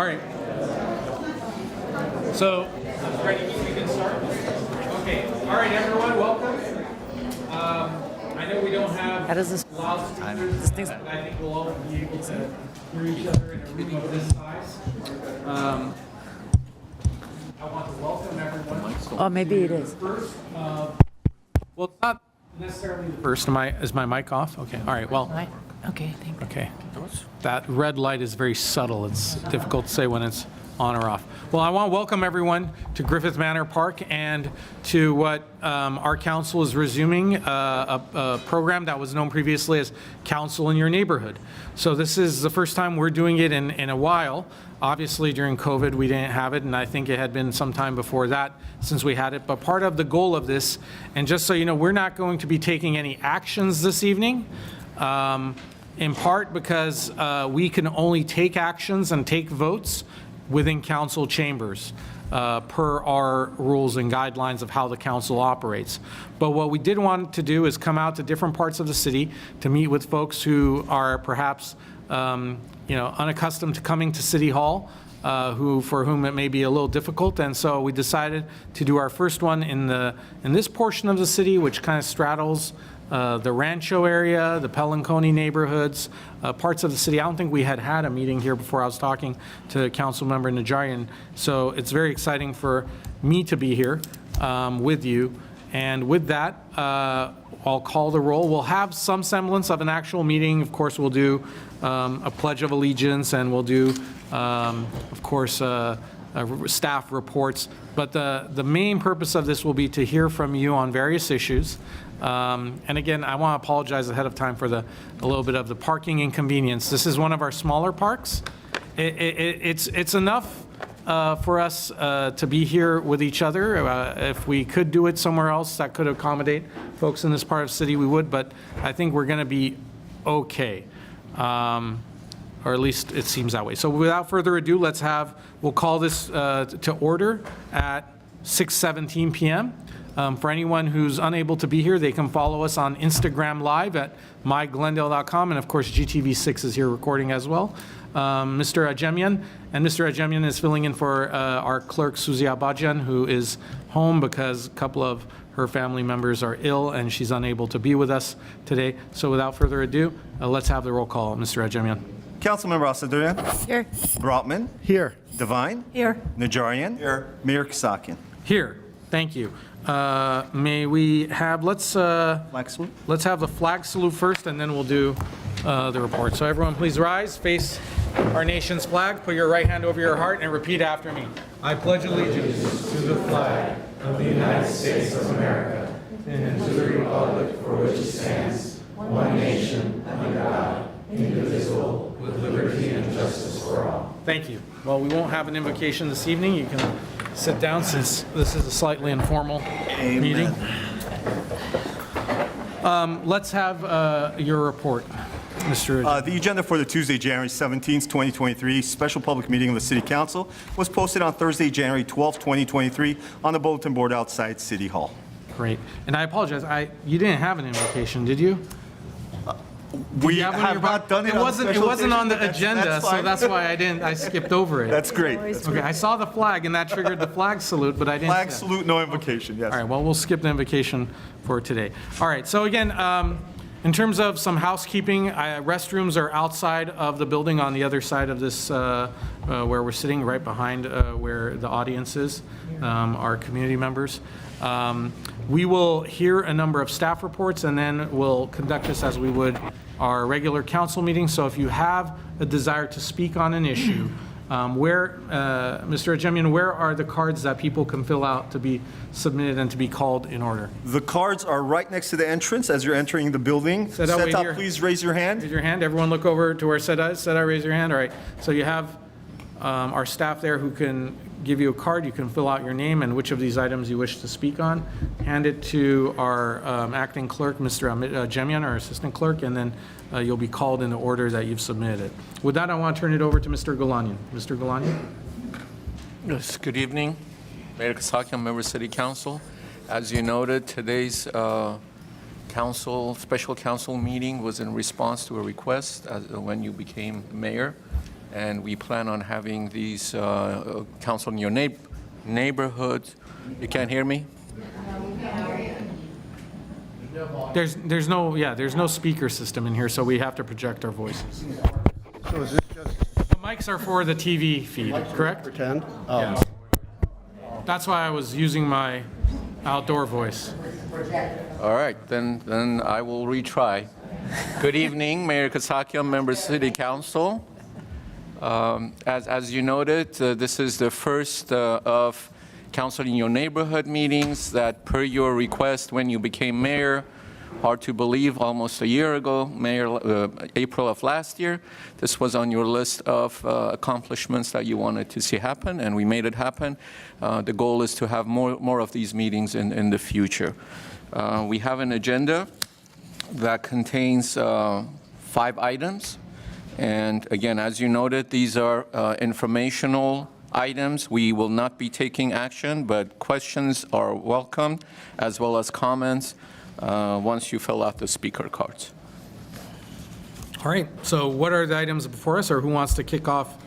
All right. So, ready? We can start. Okay. All right, everyone. Welcome. I know we don't have How does this loud speakers, but I think we'll all be able to hear each other in a room of this size. I want to welcome everyone. Oh, maybe it is. First, well, it's not necessarily the first. Is my mic off? Okay. All right. Well. Okay, thank you. Okay. That red light is very subtle. It's difficult to say when it's on or off. Well, I want to welcome everyone to Griffith Manor Park and to what our council is resuming, a program that was known previously as Council in Your Neighborhood. So this is the first time we're doing it in a while. Obviously, during COVID, we didn't have it, and I think it had been some time before that since we had it. But part of the goal of this, and just so you know, we're not going to be taking any actions this evening. In part because we can only take actions and take votes within council chambers per our rules and guidelines of how the council operates. But what we did want to do is come out to different parts of the city to meet with folks who are perhaps unaccustomed to coming to City Hall, for whom it may be a little difficult. And so we decided to do our first one in this portion of the city, which kind of straddles the Rancho area, the Pelanconi neighborhoods, parts of the city. I don't think we had a meeting here before. I was talking to Councilmember Najarian. So it's very exciting for me to be here with you. And with that, I'll call the roll. We'll have some semblance of an actual meeting. Of course, we'll do a Pledge of Allegiance, and we'll do, of course, staff reports. But the main purpose of this will be to hear from you on various issues. And again, I want to apologize ahead of time for a little bit of the parking inconvenience. This is one of our smaller parks. It's enough for us to be here with each other. If we could do it somewhere else that could accommodate folks in this part of the city, we would. But I think we're going to be okay. Or at least it seems that way. So without further ado, we'll call this to order at 6:17 p.m. For anyone who's unable to be here, they can follow us on Instagram Live at myglendale.com. And of course, GTV6 is here recording as well. Mr. Ajemian, and Mr. Ajemian is filling in for our clerk, Suzy Abadjan, who is home because a couple of her family members are ill and she's unable to be with us today. So without further ado, let's have the roll call. Mr. Ajemian. Councilmember Asadurian. Here. Brotman. Here. Devine. Here. Najarian. Here. Mayor Kasakian. Here. Thank you. May we have, let's have the flag salute first, and then we'll do the report. So everyone please rise, face our nation's flag, put your right hand over your heart, and repeat after me. I pledge allegiance to the flag of the United States of America and to the republic for which it stands, one nation, under God, indivisible, with liberty and justice for all. Thank you. Well, we won't have an invocation this evening. You can sit down since this is a slightly informal meeting. Let's have your report, Mr. The agenda for the Tuesday, January 17th, 2023 special public meeting of the City Council was posted on Thursday, January 12th, 2023 on the bulletin board outside City Hall. Great. And I apologize. You didn't have an invocation, did you? We have not done it. It wasn't on the agenda, so that's why I skipped over it. That's great. Okay, I saw the flag, and that triggered the flag salute, but I didn't. Flag salute, no invocation, yes. All right, well, we'll skip the invocation for today. All right, so again, in terms of some housekeeping, restrooms are outside of the building on the other side of this, where we're sitting, right behind where the audience is, our community members. We will hear a number of staff reports, and then we'll conduct this as we would our regular council meeting. So if you have a desire to speak on an issue, Mr. Ajemian, where are the cards that people can fill out to be submitted and to be called in order? The cards are right next to the entrance as you're entering the building. Seta, please raise your hand. Raise your hand. Everyone look over to where Seta is. Seta, raise your hand. All right. So you have our staff there who can give you a card. You can fill out your name and which of these items you wish to speak on. Hand it to our acting clerk, Mr. Ajemian, our assistant clerk, and then you'll be called in the order that you've submitted it. With that, I want to turn it over to Mr. Galanian. Mr. Galanian? Yes, good evening. Mayor Kasakian, member of City Council. As you noted, today's special council meeting was in response to a request when you became mayor. and we plan on having these council in your neighborhood. You can't hear me? There's no speaker system in here, so we have to project our voices. So is this just The mics are for the TV feed, correct? pretend? Yes. That's why I was using my outdoor voice. All right, then I will retry. Good evening, Mayor Kasakian, members of City Council. As you noted, this is the first of Council in Your Neighborhood meetings that, per your request when you became mayor, hard to believe, almost a year ago, April of last year, this was on your list of accomplishments that you wanted to see happen, and we made it happen. The goal is to have more of these meetings in the future. We have an agenda that contains 5 items. And again, as you noted, these are informational items. We will not be taking action, but questions are welcome, as well as comments once you fill out the speaker cards. All right, so what are the items before us, or who wants to kick off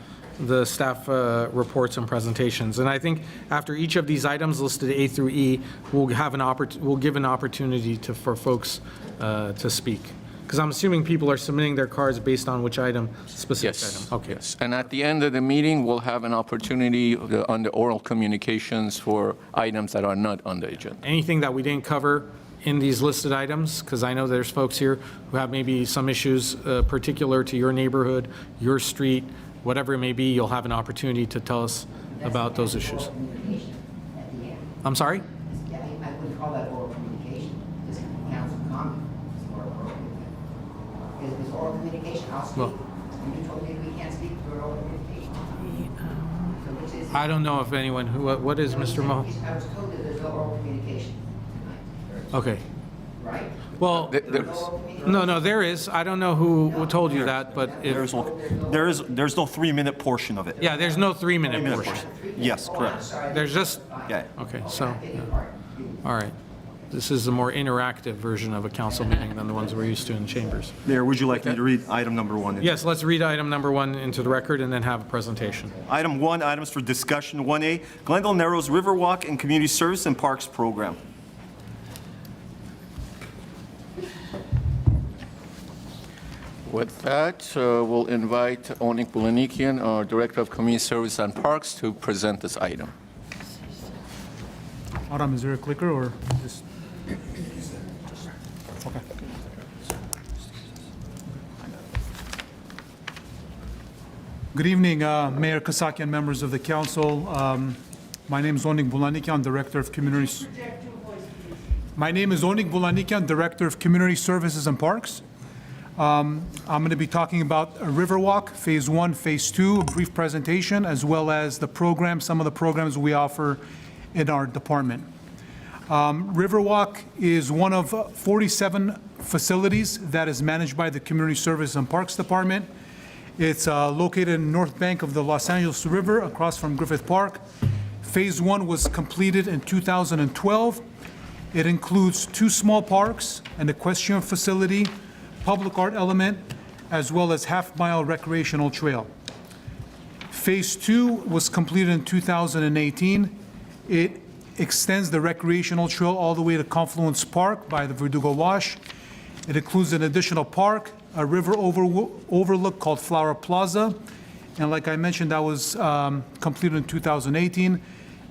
the staff reports and presentations? And I think after each of these items listed A through E, we'll give an opportunity for folks to speak. Because I'm assuming people are submitting their cards based on which item, specific Yes. item. Okay. Yes. And at the end of the meeting, we'll have an opportunity on the oral communications for items that are not on the agenda. Anything that we didn't cover in these listed items, because I know there's folks here who have maybe some issues particular to your neighborhood, your street, whatever it may be, you'll have an opportunity to tell us about those issues. I'm sorry? I wouldn't call that oral communication, just council comment. Is oral communication, I'll speak. You told me we can't speak through oral communication. So which is? I don't know if anyone, what is Mr. Mo? I was told that there's no oral communication tonight, Okay. right? Well, no, there is. I don't know who told you that, but if, There's no 3-minute portion of it. yeah, there's no 3-minute 3-minute portion. Yes, correct. There's just, Yeah. okay, so, yeah. All right. This is a more interactive version of a council meeting than the ones we're used to in chambers. Mayor, would you like me to read item number 1? Yes, let's read item number 1 into the record and then have a presentation. Item 1, items for discussion. 1A, Glendale Narrows Riverwalk and Community Service and Parks Program. With that, we'll invite Onik Bulanikian, our Director of Community Service and Parks, to present this item. Adam, is there a clicker or just? Okay. Good evening, Mayor Kasakian, members of the council. My name is Onik Bulanikian, Director of Community. My name is Onik Bulanikian, Director of Community Services and Parks. I'm going to be talking about Riverwalk, Phase 1, Phase 2, a brief presentation, as well as the program, some of the programs we offer in our department. Riverwalk is one of 47 facilities that is managed by the Community Service and Parks Department. It's located in the north bank of the Los Angeles River, across from Griffith Park. Phase 1 was completed in 2012. It includes 2 small parks, an equestrian facility, public art element, as well as half-mile recreational trail. Phase 2 was completed in 2018. It extends the recreational trail all the way to Confluence Park by the Verdugo Wash. It includes an additional park, a river overlook called Flower Plaza. And like I mentioned, that was completed in 2018.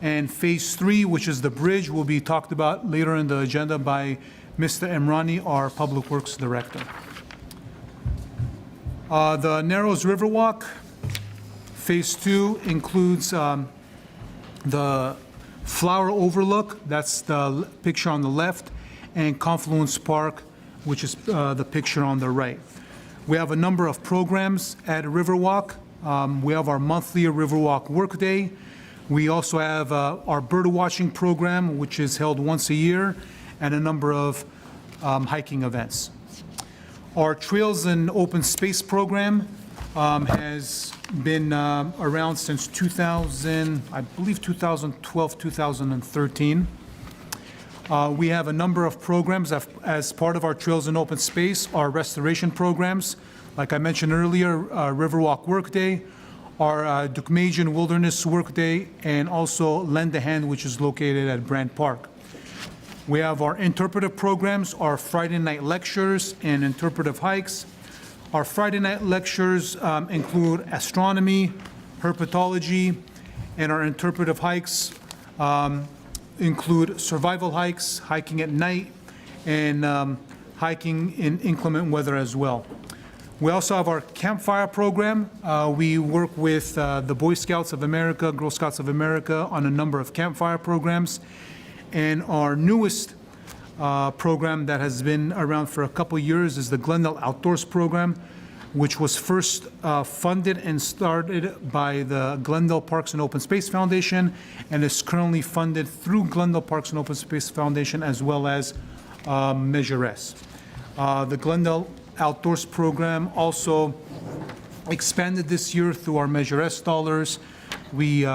And Phase 3, which is the bridge, will be talked about later in the agenda by Mr. Emrani, our Public Works Director. The Narrows Riverwalk, Phase 2 includes the Flower Overlook, that's the picture on the left, and Confluence Park, which is the picture on the right. We have a number of programs at Riverwalk. We have our monthly Riverwalk Workday. We also have our bird watching program, which is held once a year, and a number of hiking events. Our Trails and Open Space program has been around since 2000, I believe 2012, 2013. We have a number of programs as part of our Trails and Open Space, our restoration programs. Like I mentioned earlier, Riverwalk Workday, our Ducmajan Wilderness Workday, and also Lend a Hand, which is located at Brand Park. We have our interpretive programs, our Friday night lectures and interpretive hikes. Our Friday night lectures include astronomy, herpetology, and our interpretive hikes include survival hikes, hiking at night, and hiking in inclement weather as well. We also have our campfire program. We work with the Boy Scouts of America, Girl Scouts of America on a number of campfire programs. And our newest program that has been around for a couple years is the Glendale Outdoors program, which was first funded and started by the Glendale Parks and Open Space Foundation and is currently funded through Glendale Parks and Open Space Foundation as well as Measure S. The Glendale Outdoors program also expanded this year through our Measure S dollars. We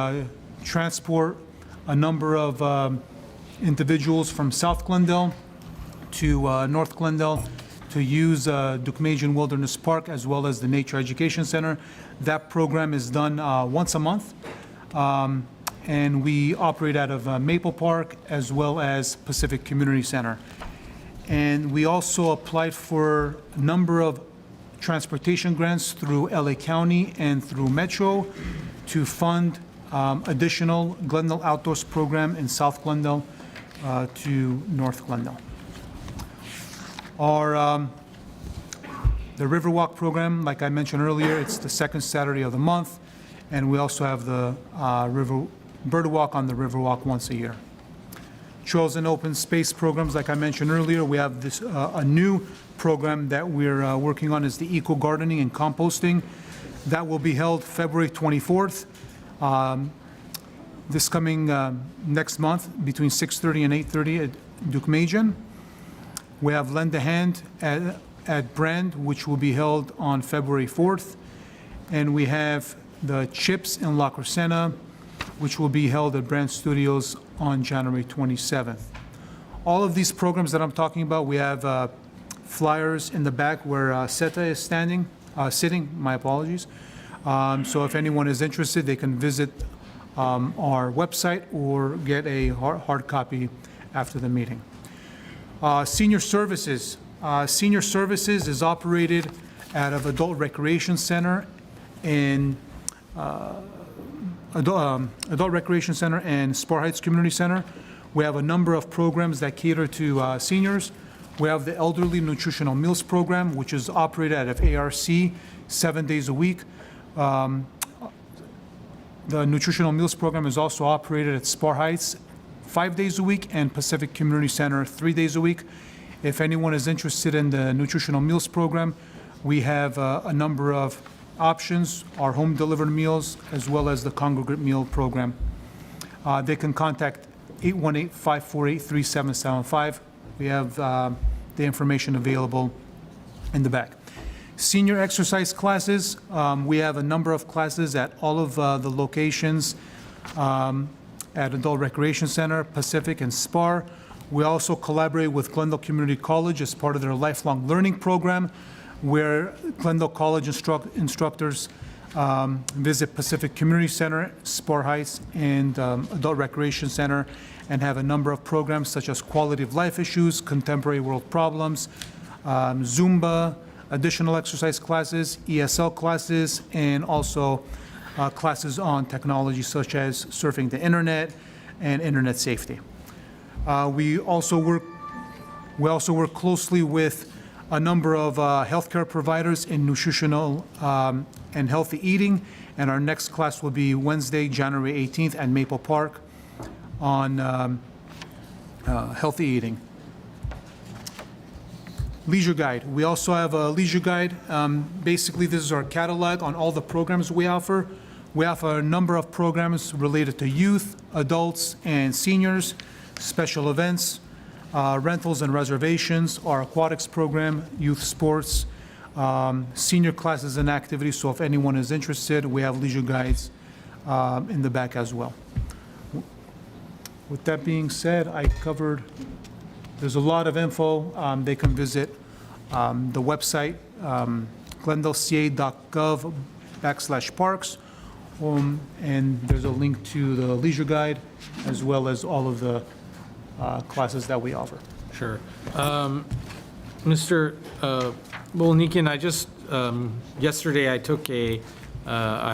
transport a number of individuals from South Glendale to North Glendale to use Ducmajan Wilderness Park as well as the Nature Education Center. That program is done once a month, and we operate out of Maple Park as well as Pacific Community Center. And we also applied for a number of transportation grants through LA County and through Metro to fund additional Glendale Outdoors program in South Glendale to North Glendale. Our the Riverwalk program, like I mentioned earlier, it's the second Saturday of the month, and we also have the Bird Walk on the Riverwalk once a year. Trails and open space programs, like I mentioned earlier, we have this a new program that we're working on is the eco gardening and composting. That will be held February 24th. This coming next month between 6:30 and 8:30 at Ducmajan. We have Lend a Hand at Brand, which will be held on February 4th. And we have the Chips in La Crescenta, which will be held at Brand Studios on January 27th. All of these programs that I'm talking about, we have flyers in the back where SETA is sitting, my apologies. So if anyone is interested, they can visit our website or get a hard copy after the meeting. Senior Services. Senior Services is operated out of Adult Recreation Center and Adult Recreation Center and Spar Heights Community Center. We have a number of programs that cater to seniors. We have the Elderly Nutritional Meals Program, which is operated out of ARC 7 days a week. The Nutritional Meals Program is also operated at Spar Heights 5 days a week and Pacific Community Center 3 days a week. If anyone is interested in the Nutritional Meals Program, we have a number of options, our home delivered meals, as well as the congregate meal program. They can contact 818-548-3775. We have the information available in the back. Senior exercise classes, we have a number of classes at all of the locations at Adult Recreation Center, Pacific, and SPAR. We also collaborate with Glendale Community College as part of their lifelong learning program, where Glendale College instructors visit Pacific Community Center, Spar Heights, and Adult Recreation Center, and have a number of programs such as quality of life issues, contemporary world problems, Zumba, additional exercise classes, ESL classes, and also classes on technology such as surfing the internet and internet safety. We also work closely with a number of healthcare providers in nutritional and healthy eating, and our next class will be Wednesday, January 18th at Maple Park on healthy eating. Leisure Guide. We also have a Leisure Guide. Basically, this is our catalog on all the programs we offer. We offer a number of programs related to youth, adults, and seniors, special events, rentals and reservations, our aquatics program, youth sports, senior classes and activities. So if anyone is interested, we have Leisure Guides in the back as well. With that being said, I covered, there's a lot of info. They can visit the website, glendaleca.gov/parks, and there's a link to the leisure guide, as well as all of the classes that we offer. Sure. Mr. Bolanikian, I just, yesterday I took I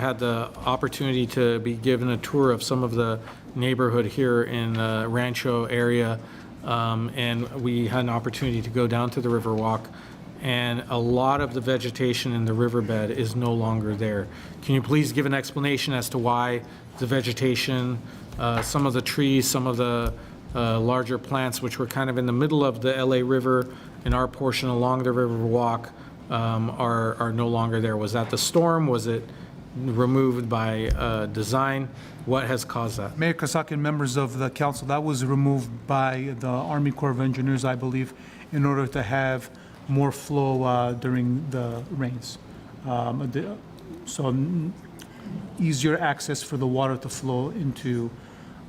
had the opportunity to be given a tour of some of the neighborhood here in the Rancho area, and we had an opportunity to go down to the Riverwalk, and a lot of the vegetation in the riverbed is no longer there. Can you please give an explanation as to why the vegetation, some of the trees, some of the larger plants, which were kind of in the middle of the LA River in our portion along the Riverwalk, are no longer there? Was that the storm? Was it removed by design? What has caused that? Mayor Kasaki and members of the council, that was removed by the Army Corps of Engineers, I believe, in order to have more flow during the rains. So easier access for the water to flow into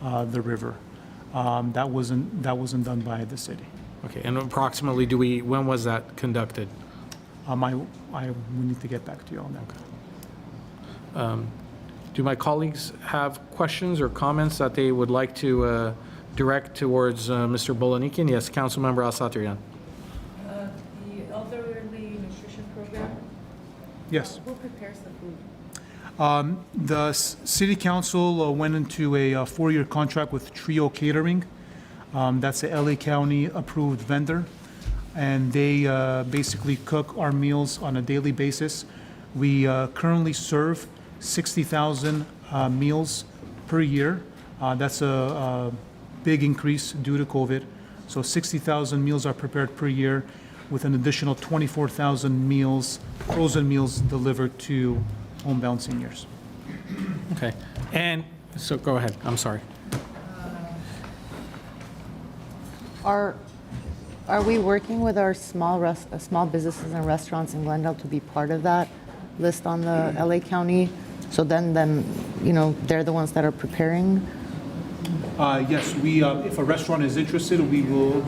the river. That wasn't done by the city. Okay, and approximately when was that conducted? We need to get back to you on that. Do my colleagues have questions or comments that they would like to direct towards Mr. Bolanikian? Yes, Councilmember Al-Satriyan. The elderly nutrition program, Yes. who prepares the food? The city council went into a 4-year contract with Trio Catering. That's a LA County approved vendor, and they basically cook our meals on a daily basis. We currently serve 60,000 meals per year. That's a big increase due to COVID. So 60,000 meals are prepared per year, with an additional 24,000 meals, frozen meals delivered to homebound seniors. Okay, and so go ahead, I'm sorry. Are we working with our small businesses and restaurants in Glendale to be part of that list on the LA County? So then, they're the ones that are preparing? Yes, if a restaurant is interested, we will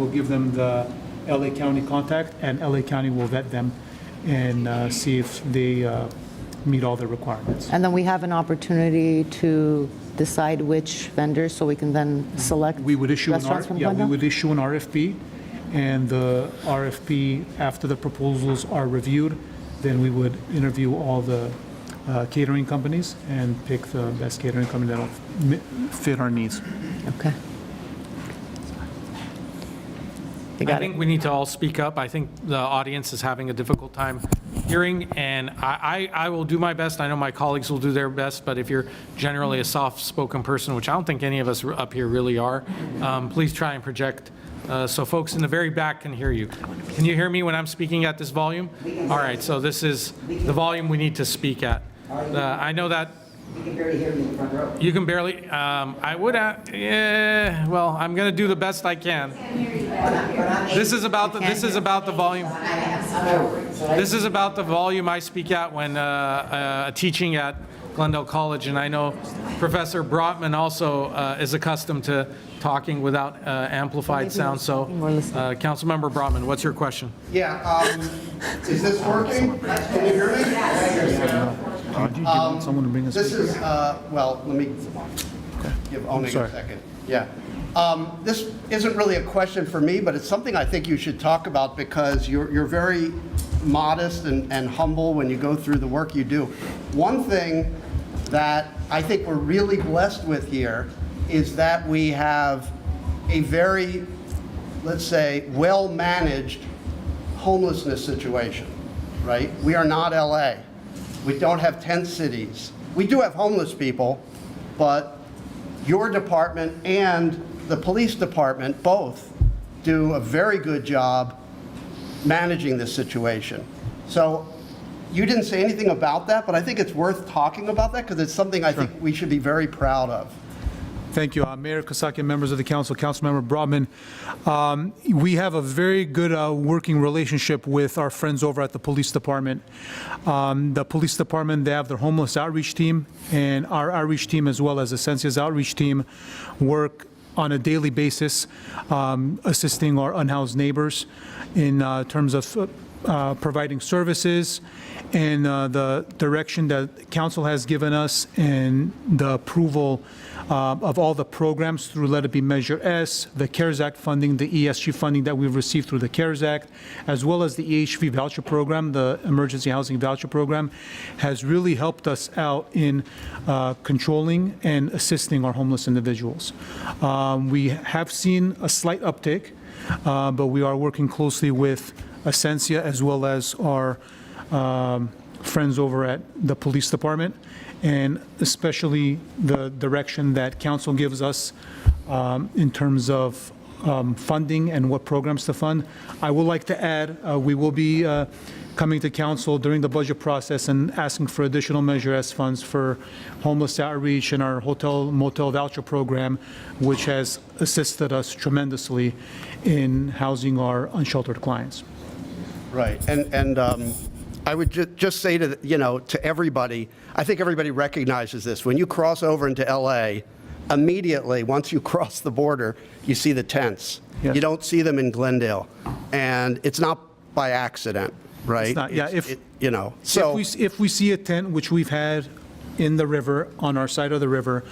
give them the LA County contact, and LA County will vet them and see if they meet all the requirements. And then we have an opportunity to decide which vendors, so we can then select We would issue restaurants from we Glendale? would issue an RFP, and the RFP, after the proposals are reviewed, then we would interview all the catering companies and pick the best catering company that'll fit our needs. Okay. You I got think it. we need to all speak up. I think the audience is having a difficult time hearing, and I will do my best. I know my colleagues will do their best, but if you're generally a soft-spoken person, which I don't think any of us up here really are, please try and project so folks in the very back can hear you. Can you hear me when I'm speaking at this volume? All right, so this is the volume we need to speak at. I know that We can barely hear you in the front row. you can barely, I would, well, I'm going to do the best I can. This is about the volume. This is about the volume I speak at when teaching at Glendale College, and I know Professor Brotman also is accustomed to talking without amplified sound. So, Councilmember Brotman, what's your question? Yeah, is this working? Can you hear me? Did you want someone to bring us? This is, well, let me give Onig a sorry. second. Yeah. This isn't really a question for me, but it's something I think you should talk about because you're very modest and humble when you go through the work you do. One thing that I think we're really blessed with here is that we have a very, let's say, well-managed homelessness situation, right? We are not LA. We don't have tent cities. We do have homeless people, but your department and the police department both do a very good job managing this situation. So you didn't say anything about that, but I think it's worth talking about that because it's something I think we should be very proud of. Thank you, Mayor Kasaki and members of the council, Councilmember Brotman. We have a very good working relationship with our friends over at the police department. The police department, they have their homeless outreach team, and our outreach team, as well as Essencia's outreach team, work on a daily basis assisting our unhoused neighbors in terms of providing services and the direction that council has given us and the approval of all the programs through Let It Be Measure S, the CARES Act funding, the ESG funding that we've received through the CARES Act, as well as the EHV voucher program, the Emergency Housing Voucher Program, has really helped us out in controlling and assisting our homeless individuals. We have seen a slight uptick, but we are working closely with Ascensia as well as our friends over at the police department, and especially the direction that council gives us in terms of funding and what programs to fund. I would like to add, we will be coming to council during the budget process and asking for additional Measure S funds for homeless outreach and our hotel motel voucher program, which has assisted us tremendously in housing our unsheltered clients. Right, and I would just say to, to everybody, I think everybody recognizes this. When you cross over into LA, immediately, once you cross the border, you see the tents. Yes. You don't see them in Glendale, and it's not by accident, right? It's not, yeah, so. If we see a tent, which we've had in the river, on our side of the river,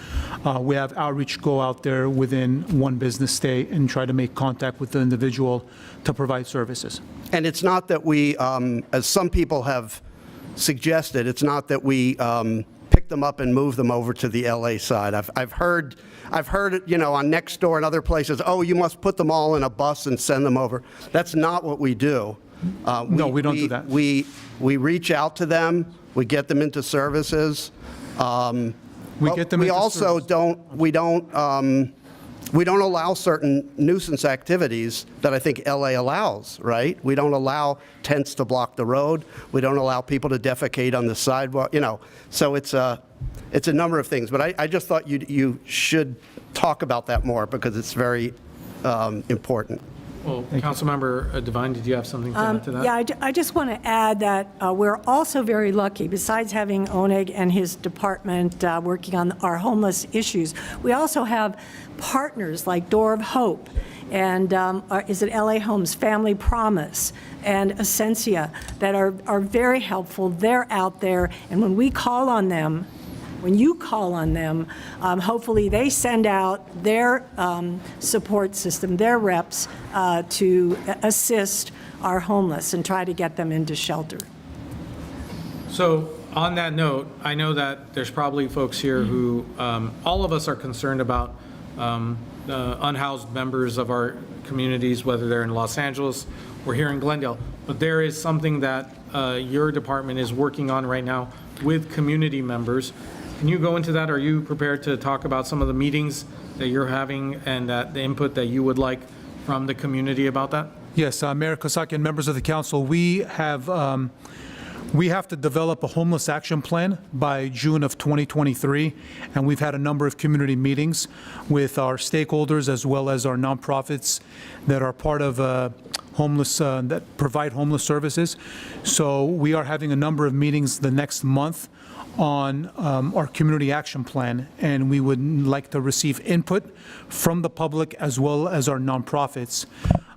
we have outreach go out there within one business day and try to make contact with the individual to provide services. And it's not that we, as some people have suggested, it's not that we pick them up and move them over to the LA side. I've heard it, on Nextdoor and other places, oh, you must put them all in a bus and send them over. That's not what we do. No, we don't do that. We reach out to them, we get them into services. We get them We into also service. we don't allow certain nuisance activities that I think LA allows, right? We don't allow tents to block the road. We don't allow people to defecate on the sidewalk, So it's a number of things. But I just thought you should talk about that more because it's very important. Well, Councilmember Devine, did you have something to add to that? Yeah, I just want to add that we're also very lucky, besides having Oneg and his department working on our homeless issues, we also have partners like Door of Hope and is it LA Homes, Family Promise, and Ascensia that are very helpful. They're out there, and when we call on them, when you call on them, hopefully they send out their support system, their reps, to assist our homeless and try to get them into shelter. So on that note, I know that there's probably folks here who, all of us are concerned about the unhoused members of our communities, whether they're in Los Angeles or here in Glendale. But there is something that your department is working on right now with community members. Can you go into that? Are you prepared to talk about some of the meetings that you're having and the input that you would like from the community about that? Yes, Mayor Kosakian, members of the council, we have to develop a homeless action plan by June of 2023, and we've had a number of community meetings with our stakeholders as well as our nonprofits that are part of that provide homeless services. So we are having a number of meetings the next month on our community action plan, and we would like to receive input from the public as well as our nonprofits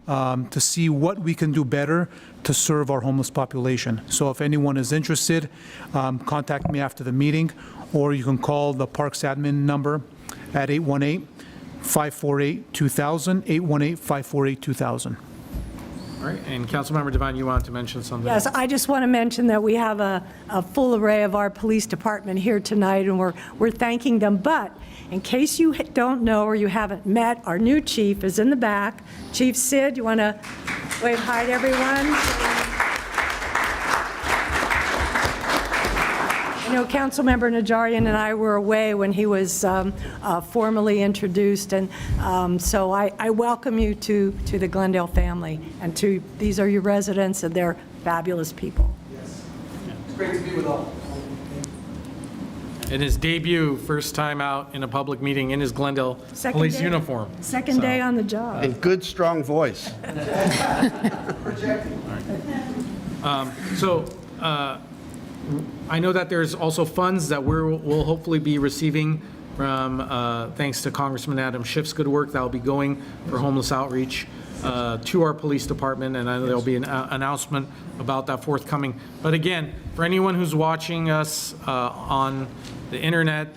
to see what we can do better to serve our homeless population. So if anyone is interested, contact me after the meeting, or you can call the Parks admin number at 818-548-2000, 818-548-2000. All right, and Councilmember Devine, you wanted to mention something? Yes, I just want to mention that we have a full array of our police department here tonight, and we're thanking them. But in case you don't know or you haven't met, our new chief is in the back. Chief Sid, you want to wave hi to everyone? I know Councilmember Najarian and I were away when he was formally introduced, and so I welcome you to the Glendale family, and these are your residents, and they're fabulous people. Yes. It's great to be with all. In his debut, first time out in a public meeting in his Glendale Second police day. uniform. Second day on the job. And good, strong voice. So I know that there's also funds that we'll hopefully be receiving from, thanks to Congressman Adam Schiff's good work, that will be going for homeless outreach. to our police department, and there'll be an announcement about that forthcoming. But again, for anyone who's watching us on the internet,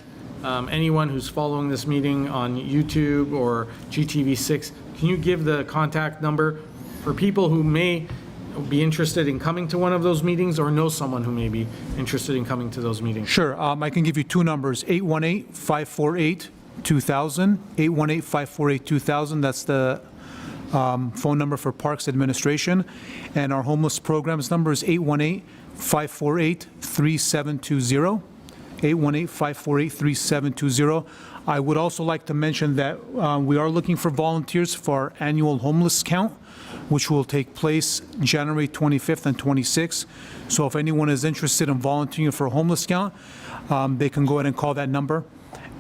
anyone who's following this meeting on YouTube or GTV6, can you give the contact number for people who may be interested in coming to one of those meetings or know someone who may be interested in coming to those meetings? Sure. I can give you two numbers, 818-548-2000, 818-548-2000. That's the phone number for Parks Administration. And our homeless programs number is 818-548-3720, 818-548-3720. I would also like to mention that we are looking for volunteers for our annual homeless count, which will take place January 25th and 26th. So if anyone is interested in volunteering for a homeless count, they can go ahead and call that number,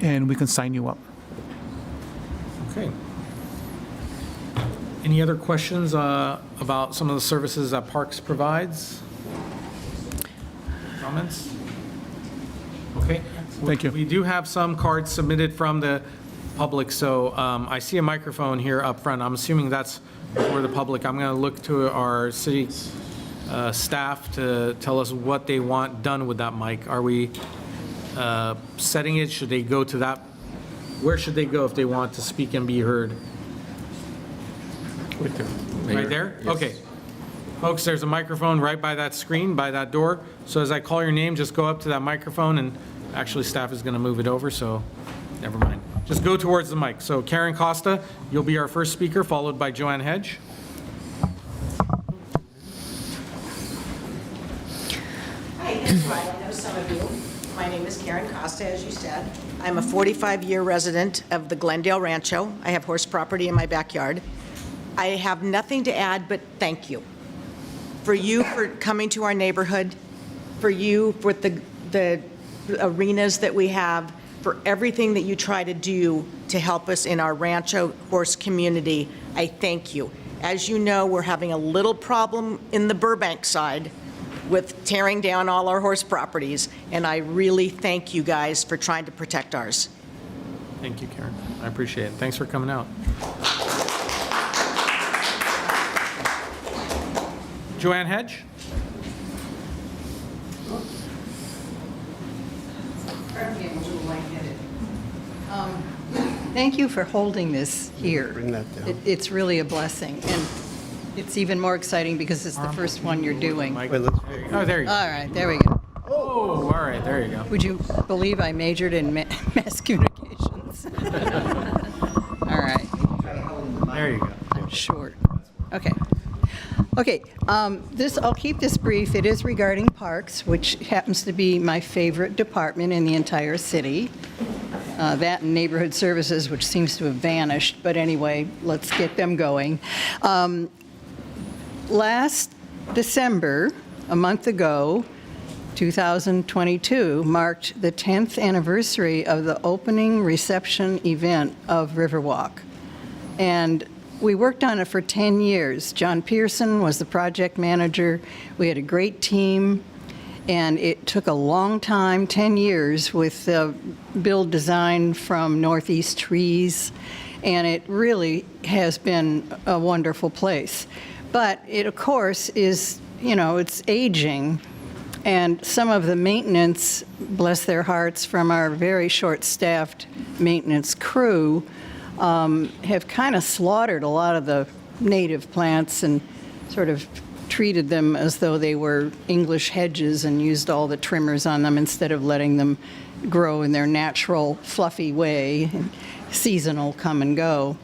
and we can sign you up. Okay. Any other questions about some of the services that Parks provides? Comments? Okay. Thank you. We do have some cards submitted from the public, so I see a microphone here up front. I'm assuming that's for the public. I'm going to look to our city staff to tell us what they want done with that mic. Are we setting it? Should they go to that? Where should they go if they want to speak and be heard? Right there? Okay. Folks, there's a microphone right by that screen, by that door. So as I call your name, just go up to that microphone, and actually staff is going to move it over, so never mind. Just go towards the mic. So Karen Costa, you'll be our first speaker, followed by Joanne Hedge. Hi, I know some of you. My name is Karen Costa, as you said. I'm a 45-year resident of the Glendale Rancho. I have horse property in my backyard. I have nothing to add but thank you. For you for coming to our neighborhood, for you for the arenas that we have, for everything that you try to do to help us in our Rancho horse community. I thank you. As you know, we're having a little problem in the Burbank side with tearing down all our horse properties, and I really thank you guys for trying to protect ours. Thank you, Karen. I appreciate it. Thanks for coming out. Joanne Hedge? Thank you for holding this here. Bring that down. It's really a blessing, and it's even more exciting because it's the first one you're doing. Mike. Wait, let's- Oh, there you go. All right, there we go. Oh, all right, there you go. Would you believe I majored in mass communications? All right, There you go. I'm short. Okay. Okay, I'll keep this brief. It is regarding parks, which happens to be my favorite department in the entire city. That and neighborhood services, which seems to have vanished, but anyway, let's get them going. Last December, a month ago, 2022, marked the 10th anniversary of the opening reception event of Riverwalk. And we worked on it for 10 years. John Pearson was the project manager. We had a great team, and it took a long time, 10 years, with the build design from Northeast Trees, and it really has been a wonderful place. But it, of course, is, it's aging, and some of the maintenance, bless their hearts, from our very short-staffed maintenance crew, have kind of slaughtered a lot of the native plants and sort of treated them as though they were English hedges and used all the trimmers on them instead of letting them grow in their natural, fluffy way, seasonal come and go.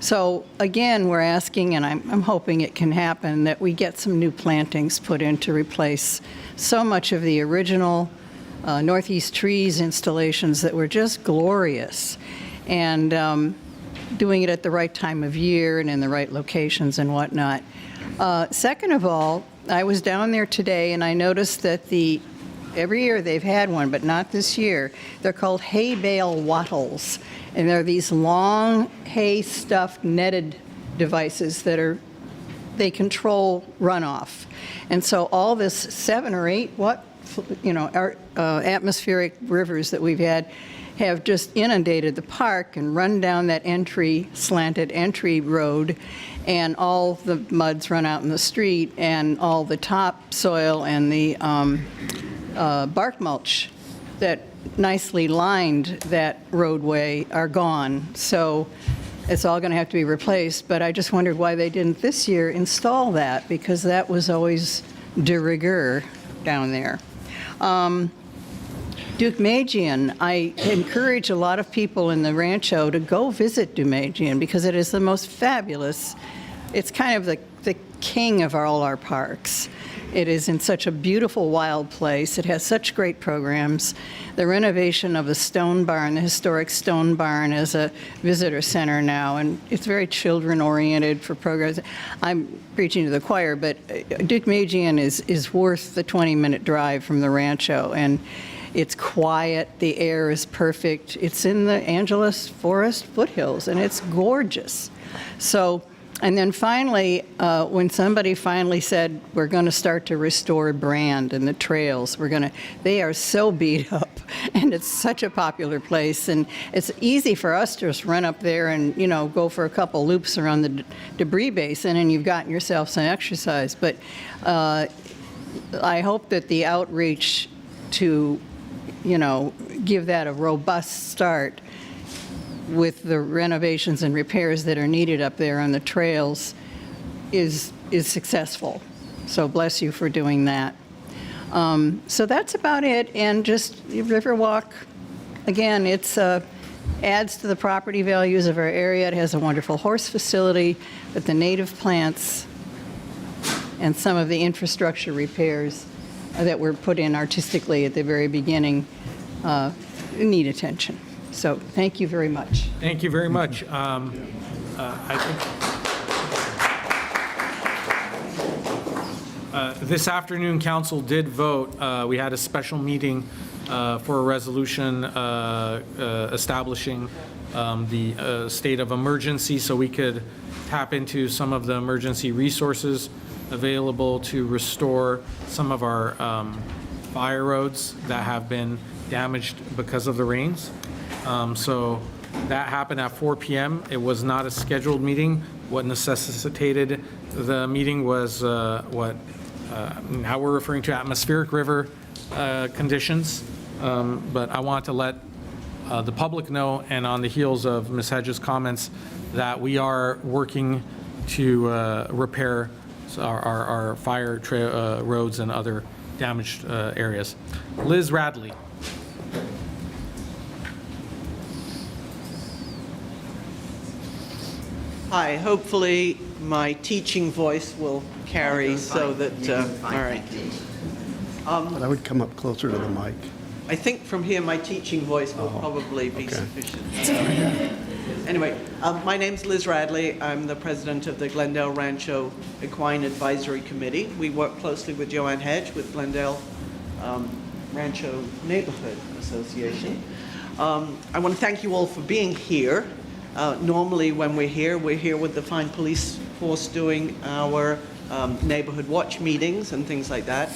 So again, we're asking, and I'm hoping it can happen, that we get some new plantings put in to replace so much of the original Northeast Trees installations that were just glorious. And doing it at the right time of year and in the right locations and whatnot. Second of all, I was down there today and I noticed that every year they've had one, but not this year. They're called hay bale wattles, and they're these long hay stuffed netted devices that are they control runoff. And so all this 7 or 8, atmospheric rivers that we've had have just inundated the park and run down that slanted entry road, and all the mud's run out in the street, and all the topsoil and the bark mulch that nicely lined that roadway are gone. So it's all going to have to be replaced, but I just wondered why they didn't this year install that, because that was always de rigueur down there. Duke-Magian, I encourage a lot of people in the Rancho to go visit Duke-Magian because it is the most fabulous. It's kind of the king of all our parks. It is in such a beautiful wild place. It has such great programs. The renovation of the stone barn, the historic stone barn, is a visitor center now, and it's very children-oriented for programs. I'm preaching to the choir, but Duke-Magian is worth the 20-minute drive from the Rancho, and it's quiet, the air is perfect. It's in the Angeles Forest foothills, and it's gorgeous. So, and then finally, when somebody finally said, we're going to start to restore Brand and the trails, they are so beat up, and it's such a popular place, and it's easy for us to just run up there and, go for a couple loops around the debris basin, and you've gotten yourself some exercise. But I hope that the outreach to give that a robust start with the renovations and repairs that are needed up there on the trails is successful. So bless you for doing that. So that's about it. And just Riverwalk, again, it's adds to the property values of our area. It has a wonderful horse facility, but the native plants and some of the infrastructure repairs that were put in artistically at the very beginning need attention. So thank you very much. Thank you very much. This afternoon, council did vote. We had a special meeting for a resolution establishing the state of emergency so we could tap into some of the emergency resources available to restore some of our fire roads that have been damaged because of the rains. So that happened at 4 p.m. It was not a scheduled meeting. What necessitated the meeting was now we're referring to atmospheric river conditions. But I want to let the public know, and on the heels of Ms. Hedges' comments, that we are working to repair our fire roads and other damaged areas. Liz Radley. Hi, hopefully my teaching voice will carry so that, all right. But I would come up closer to the mic. I think from here my teaching voice will probably be sufficient. Anyway, my name's Liz Radley. I'm the president of the Glendale Rancho Equine Advisory Committee. We work closely with Joanne Hedge with Glendale Rancho Neighborhood Association. I want to thank you all for being here. Normally when we're here with the fine police force doing our neighborhood watch meetings and things like that.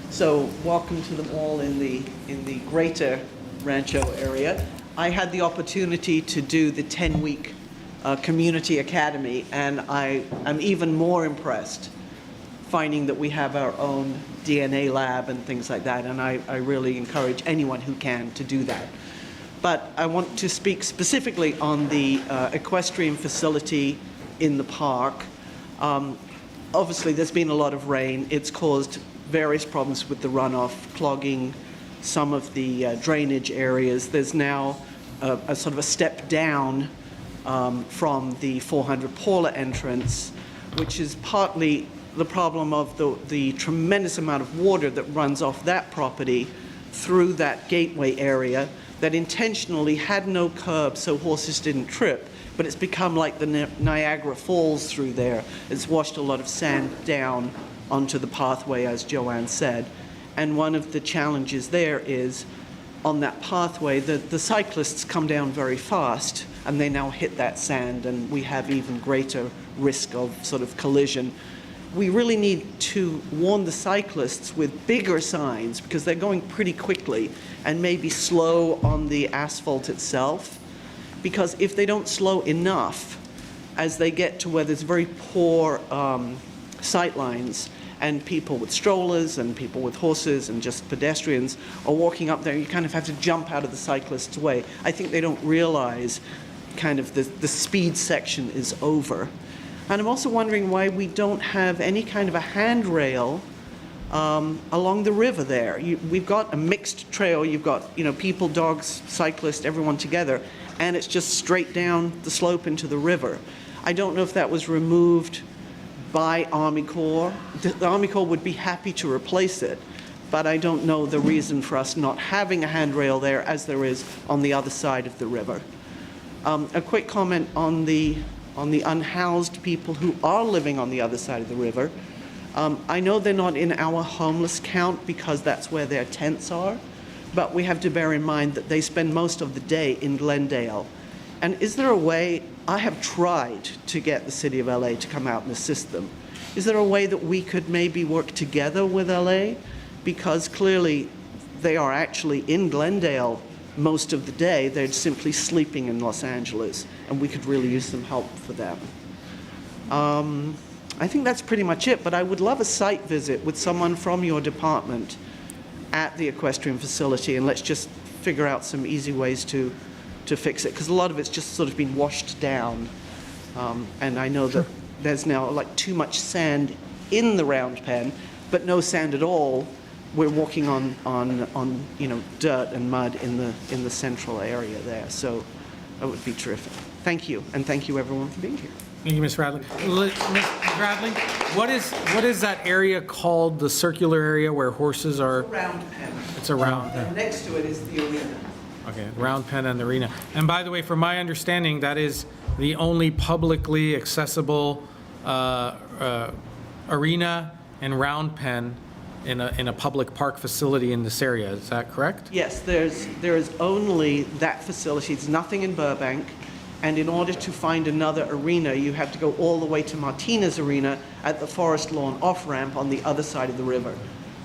So welcome to them all in the greater Rancho area. I had the opportunity to do the 10-week community academy, and I'm even more impressed finding that we have our own DNA lab and things like that, and I really encourage anyone who can to do that. But I want to speak specifically on the equestrian facility in the park. Obviously, there's been a lot of rain. It's caused various problems with the runoff, clogging some of the drainage areas. There's now a sort of a step down from the 400 Paula entrance, which is partly the problem of the tremendous amount of water that runs off that property through that gateway area that intentionally had no curb so horses didn't trip, but it's become like the Niagara Falls through there. It's washed a lot of sand down onto the pathway, as Joanne said. And one of the challenges there is on that pathway, the cyclists come down very fast and they now hit that sand, and we have even greater risk of sort of collision. we really need to warn the cyclists with bigger signs because they're going pretty quickly and maybe slow on the asphalt itself. Because if they don't slow enough as they get to where there's very poor sight lines and people with strollers and people with horses and just pedestrians are walking up there, you kind of have to jump out of the cyclist's way. I think they don't realize kind of the speed section is over. And I'm also wondering why we don't have any kind of a handrail along the river there. We've got a mixed trail. You've got, people, dogs, cyclists, everyone together, and it's just straight down the slope into the river. I don't know if that was removed by Army Corps. The Army Corps would be happy to replace it, but I don't know the reason for us not having a handrail there as there is on the other side of the river. A quick comment on the unhoused people who are living on the other side of the river. I know they're not in our homeless count because that's where their tents are, but we have to bear in mind that they spend most of the day in Glendale. And is there a way, I have tried to get the City of LA to come out and assist them. Is there a way that we could maybe work together with LA? Because clearly they are actually in Glendale most of the day. They're simply sleeping in Los Angeles, and we could really use some help for them. I think that's pretty much it, but I would love a site visit with someone from your department at the equestrian facility, and let's just figure out some easy ways to fix it, because a lot of it's just sort of been washed down. And I know that there's now like too much sand in the round pen, but no sand at all. We're walking on dirt and mud in the central area there. So that would be terrific. Thank you, and thank you everyone for being here. Thank you, Ms. Radley. Ms. Radley, what is that area called, the circular area where horses are? Round pen. It's a round pen. And next to it is the arena. Okay, round pen and arena. And by the way, from my understanding, that is the only publicly accessible arena and round pen in a public park facility in this area. Is that correct? Yes, there is only that facility. It's nothing in Burbank. And in order to find another arena, you have to go all the way to Martinez Arena at the Forest Lawn off-ramp on the other side of the river.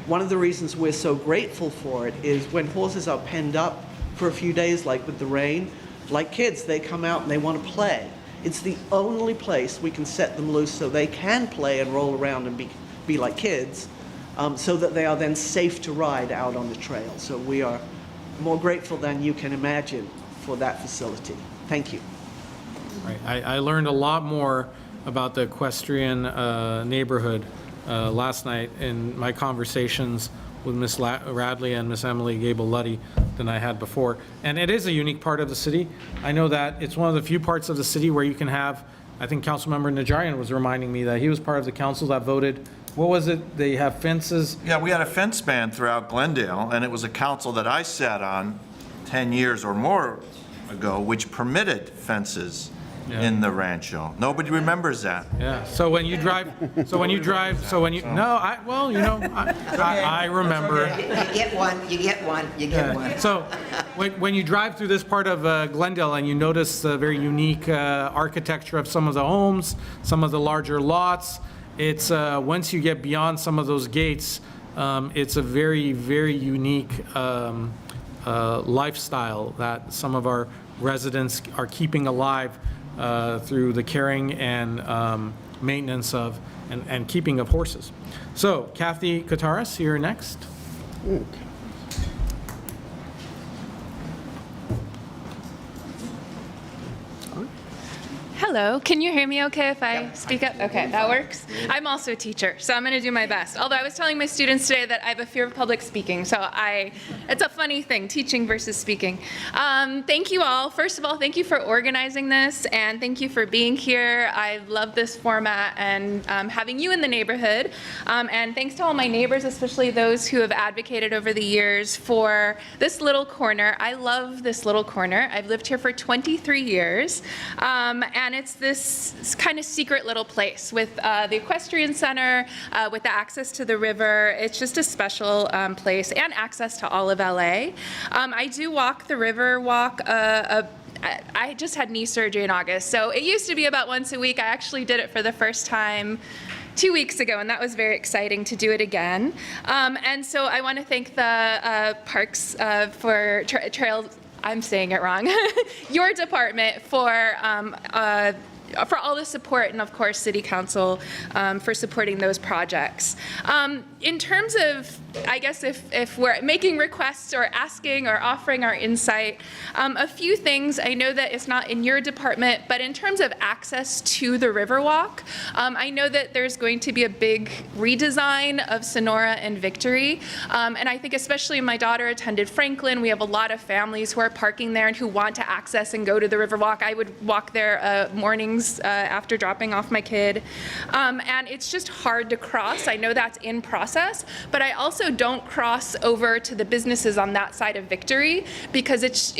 One of the reasons we're so grateful for it is when horses are penned up for a few days, like with the rain, like kids, they come out and they want to play. It's the only place we can set them loose so they can play and roll around and be like kids, so that they are then safe to ride out on the trail. So we are more grateful than you can imagine for that facility. Thank you. Right. I learned a lot more about the equestrian neighborhood last night in my conversations with Ms. Radley and Ms. Emily Gable-Luddy than I had before. And it is a unique part of the city. I know that it's one of the few parts of the city where you can have, I think Councilmember Najarian was reminding me that he was part of the council that voted, what was it? They have fences? Yeah, we had a fence ban throughout Glendale, and it was a council that I sat on 10 years or more ago, which permitted fences in the Rancho. Nobody remembers that. Yeah, so when you drive, I remember. You get one. So when you drive through this part of Glendale and you notice the very unique architecture of some of the homes, some of the larger lots, it's, once you get beyond some of those gates, it's a very, very unique lifestyle that some of our residents are keeping alive through the caring and maintenance of and keeping of horses. So Kathy Kataris, you're next. Hello, can you hear me okay if I speak up? Okay, that works. I'm also a teacher, so I'm going to do my best. Although I was telling my students today that I have a fear of public speaking, so it's a funny thing, teaching versus speaking. Thank you all. First of all, thank you for organizing this, and thank you for being here. I love this format and having you in the neighborhood. And thanks to all my neighbors, especially those who have advocated over the years for this little corner. I love this little corner. I've lived here for 23 years. And it's this kind of secret little place with the equestrian center, with the access to the river. It's just a special place and access to all of LA. I do walk the river walk. I just had knee surgery in August, so it used to be about once a week. I actually did it for the first time 2 weeks ago, and that was very exciting to do it again. And so I want to thank the Parks for Trails, I'm saying it wrong, your department for all the support, and of course City Council for supporting those projects. In terms of, I guess if we're making requests or asking or offering our insight, a few things. I know that it's not in your department, but in terms of access to the Riverwalk, I know that there's going to be a big redesign of Sonora and Victory, and I think especially my daughter attended Franklin. We have a lot of families who are parking there and who want to access and go to the Riverwalk. I would walk there mornings after dropping off my kid, and it's just hard to cross. I know that's in process, but I also don't cross over to the businesses on that side of Victory because it's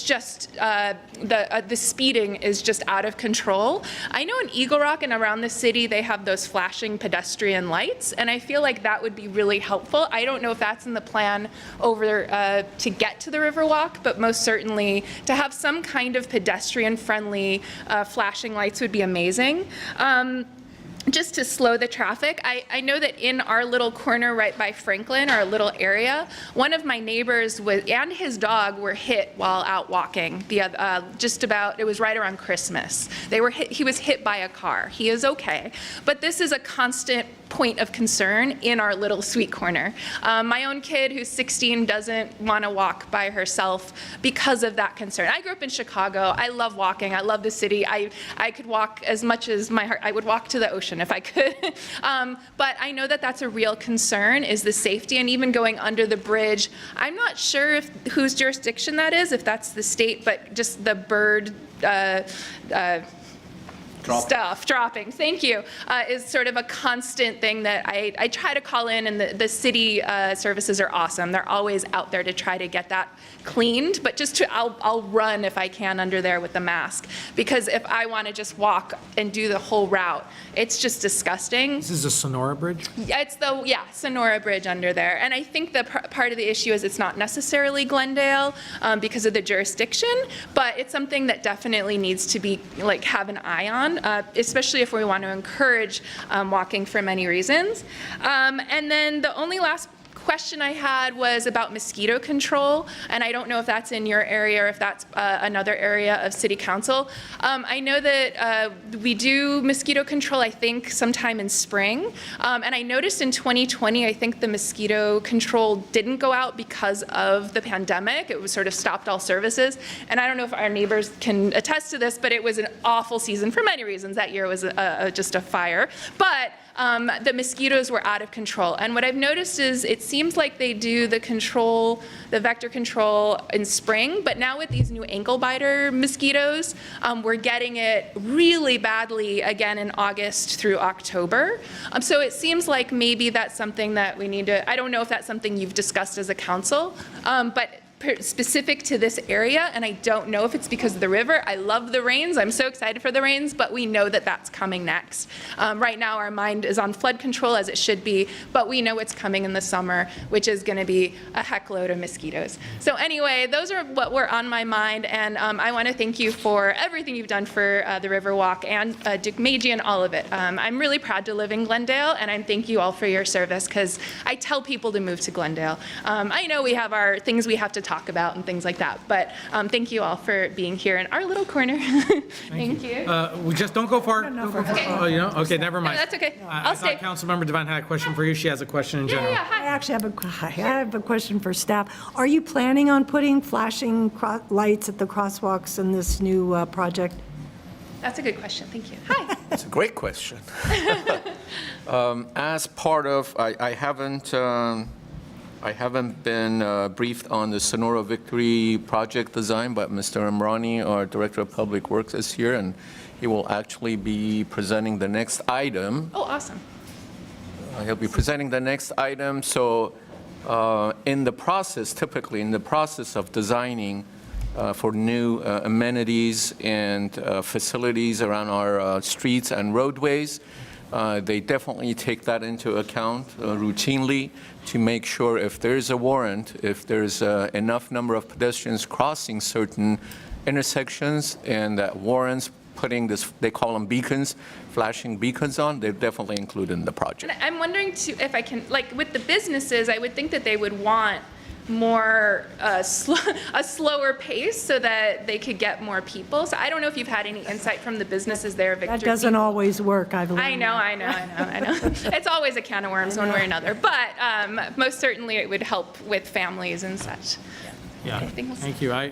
just the speeding is just out of control. I know in Eagle Rock and around the city they have those flashing pedestrian lights, and I feel like that would be really helpful. I don't know if that's in the plan over to get to the Riverwalk, but most certainly to have some kind of pedestrian-friendly flashing lights would be amazing. Just to slow the traffic, I know that in our little corner right by Franklin, our little area, one of my neighbors and his dog were hit while out walking. It was right around Christmas. He was hit by a car. He is okay, but this is a constant point of concern in our little sweet corner. My own kid, who's 16, doesn't want to walk by herself because of that concern. I grew up in Chicago. I love walking. I love the city. I could walk as much as my heart. I would walk to the ocean if I could. But I know that that's a real concern, is the safety, and even going under the bridge. I'm not sure whose jurisdiction that is, if that's the state, but just the bird dropping, thank you, is sort of a constant thing that I try to call in, and the city services are awesome. They're always out there to try to get that cleaned, but I'll run if I can under there with the mask, because if I want to just walk and do the whole route, it's just disgusting. This is a Sonora Bridge? It's Sonora Bridge under there. And I think the part of the issue is it's not necessarily Glendale because of the jurisdiction, but it's something that definitely needs to be, have an eye on, especially if we want to encourage walking for many reasons. And then the only last question I had was about mosquito control, and I don't know if that's in your area or if that's another area of City Council. I know that we do mosquito control, I think, sometime in spring, and I noticed in 2020, I think the mosquito control didn't go out because of the pandemic. It was sort of stopped all services, and I don't know if our neighbors can attest to this, but it was an awful season for many reasons. That year was just a fire, but the mosquitoes were out of control. And what I've noticed is it seems like they do the vector control in spring, but now with these new ankle biter mosquitoes, we're getting it really badly again in August through October. So it seems like maybe that's something that we need to, I don't know if that's something you've discussed as a council, but specific to this area, and I don't know if it's because of the river. I love the rains. I'm so excited for the rains, but we know that that's coming next. Right now, our mind is on flood control, as it should be, but we know it's coming in the summer, which is going to be a heckload of mosquitoes. So anyway, those are what were on my mind, and I want to thank you for everything you've done for the Riverwalk and Duke Meiji and all of it. I'm really proud to live in Glendale, and I thank you all for your service, because I tell people to move to Glendale. I know we have our things we have to talk about and things like that, but thank you all for being here in our little corner. Thank you. We just don't go far. Okay, never mind. No, that's okay. I'll stay. Councilmember Devine had a question for you. She has a question in general. I actually have a question for staff. Are you planning on putting flashing lights at the crosswalks in this new project? That's a good question. Thank you. Hi. That's a great question. As part of, I haven't been briefed on the Sonora Victory project design, but Mr. Amrani, our Director of Public Works, is here, and he will actually be presenting the next item. Oh, awesome. He'll be presenting the next item. So typically in the process of designing for new amenities and facilities around our streets and roadways, they definitely take that into account routinely to make sure if there's a warrant, if there's enough number of pedestrians crossing certain intersections and that warrants putting this, they call them beacons, flashing beacons on, they're definitely included in the project. And I'm wondering too, if I can, like with the businesses, I would think that they would want more, a slower pace so that they could get more people. So I don't know if you've had any insight from the businesses there, Victor. That doesn't always work, I've learned. I know. It's always a can of worms one way or another, but most certainly it would help with families and such. Yeah, Anything else? thank you. I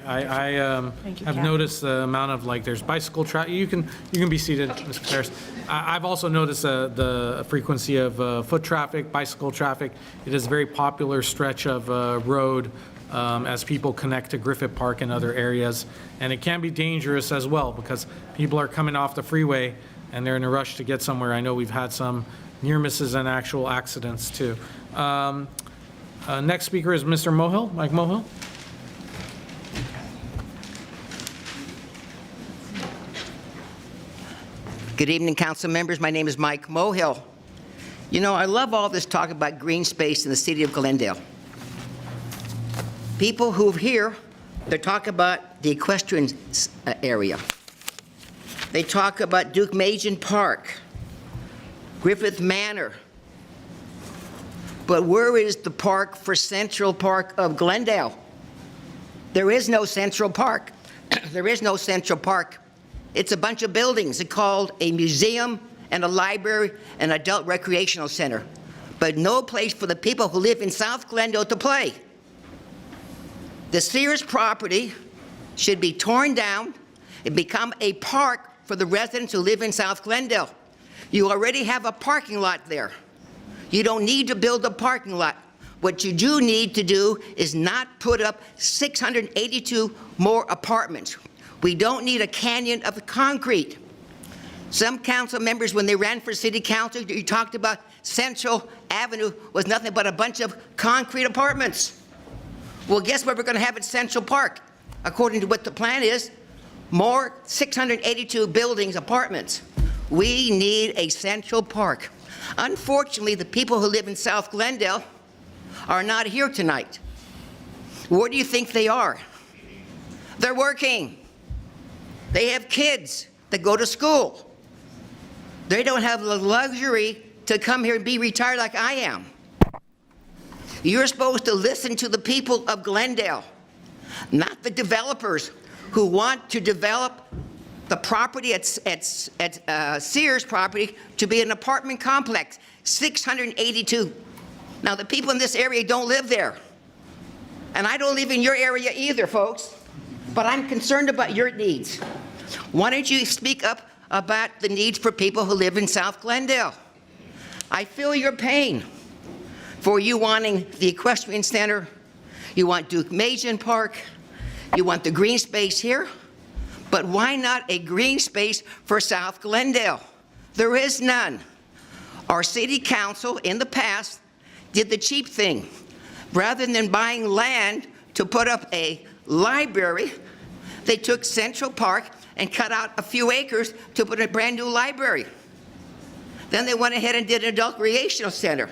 Thank you, have Kat. noticed the amount of, like, there's bicycle traffic. You can be seated, Mr. Paris. I've also noticed the frequency of foot traffic, bicycle traffic. It is a very popular stretch of road as people connect to Griffith Park and other areas. And it can be dangerous as well because people are coming off the freeway and they're in a rush to get somewhere. I know we've had some near misses and actual accidents too. Next speaker is Mr. Mohill, Mike Mohill. Good evening, council members. My name is Mike Mohill. You know, I love all this talk about green space in the city of Glendale. People who are here, they talk about the equestrian area. They talk about Duke Majan Park, Griffith Manor. But where is the park for Central Park of Glendale? There is no Central Park. There is no Central Park. It's a bunch of buildings. It's called a museum and a library and adult recreational center, but no place for the people who live in South Glendale to play. The Sears property should be torn down and become a park for the residents who live in South Glendale. You already have a parking lot there. You don't need to build a parking lot. What you do need to do is not put up 682 more apartments. We don't need a canyon of concrete. Some council members, when they ran for city council, you talked about Central Avenue was nothing but a bunch of concrete apartments. Well, guess what we're going to have at Central Park? According to what the plan is, more 682 buildings, apartments. We need a Central Park. Unfortunately, the people who live in South Glendale are not here tonight. Where do you think they are? They're working. They have kids that go to school. They don't have the luxury to come here and be retired like I am. You're supposed to listen to the people of Glendale, not the developers who want to develop the property at Sears property to be an apartment complex, 682. Now, the people in this area don't live there. And I don't live in your area either, folks. But I'm concerned about your needs. Why don't you speak up about the needs for people who live in South Glendale? I feel your pain for you wanting the equestrian center, you want Duke Majan Park, you want the green space here, but why not a green space for South Glendale? There is none. Our city council in the past did the cheap thing. Rather than buying land to put up a library, they took Central Park and cut out a few acres to put a brand new library. Then they went ahead and did an adult recreational center.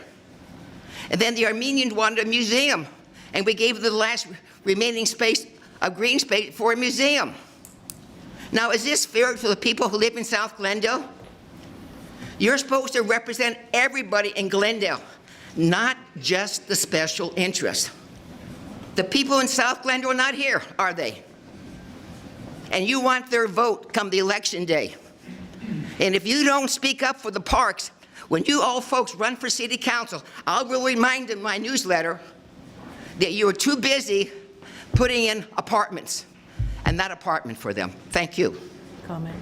And then the Armenians wanted a museum, and we gave them the last remaining space of green space for a museum. Now, is this fair to the people who live in South Glendale? You're supposed to represent everybody in Glendale, not just the special interest. The people in South Glendale are not here, are they? And you want their vote come the election day. And if you don't speak up for the parks, when you all folks run for city council, I'll remind in my newsletter that you are too busy putting in apartments and that apartment for them. Thank you. Comment.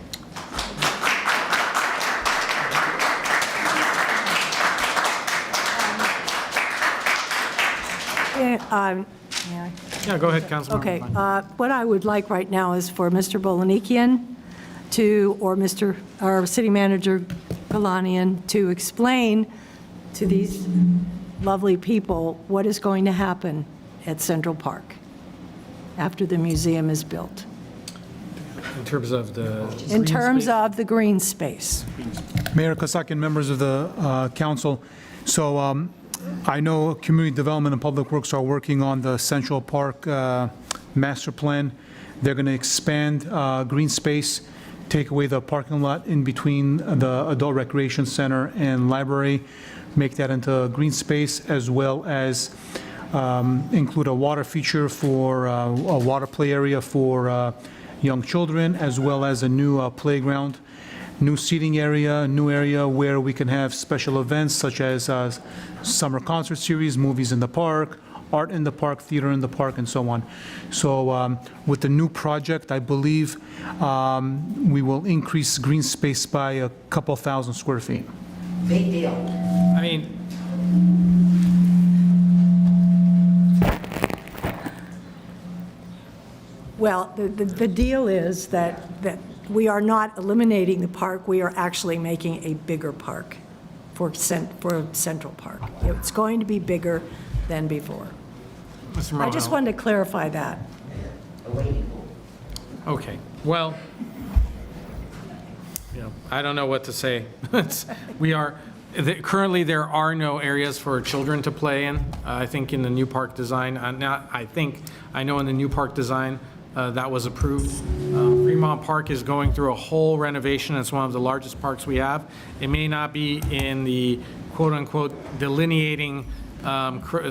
Yeah, go ahead, Councilmember. Okay, what I would like right now is for Mr. Bolanikian or City Manager Galanian to explain to these lovely people what is going to happen at Central Park after the museum is built. In terms of the In green terms space? of the green space. Mayor Kasakian, members of the council, so I know Community Development and Public Works are working on the Central Park master plan. They're going to expand green space take away the parking lot in between the adult recreation center and library, make that into a green space, as well as include a water feature for a water play area for young children, as well as a new playground, new seating area, new area where we can have special events such as summer concert series, movies in the park, art in the park, theater in the park, and so on. So with the new project, I believe we will increase green space by a couple thousand square feet. Big deal. I mean, Well, the deal is that we are not eliminating the park, we are actually making a bigger park for Central Park. It's going to be bigger than before. Mr. I just Mohel. wanted to clarify that. Okay, well, I don't know what to say. Currently, there are no areas for children to play in. I think in the new park design, I know in the new park design, that was approved. Fremont Park is going through a whole renovation. It's one of the largest parks we have. It may not be in the quote-unquote delineating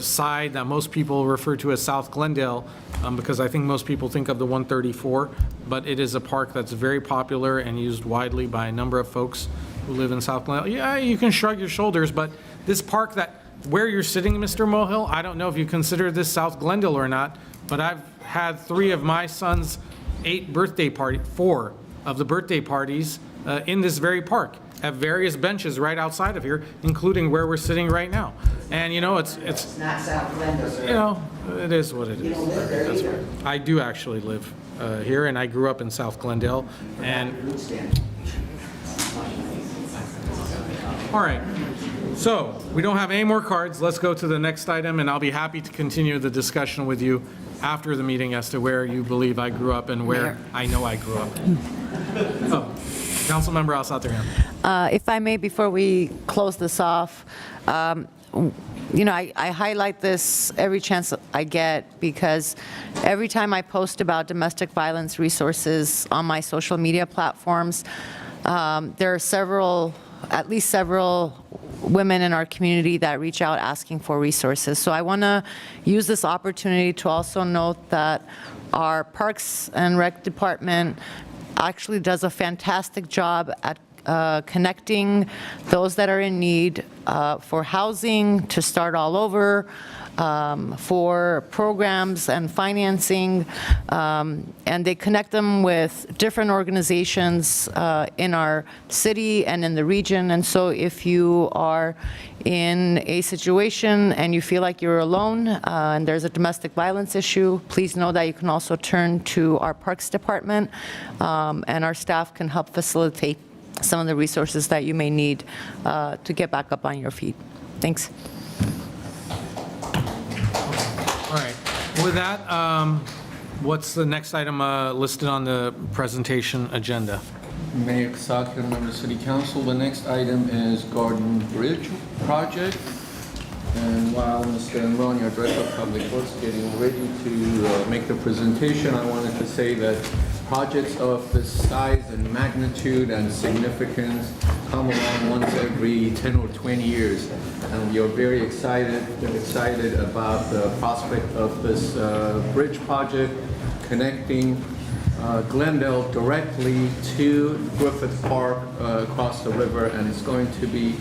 side that most people refer to as South Glendale, because I think most people think of the 134, but it is a park that's very popular and used widely by a number of folks who live in South Glendale. Yeah, you can shrug your shoulders, but this park where you're sitting, Mr. Mohill, I don't know if you consider this South Glendale or not, but I've had 3 of my son's 4 of the birthday parties in this very park, at various benches right outside of here, including where we're sitting right now. And it's Not South Glendale, sir. it is what it is. You don't live there That's either. right. I do actually live here, and I grew up in South Glendale. And all right, so we don't have any more cards. Let's go to the next item, and I'll be happy to continue the discussion with you after the meeting as to where you believe I grew up and where I know I grew up. Oh, Councilmember Alsatirian. If I may, before we close this off, I highlight this every chance I get because every time I post about domestic violence resources on my social media platforms, there are at least several women in our community that reach out asking for resources. So I want to use this opportunity to also note that our Parks and Rec Department actually does a fantastic job at connecting those that are in need for housing, to start all over, for programs and financing, and they connect them with different organizations in our city and in the region. And so if you are in a situation and you feel like you're alone and there's a domestic violence issue, please know that you can also turn to our Parks Department, and our staff can help facilitate some of the resources that you may need to get back up on your feet. Thanks. All right. With that, what's the next item listed on the presentation agenda? Mayor Kasakian, member of City Council, the next item is Garden Bridge project. And while Mr. Enron, your Director of Public Works, getting ready to make the presentation, I wanted to say that projects of this size and magnitude and significance come along once every 10 or 20 years. And we are very excited about the prospect of this bridge project connecting Glendale directly to Griffith Park across the river, and it's going to be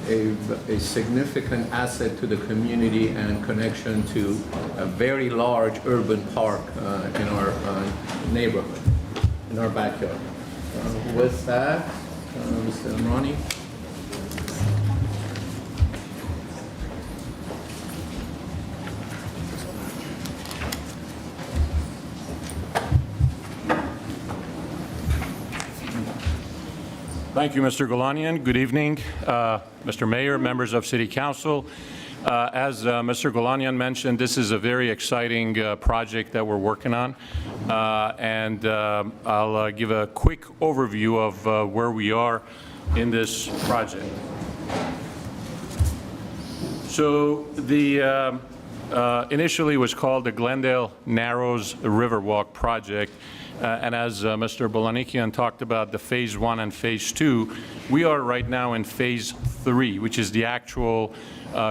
a significant asset to the community and connection to a very large urban park in our neighborhood, in our backyard. With that, Mr. Amrani. Thank you, Mr. Golanian. Good evening, Mr. Mayor, members of City Council. As Mr. Golanian mentioned, this is a very exciting project that we're working on, and I'll give a quick overview of where we are in this project. So the initially was called the Glendale Narrows Riverwalk Project. And as Mr. Bolanikian talked about the Phase 1 and Phase 2, we are right now in Phase 3, which is the actual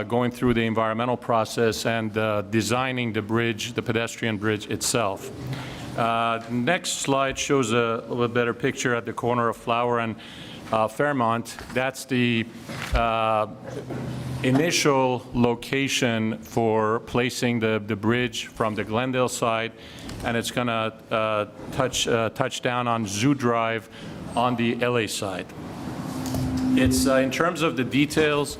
going through the environmental process and designing the bridge, the pedestrian bridge itself. Next slide shows a little bit better picture at the corner of Flower and Fairmont. That's the initial location for placing the bridge from the Glendale side, and it's going to touch down on Zoo Drive on the LA side. It's in terms of the details,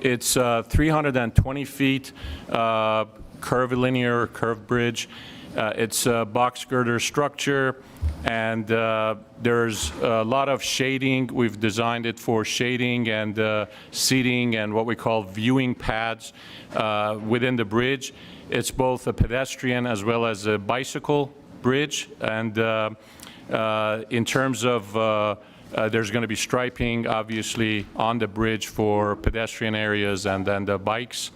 it's 320 feet curvilinear curved bridge. It's a box girder structure, and there's a lot of shading. We've designed it for shading and seating and what we call viewing pads within the bridge. It's both a pedestrian as well as a bicycle bridge, and in terms of there's going to be striping, obviously, on the bridge for pedestrian areas and then the bikes.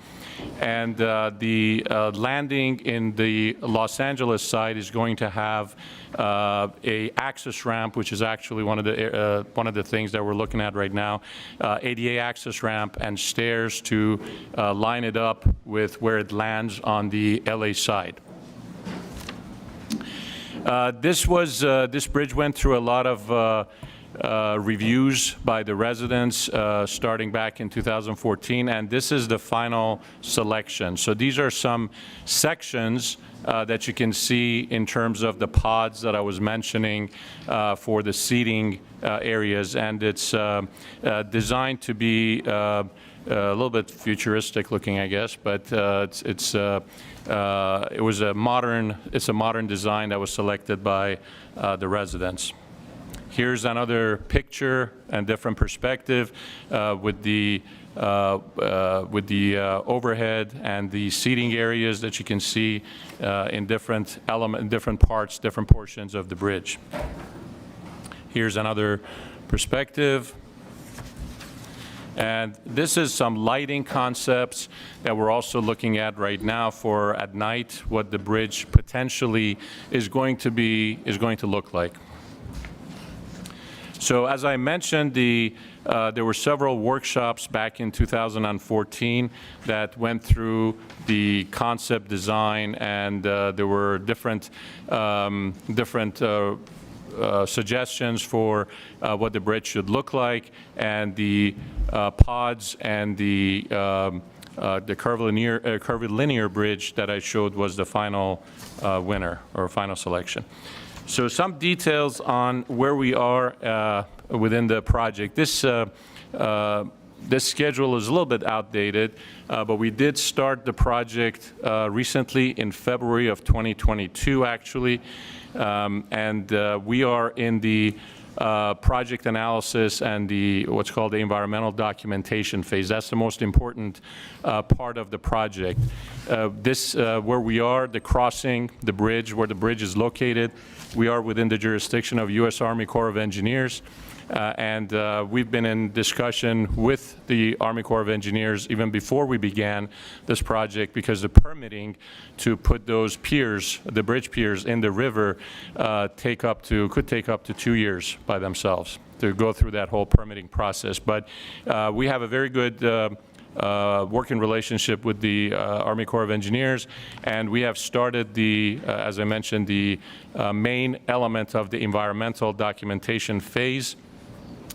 And the landing in the Los Angeles side is going to have a access ramp, which is actually one of the things that we're looking at right now, ADA access ramp and stairs to line it up with where it lands on the LA side. This bridge went through a lot of reviews by the residents starting back in 2014, and this is the final selection. So these are some sections that you can see in terms of the pods that I was mentioning for the seating areas, and it's designed to be a little bit futuristic looking, I guess, but it's a modern design that was selected by the residents. Here's another picture and different perspective with the overhead and the seating areas that you can see in different parts, different portions of the bridge. Here's another perspective. And this is some lighting concepts that we're also looking at right now for at night, what the bridge potentially is going to look like. So as I mentioned, there were several workshops back in 2014 that went through the concept design, and there were different suggestions for what the bridge should look like, and the pods and the curvilinear bridge that I showed was the final winner or final selection. So some details on where we are within the project. This schedule is a little bit outdated, but we did start the project recently in February of 2022, actually, and we are in the project analysis and what's called the environmental documentation phase. That's the most important part of the project. Where we are, the crossing, the bridge, where the bridge is located, we are within the jurisdiction of U.S. Army Corps of Engineers, and we've been in discussion with the Army Corps of Engineers even before we began this project, because the permitting to put those piers, the bridge piers in the river, could take up to 2 years by themselves to go through that whole permitting process. But we have a very good working relationship with the Army Corps of Engineers, and we have started as I mentioned, the main element of the environmental documentation phase,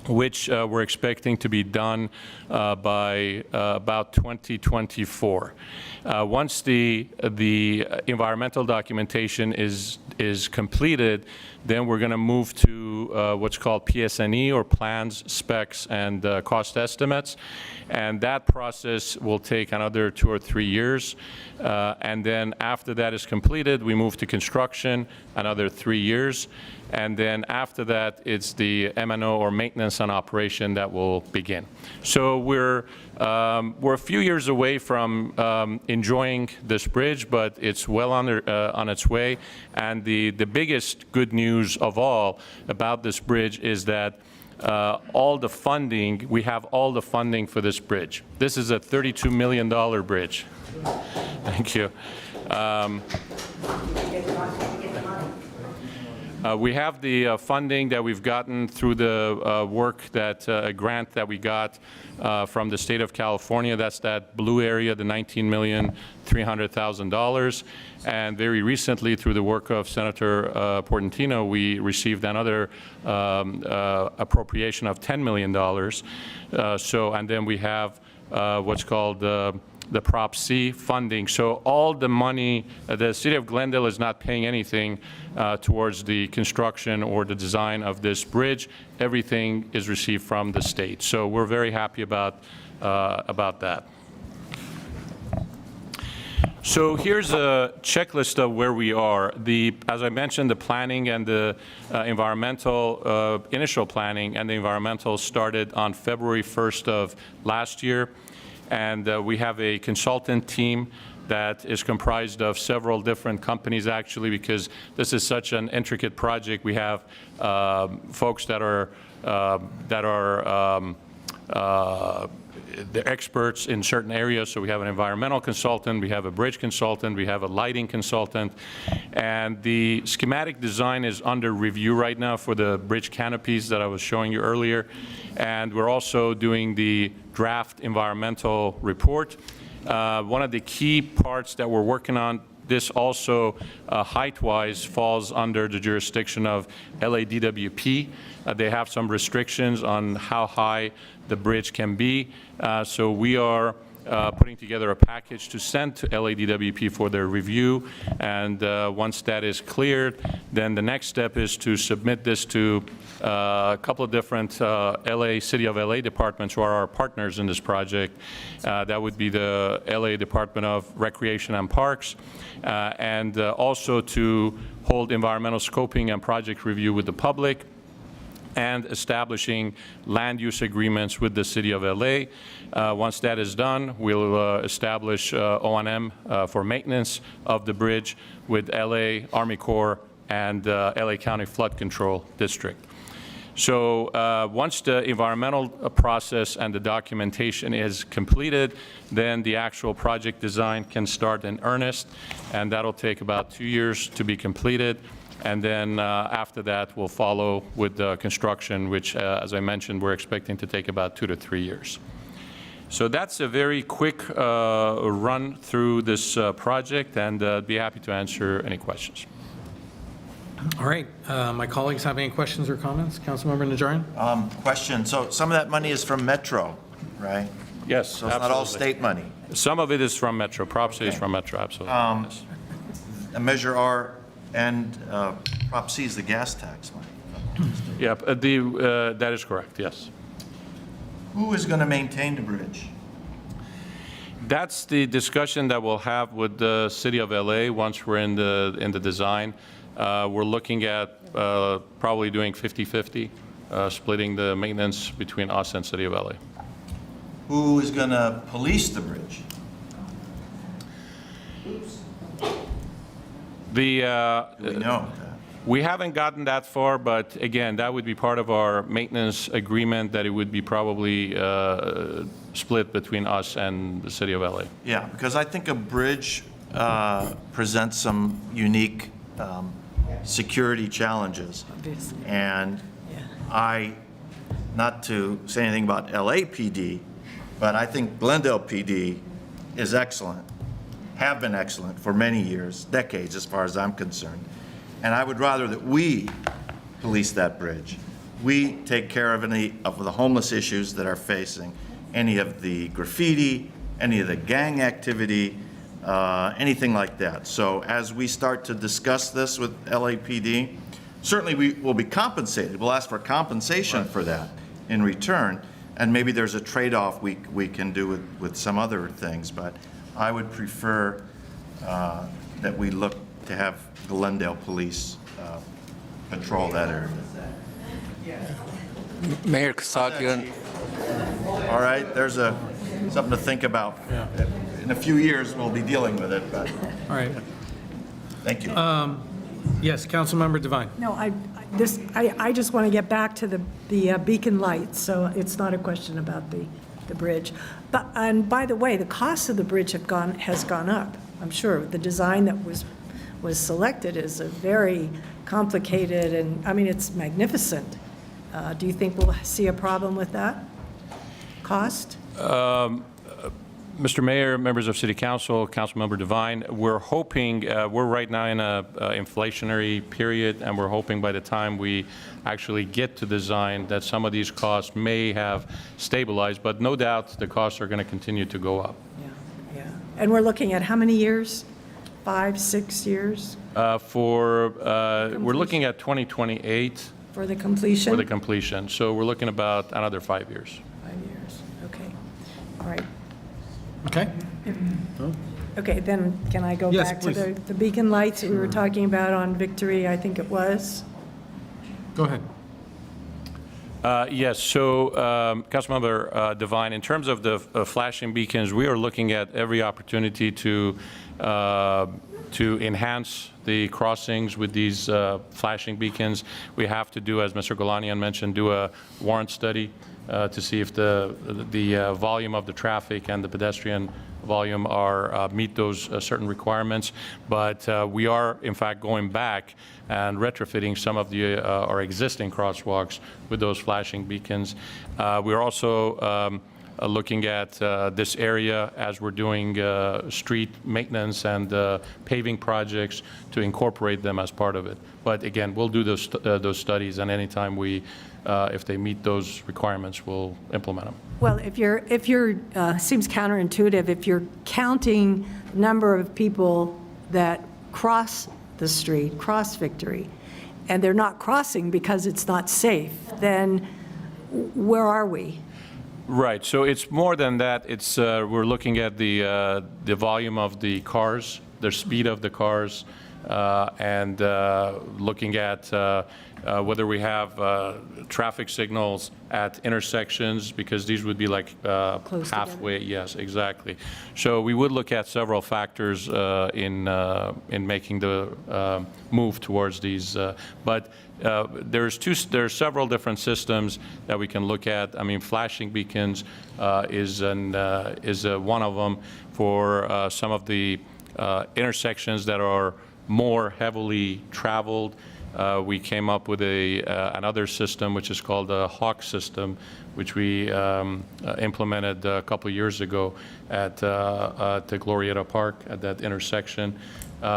which we're expecting to be done by about 2024. Once the environmental documentation is completed, then we're going to move to what's called PSNE, or plans, specs, and cost estimates. And that process will take another 2 or 3 years. And then after that is completed, we move to construction, another 3 years. And then after that, it's the M&O, or maintenance and operation, that will begin. So we're a few years away from enjoying this bridge, but it's well on its way. And the biggest good news of all about this bridge is that all the funding, we have all the funding for this bridge. This is a $32 million bridge. Thank you. We have the funding that we've gotten through the work that, a grant that we got from the state of California. That's that blue area, the $19,300,000. And very recently, through the work of Senator Portantino, we received another appropriation of $10 million. And then we have what's called the Prop C funding. So all the money, the city of Glendale is not paying anything towards the construction or the design of this bridge. Everything is received from the state. So we're very happy about that. So here's a checklist of where we are. As I mentioned, the planning and the environmental, initial planning and the environmental started on February 1st of last year. And we have a consultant team that is comprised of several different companies, actually, because this is such an intricate project. We have folks that are the experts in certain areas. So we have an environmental consultant, we have a bridge consultant, we have a lighting consultant, and the schematic design is under review right now for the bridge canopies that I was showing you earlier. And we're also doing the draft environmental report. One of the key parts that we're working on, this also height-wise falls under the jurisdiction of LADWP. They have some restrictions on how high the bridge can be. So we are putting together a package to send to LADWP for their review. And once that is cleared, then the next step is to submit this to a couple of different City of LA departments who are our partners in this project. That would be the LA Department of Recreation and Parks, and also to hold environmental scoping and project review with the public, and establishing land use agreements with the City of LA. Once that is done, we'll establish O&M for maintenance of the bridge with LA Army Corps and LA County Flood Control District. So once the environmental process and the documentation is completed, then the actual project design can start in earnest, and that'll take about 2 years to be completed. And then after that, we'll follow with the construction, which, as I mentioned, we're expecting to take about 2 to 3 years. So that's a very quick run through this project, and be happy to answer any questions. All right. My colleagues have any questions or comments? Councilmember Najarian? Question, so some of that money is from Metro, right? Yes, So it's not all state money? Some of it is from Metro. Prop C is from Metro, absolutely. Yes. Measure R and Prop C is the gas tax money. Yeah, that is correct, yes. Who is going to maintain the bridge? That's the discussion that we'll have with the City of LA once we're in the design. We're looking at probably doing 50-50, splitting the maintenance between us and City of LA. Who is going to police the bridge? Do we know that? We haven't gotten that far, but again, that would be part of our maintenance agreement, that it would be probably split between us and the City of LA. Yeah, because I think a bridge presents some unique security challenges. And not to say anything about LAPD, but I think Glendale PD is excellent, have been excellent for many years, decades as far as I'm concerned. And I would rather that we police that bridge. We take care of any of the homeless issues that are facing, any of the graffiti, any of the gang activity, anything like that. So as we start to discuss this with LAPD, certainly we will be compensated. We'll ask for compensation for that in return. And maybe there's a trade-off we can do with some other things. But I would prefer that we look to have Glendale Police patrol that area. Mayor Kasakian. All right, there's something to think about. Yeah. In a few years, we'll be dealing with it, but All right. thank you. Yes, Councilmember Devine. No, I just want to get back to the beacon lights, so it's not a question about the bridge. But, and by the way, the cost of the bridge has gone up, I'm sure. The design that was selected is a very complicated, and, I mean, it's magnificent. Do you think we'll see a problem with that cost? Mr. Mayor, members of City Council, Councilmember Devine, we're hoping, we're right now in a inflationary period, and we're hoping by the time we actually get to design that some of these costs may have stabilized, but no doubt the costs are going to continue to go up. Yeah. And we're looking at how many years? 5, 6 years We're looking at 2028 for the completion? for the completion. So we're looking about another 5 years. 5 years, okay. All right. Okay? Okay, then can I go Yes, back to please. the beacon lights that we were talking about on Victory, I think it was? Go ahead. Yes, so Councilmember Devine, in terms of the flashing beacons, we are looking at every opportunity to enhance the crossings with these flashing beacons. We have to do, as Mr. Golanian mentioned, do a warrant study to see if the volume of the traffic and the pedestrian volume meet those certain requirements. But we are, in fact, going back and retrofitting some of our existing crosswalks with those flashing beacons. We're also looking at this area as we're doing street maintenance and paving projects to incorporate them as part of it. But again, we'll do those studies, and anytime if they meet those requirements, we'll implement them. Well, if you're seems counterintuitive, if you're counting the number of people that cross the street, cross Victory, and they're not crossing because it's not safe, then where are we? Right, so it's more than that. It's, we're looking at the volume of the cars, the speed of the cars, and looking at whether we have traffic signals at intersections, because these would be like halfway. Yes, exactly. So we would look at several factors in making the move towards these. But there's several different systems that we can look at. I mean, flashing beacons is one of them for some of the intersections that are more heavily traveled. We came up with another system, which is called the Hawk system, which we implemented a couple of years ago at the Glorieta Park at that intersection.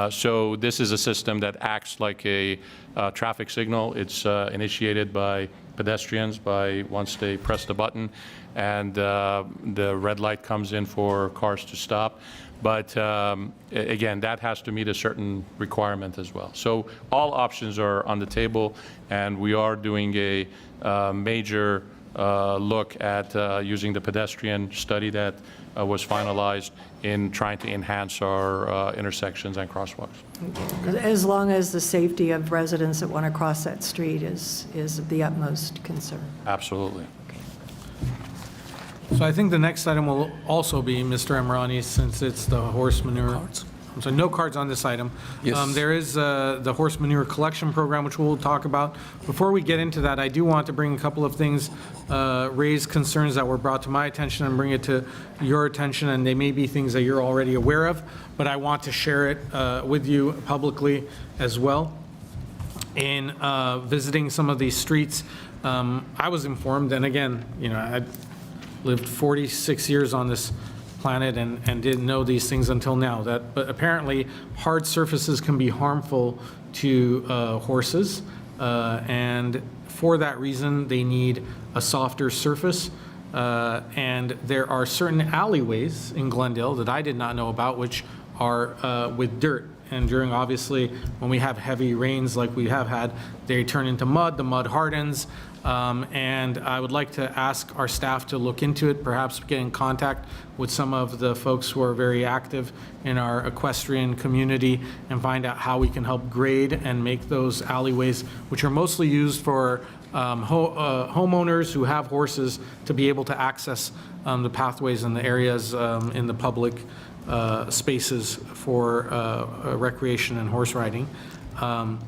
So this is a system that acts like a traffic signal. It's initiated by pedestrians once they press the button, and the red light comes in for cars to stop. But again, that has to meet a certain requirement as well. So all options are on the table, and we are doing a major look at using the pedestrian study that was finalized in trying to enhance our intersections and crosswalks. As long as the safety of residents that want to cross that street is of the utmost concern. Absolutely. So I think the next item will also be, Mr. Emrani, since it's the horse manure. I'm sorry, no cards on this item. Yes. There is the horse manure collection program, which we'll talk about. Before we get into that, I do want to bring a couple of things, raise concerns that were brought to my attention and bring it to your attention, and they may be things that you're already aware of, but I want to share it with you publicly as well. In visiting some of these streets, I was informed, and again, I lived 46 years on this planet and didn't know these things until now, but apparently hard surfaces can be harmful to horses, and for that reason they need a softer surface, and there are certain alleyways in Glendale that I did not know about, which are with dirt. And during, obviously, when we have heavy rains like we have had, they turn into mud, the mud hardens, and I would like to ask our staff to look into it, perhaps get in contact with some of the folks who are very active in our equestrian community and find out how we can help grade and make those alleyways, which are mostly used for homeowners who have horses, to be able to access the pathways and the areas in the public spaces for recreation and horse riding.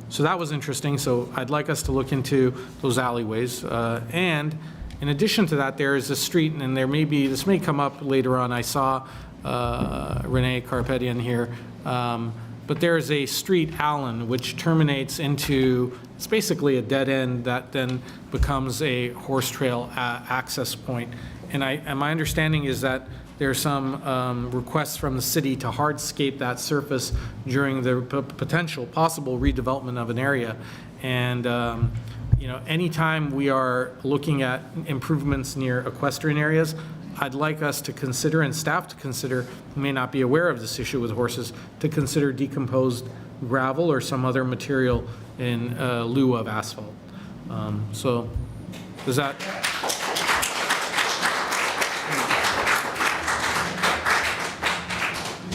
So that was interesting. So I'd like us to look into those alleyways. And in addition to that, there is a street, and this may come up later on. I saw Renee Carpetian here. But there's a street, Allen, which terminates into, it's basically a dead end that then becomes a horse trail access point. And my understanding is that there's some requests from the city to hardscape that surface during the possible redevelopment of an area. And anytime we are looking at improvements near equestrian areas, I'd like us to consider, and staff to consider, who may not be aware of this issue with horses, to consider decomposed gravel or some other material in lieu of asphalt. So does that?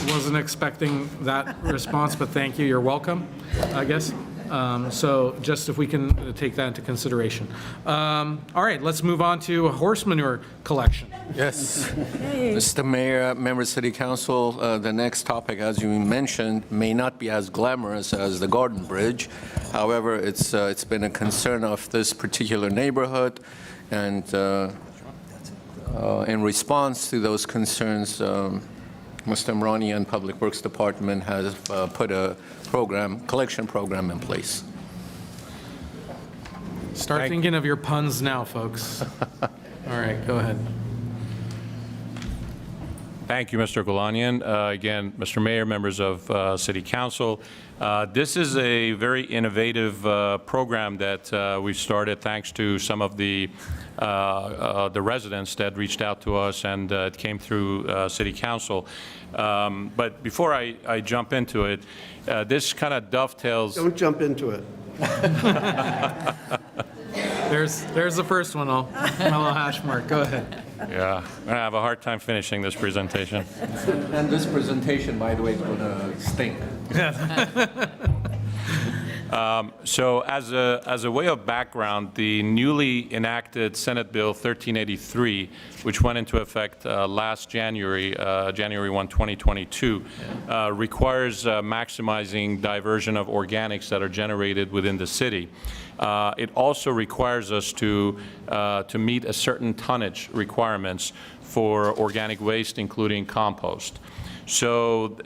Wasn't expecting that response, but thank you. You're welcome, I guess. So just if we can take that into consideration. All right, let's move on to horse manure collection. Yes. Mr. Mayor, members of City Council, the next topic, as you mentioned, may not be as glamorous as the Garden Bridge. However, it's been a concern of this particular neighborhood, and in response to those concerns, Mr. Imrani and Public Works Department has put a collection program in place. Start thinking of your puns now, folks. All right, go ahead. Thank you, Mr. Gulanian. Again, Mr. Mayor, members of City Council, this is a very innovative program that we've started thanks to some of the residents that reached out to us, and it came through City Council. But before I jump into it, this kind of dovetails. Don't jump into it. There's the first one, my little hash mark. Go ahead. Yeah, I'm going to have a hard time finishing this presentation. And this presentation, by the way, is going to stink. So as a way of background, the newly enacted Senate Bill 1383, which went into effect last January, January 1, 2022, requires maximizing diversion of organics that are generated within the city. It also requires us to meet a certain tonnage requirements for organic waste, including compost. So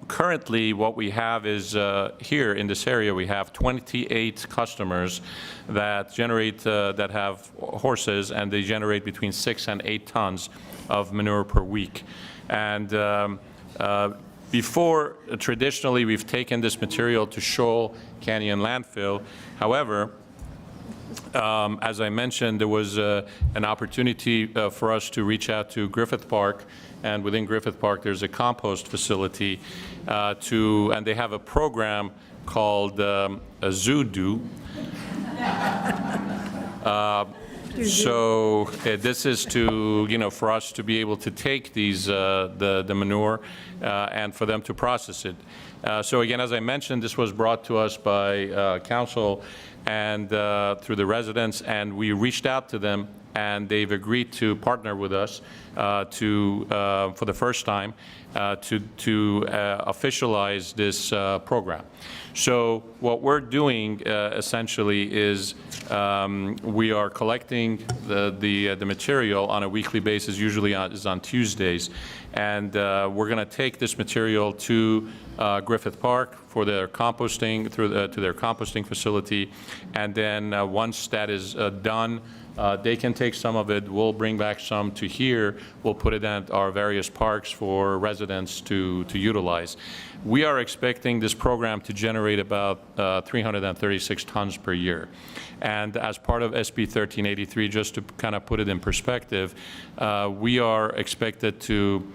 currently what we have is here in this area we have 28 customers that that have horses, and they generate between 6 and 8 tons of manure per week. And before, traditionally we've taken this material to Shoal Canyon landfill. However, as I mentioned, there was an opportunity for us to reach out to Griffith Park, and within Griffith Park there's a compost facility and they have a program called Verdugo. So this is to, for us to be able to take these, the manure and for them to process it. So again, as I mentioned, this was brought to us by council and through the residents, and we reached out to them, and they've agreed to partner with us for the first time to officialial this program. So what we're doing essentially is we are collecting the material on a weekly basis, usually is on Tuesdays, and we're going to take this material to Griffith Park for their composting, to their composting facility, and then once that is done, they can take some of it, we'll bring back some to here, we'll put it at our various parks for residents to utilize. We are expecting this program to generate about 336 tons per year. And as part of SB 1383, just to kind of put it in perspective, we are expected to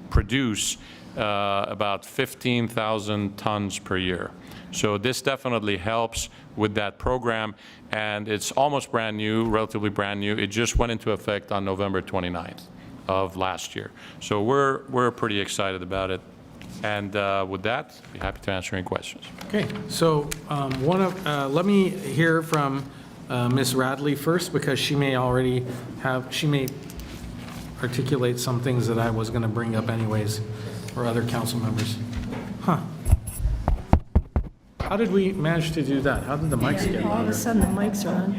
produce about 15,000 tons per year. So this definitely helps with that program, and it's almost brand new, relatively brand new. It just went into effect on November 29th of last year. So we're pretty excited about it. And with that, I'd be happy to answer any questions. Okay, so let me hear from Ms. Radley first, because she may already have, articulate some things that I was going to bring up anyways, or other council members. Huh. How did we manage to do that? How did the mics get All of louder? a sudden, the mics are on.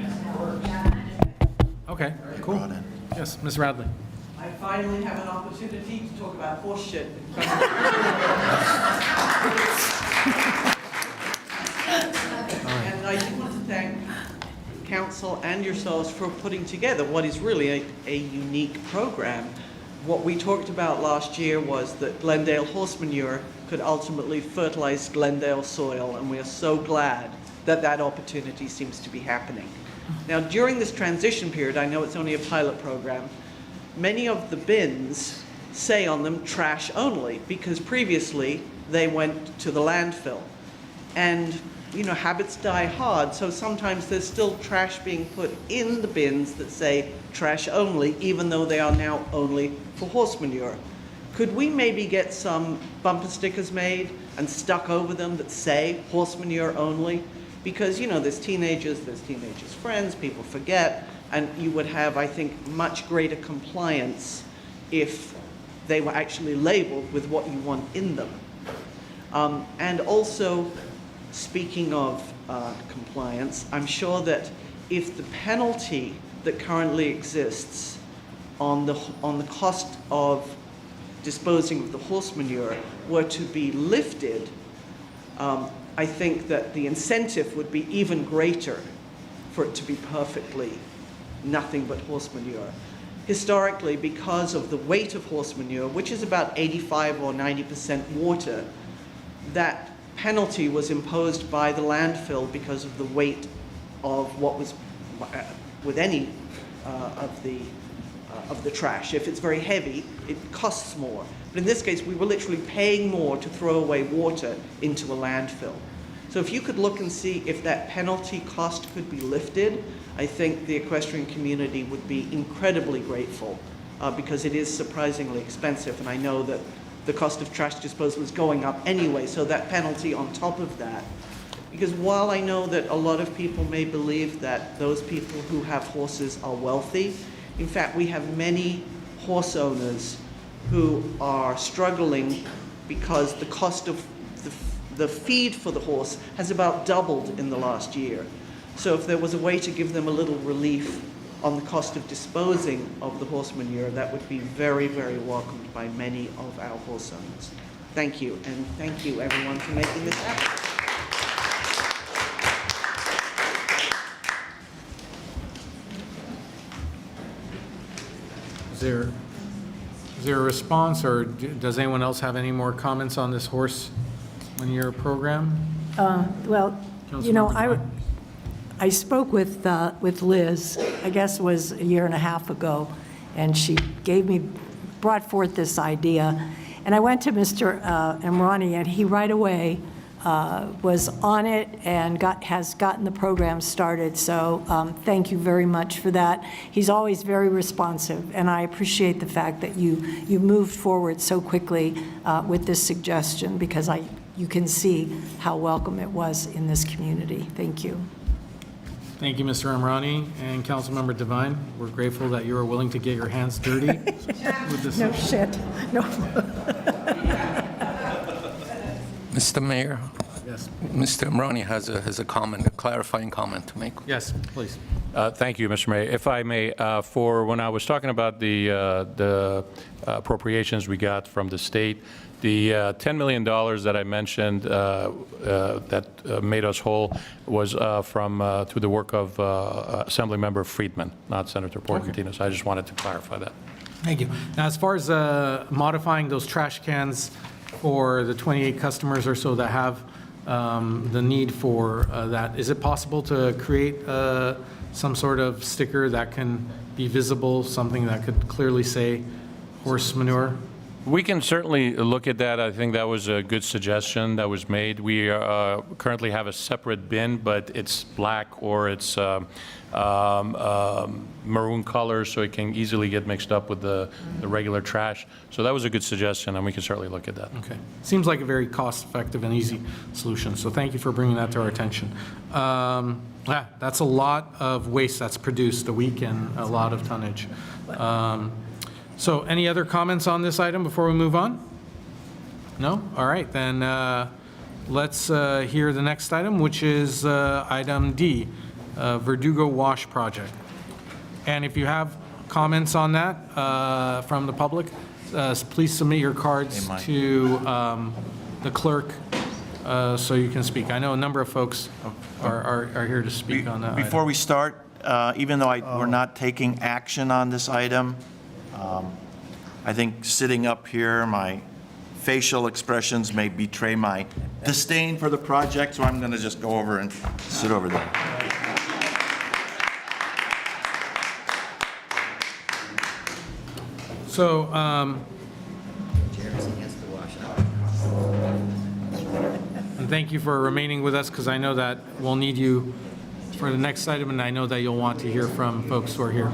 Okay, cool. Yes, Ms. Radley. I finally have an opportunity to talk about horse shit. And I do want to thank council and yourselves for putting together what is really a unique program. What we talked about last year was that Glendale horse manure could ultimately fertilize Glendale soil, and we are so glad that that opportunity seems to be happening. Now, during this transition period, I know it's only a pilot program, many of the bins say on them trash only, because previously they went to the landfill. And, you know, habits die hard, so sometimes there's still trash being put in the bins that say trash only, even though they are now only for horse manure. Could we maybe get some bumper stickers made and stuck over them that say horse manure only? Because, you know, there's teenagers' friends, people forget, and you would have, I think, much greater compliance if they were actually labeled with what you want in them. And also, speaking of compliance, I'm sure that if the penalty that currently exists on the cost of disposing of the horse manure were to be lifted, I think that the incentive would be even greater for it to be perfectly nothing but horse manure. Historically, because of the weight of horse manure, which is about 85 or 90% water, that penalty was imposed by the landfill because of the weight of what was with any of the trash. If it's very heavy, it costs more. But in this case, we were literally paying more to throw away water into a landfill. So if you could look and see if that penalty cost could be lifted, I think the equestrian community would be incredibly grateful because it is surprisingly expensive, and I know that the cost of trash disposal is going up anyway, so that penalty on top of that. Because while I know that a lot of people may believe that those people who have horses are wealthy, in fact, we have many horse owners who are struggling because the cost of the feed for the horse has about doubled in the last year. So if there was a way to give them a little relief on the cost of disposing of the horse manure, that would be very, very welcomed by many of our horse owners. Thank you, and thank you everyone for making this happen. Is there a response, or does anyone else have any more comments on this horse manure program? Well, you know, I spoke with Liz, I guess it was a year and a half ago, and she brought forth this idea. And I went to Mr. Imrani, and he right away was on it and has gotten the program started. So thank you very much for that. He's always very responsive, and I appreciate the fact that you moved forward so quickly with this suggestion, because you can see how welcome it was in this community. Thank you. Thank you, Mr. Imrani and Councilmember Devine. We're grateful that you are willing to get your hands dirty with this. No shit. No. Mr. Mayor? Yes. Mr. Imrani has a comment, a clarifying comment to make. Yes, please. Thank you, Mr. Mayor. If I may, for when I was talking about the appropriations we got from the state, the $10 million that I mentioned that made us whole was through the work of Assemblymember Friedman, not Senator Portantino. So I just wanted to clarify that. Thank you. Now, as far as modifying those trash cans for the 28 customers or so that have the need for that, is it possible to create some sort of sticker that can be visible, something that could clearly say horse manure? We can certainly look at that. I think that was a good suggestion that was made. We currently have a separate bin, but it's black or it's maroon color, so it can easily get mixed up with the regular trash. So that was a good suggestion, and we can certainly look at that. Okay. Seems like a very cost-effective and easy solution, so thank you for bringing that to our attention. That's a lot of waste that's produced a week and a lot of tonnage. So any other comments on this item before we move on? No? All right, then let's hear the next item, which is item D, Verdugo Wash Project. And if you have comments on that from the public, please submit your cards to the clerk so you can speak. I know a number of folks are here to speak on that Before item. we start, even though we're not taking action on this item, I think sitting up here, my facial expressions may betray my disdain for the project, so I'm going to just go over and sit over there. So, and thank you for remaining with us, because I know that we'll need you for the next item, and I know that you'll want to hear from folks who are here.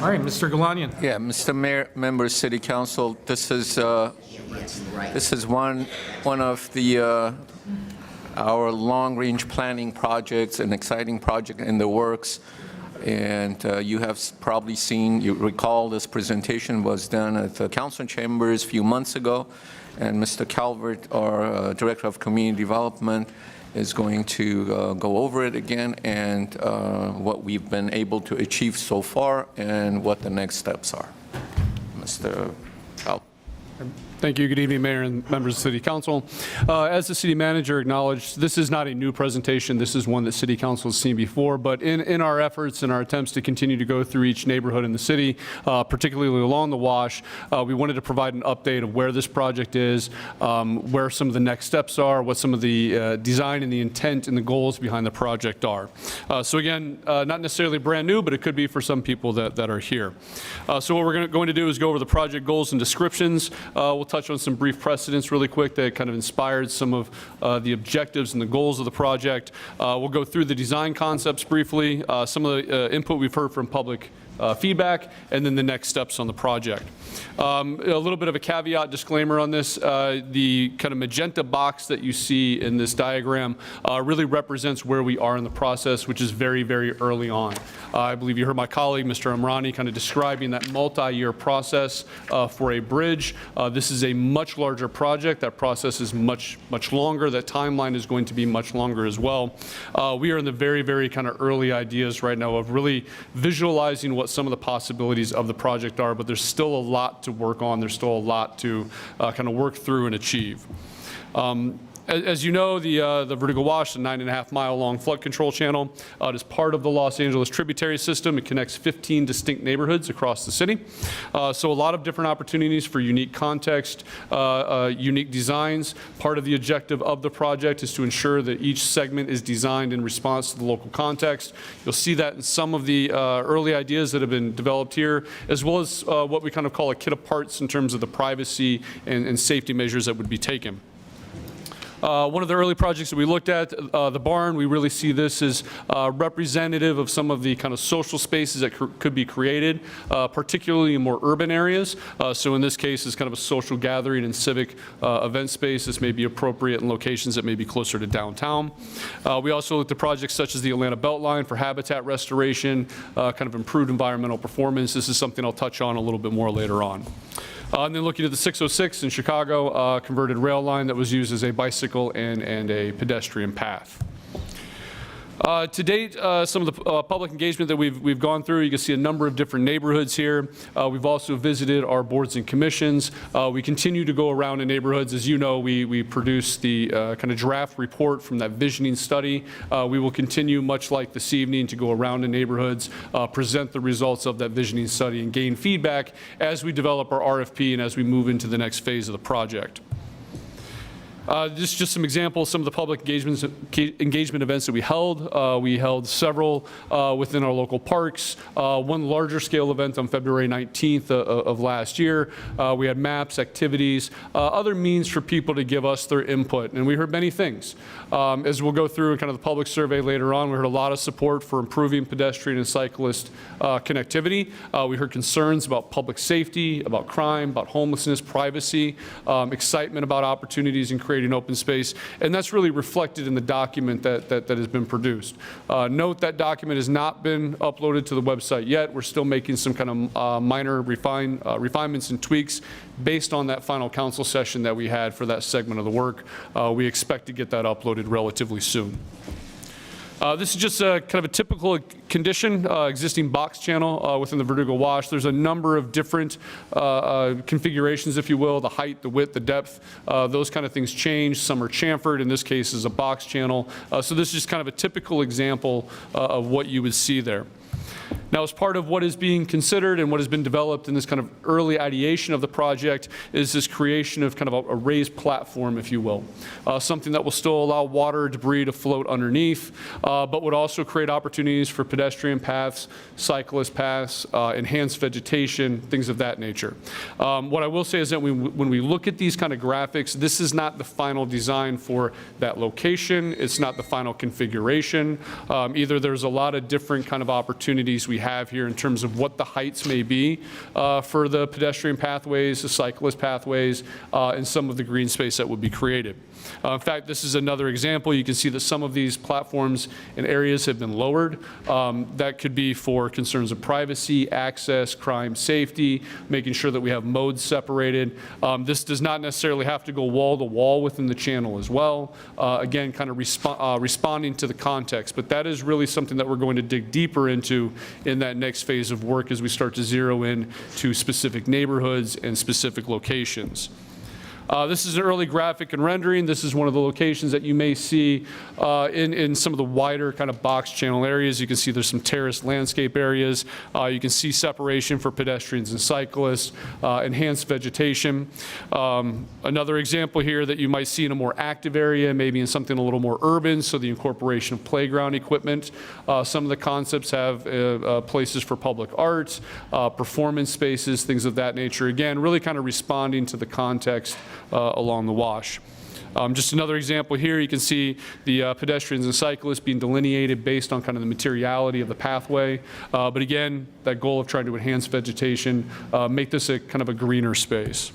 All right, Mr. Galanian. Yeah, Mr. Mayor, members, City Council, this is one of the our long-range planning projects, an exciting project in the works. And you have probably seen, you recall this presentation was done at the council chambers a few months ago. And Mr. Calvert, our Director of Community Development, is going to go over it again and what we've been able to achieve so far and what the next steps are. Mr. Calvert. Thank you. Good evening, Mayor and members of City Council. As the City Manager acknowledged, this is not a new presentation. This is one that City Council has seen before. But in our efforts and our attempts to continue to go through each neighborhood in the city, particularly along the Wash, we wanted to provide an update of where this project is, where some of the next steps are, what some of the design and the intent and the goals behind the project are. So again, not necessarily brand new, but it could be for some people that are here. So what we're going to do is go over the project goals and descriptions. We'll touch on some brief precedents really quick that kind of inspired some of the objectives and the goals of the project. We'll go through the design concepts briefly, some of the input we've heard from public feedback, and then the next steps on the project. A little bit of a caveat disclaimer on this. The kind of magenta box that you see in this diagram really represents where we are in the process, which is very, very early on. I believe you heard my colleague, Mr. Amrani, kind of describing that multi-year process for a bridge. This is a much larger project. That process is much, much longer. That timeline is going to be much longer as well. We are in the very, very kind of early ideas right now of really visualizing what some of the possibilities of the project are, but there's still a lot to work on. There's still a lot to kind of work through and achieve. As you know, the Verdugo Wash, the 9.5-mile-long flood control channel, it is part of the Los Angeles tributary system. It connects 15 distinct neighborhoods across the city. So a lot of different opportunities for unique context, unique designs. Part of the objective of the project is to ensure that each segment is designed in response to the local context. You'll see that in some of the early ideas that have been developed here, as well as what we kind of call a kit of parts in terms of the privacy and safety measures that would be taken. One of the early projects that we looked at, the barn, we really see this as representative of some of the kind of social spaces that could be created, particularly in more urban areas. So in this case, it's kind of a social gathering and civic event space. This may be appropriate in locations that may be closer to downtown. We also looked at projects such as the Atlanta Beltline for habitat restoration, kind of improved environmental performance. This is something I'll touch on a little bit more later on. And then looking at the 606 in Chicago, converted rail line that was used as a bicycle and a pedestrian path. To date, some of the public engagement that we've gone through, you can see a number of different neighborhoods here. We've also visited our boards and commissions. We continue to go around in neighborhoods. As you know, we produce the kind of draft report from that visioning study. We will continue, much like this evening, to go around in neighborhoods, present the results of that visioning study, and gain feedback as we develop our RFP and as we move into the next phase of the project. Just some examples, some of the public engagement events that we held. We held several within our local parks. One larger scale event on February 19th of last year. We had maps, activities, other means for people to give us their input. And we heard many things. As we'll go through kind of the public survey later on, we heard a lot of support for improving pedestrian and cyclist connectivity. We heard concerns about public safety, about crime, about homelessness, privacy, excitement about opportunities in creating creating open space, and that's really reflected in the document that has been produced. Note that document has not been uploaded to the website yet. We're still making some kind of minor refinements and tweaks based on that final council session that we had for that segment of the work. We expect to get that uploaded relatively soon. This is just a kind of a typical condition, existing box channel within the Verdugo wash. There's a number of different configurations, if you will, the height, the width, the depth, those kind of things change. Some are chamfered, in this case is a box channel. So this is just kind of a typical example of what you would see there. Now, as part of what is being considered and what has been developed in this kind of early ideation of the project is this creation of kind of a raised platform, if you will, something that will still allow water, debris to float underneath, but would also create opportunities for pedestrian paths, cyclist paths, enhanced vegetation, things of that nature. What I will say is that when we look at these kind of graphics, this is not the final design for that location. It's not the final configuration. Either there's a lot of different kind of opportunities we have here in terms of what the heights may be for the pedestrian pathways, the cyclist pathways, and some of the green space that would be created. In fact, this is another example. You can see that some of these platforms and areas have been lowered. That could be for concerns of privacy, access, crime, safety, making sure that we have modes separated. This does not necessarily have to go wall to wall within the channel as well. Again, kind of responding to the context, but that is really something that we're going to dig deeper into in that next phase of work as we start to zero in to specific neighborhoods and specific locations. This is an early graphic and rendering. This is one of the locations that you may see in some of the wider kind of box channel areas. You can see there's some terraced landscape areas. You can see separation for pedestrians and cyclists, enhanced vegetation. Another example here that you might see in a more active area, maybe in something a little more urban, so the incorporation of playground equipment. Some of the concepts have places for public art, performance spaces, things of that nature. Again, really kind of responding to the context along the wash. Just another example here, you can see the pedestrians and cyclists being delineated based on kind of the materiality of the pathway. But again, that goal of trying to enhance vegetation, make this a kind of a greener space.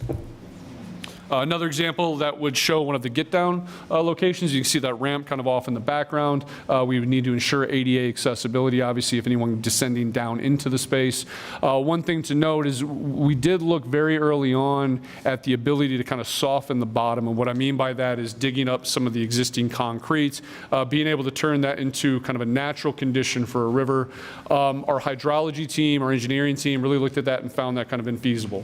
Another example that would show one of the get-down locations, you can see that ramp kind of off in the background. We would need to ensure ADA accessibility, obviously, if anyone descending down into the space. One thing to note is we did look very early on at the ability to kind of soften the bottom, and what I mean by that is digging up some of the existing concrete, being able to turn that into kind of a natural condition for a river. Our hydrology team, our engineering team really looked at that and found that kind of infeasible,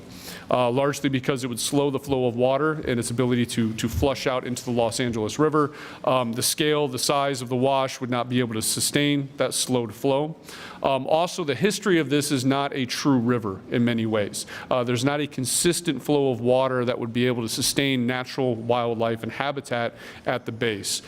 largely because it would slow the flow of water and its ability to flush out into the Los Angeles River. The scale, the size of the wash would not be able to sustain that slowed flow. Also, the history of this is not a true river in many ways. There's not a consistent flow of water that would be able to sustain natural wildlife and habitat at the base.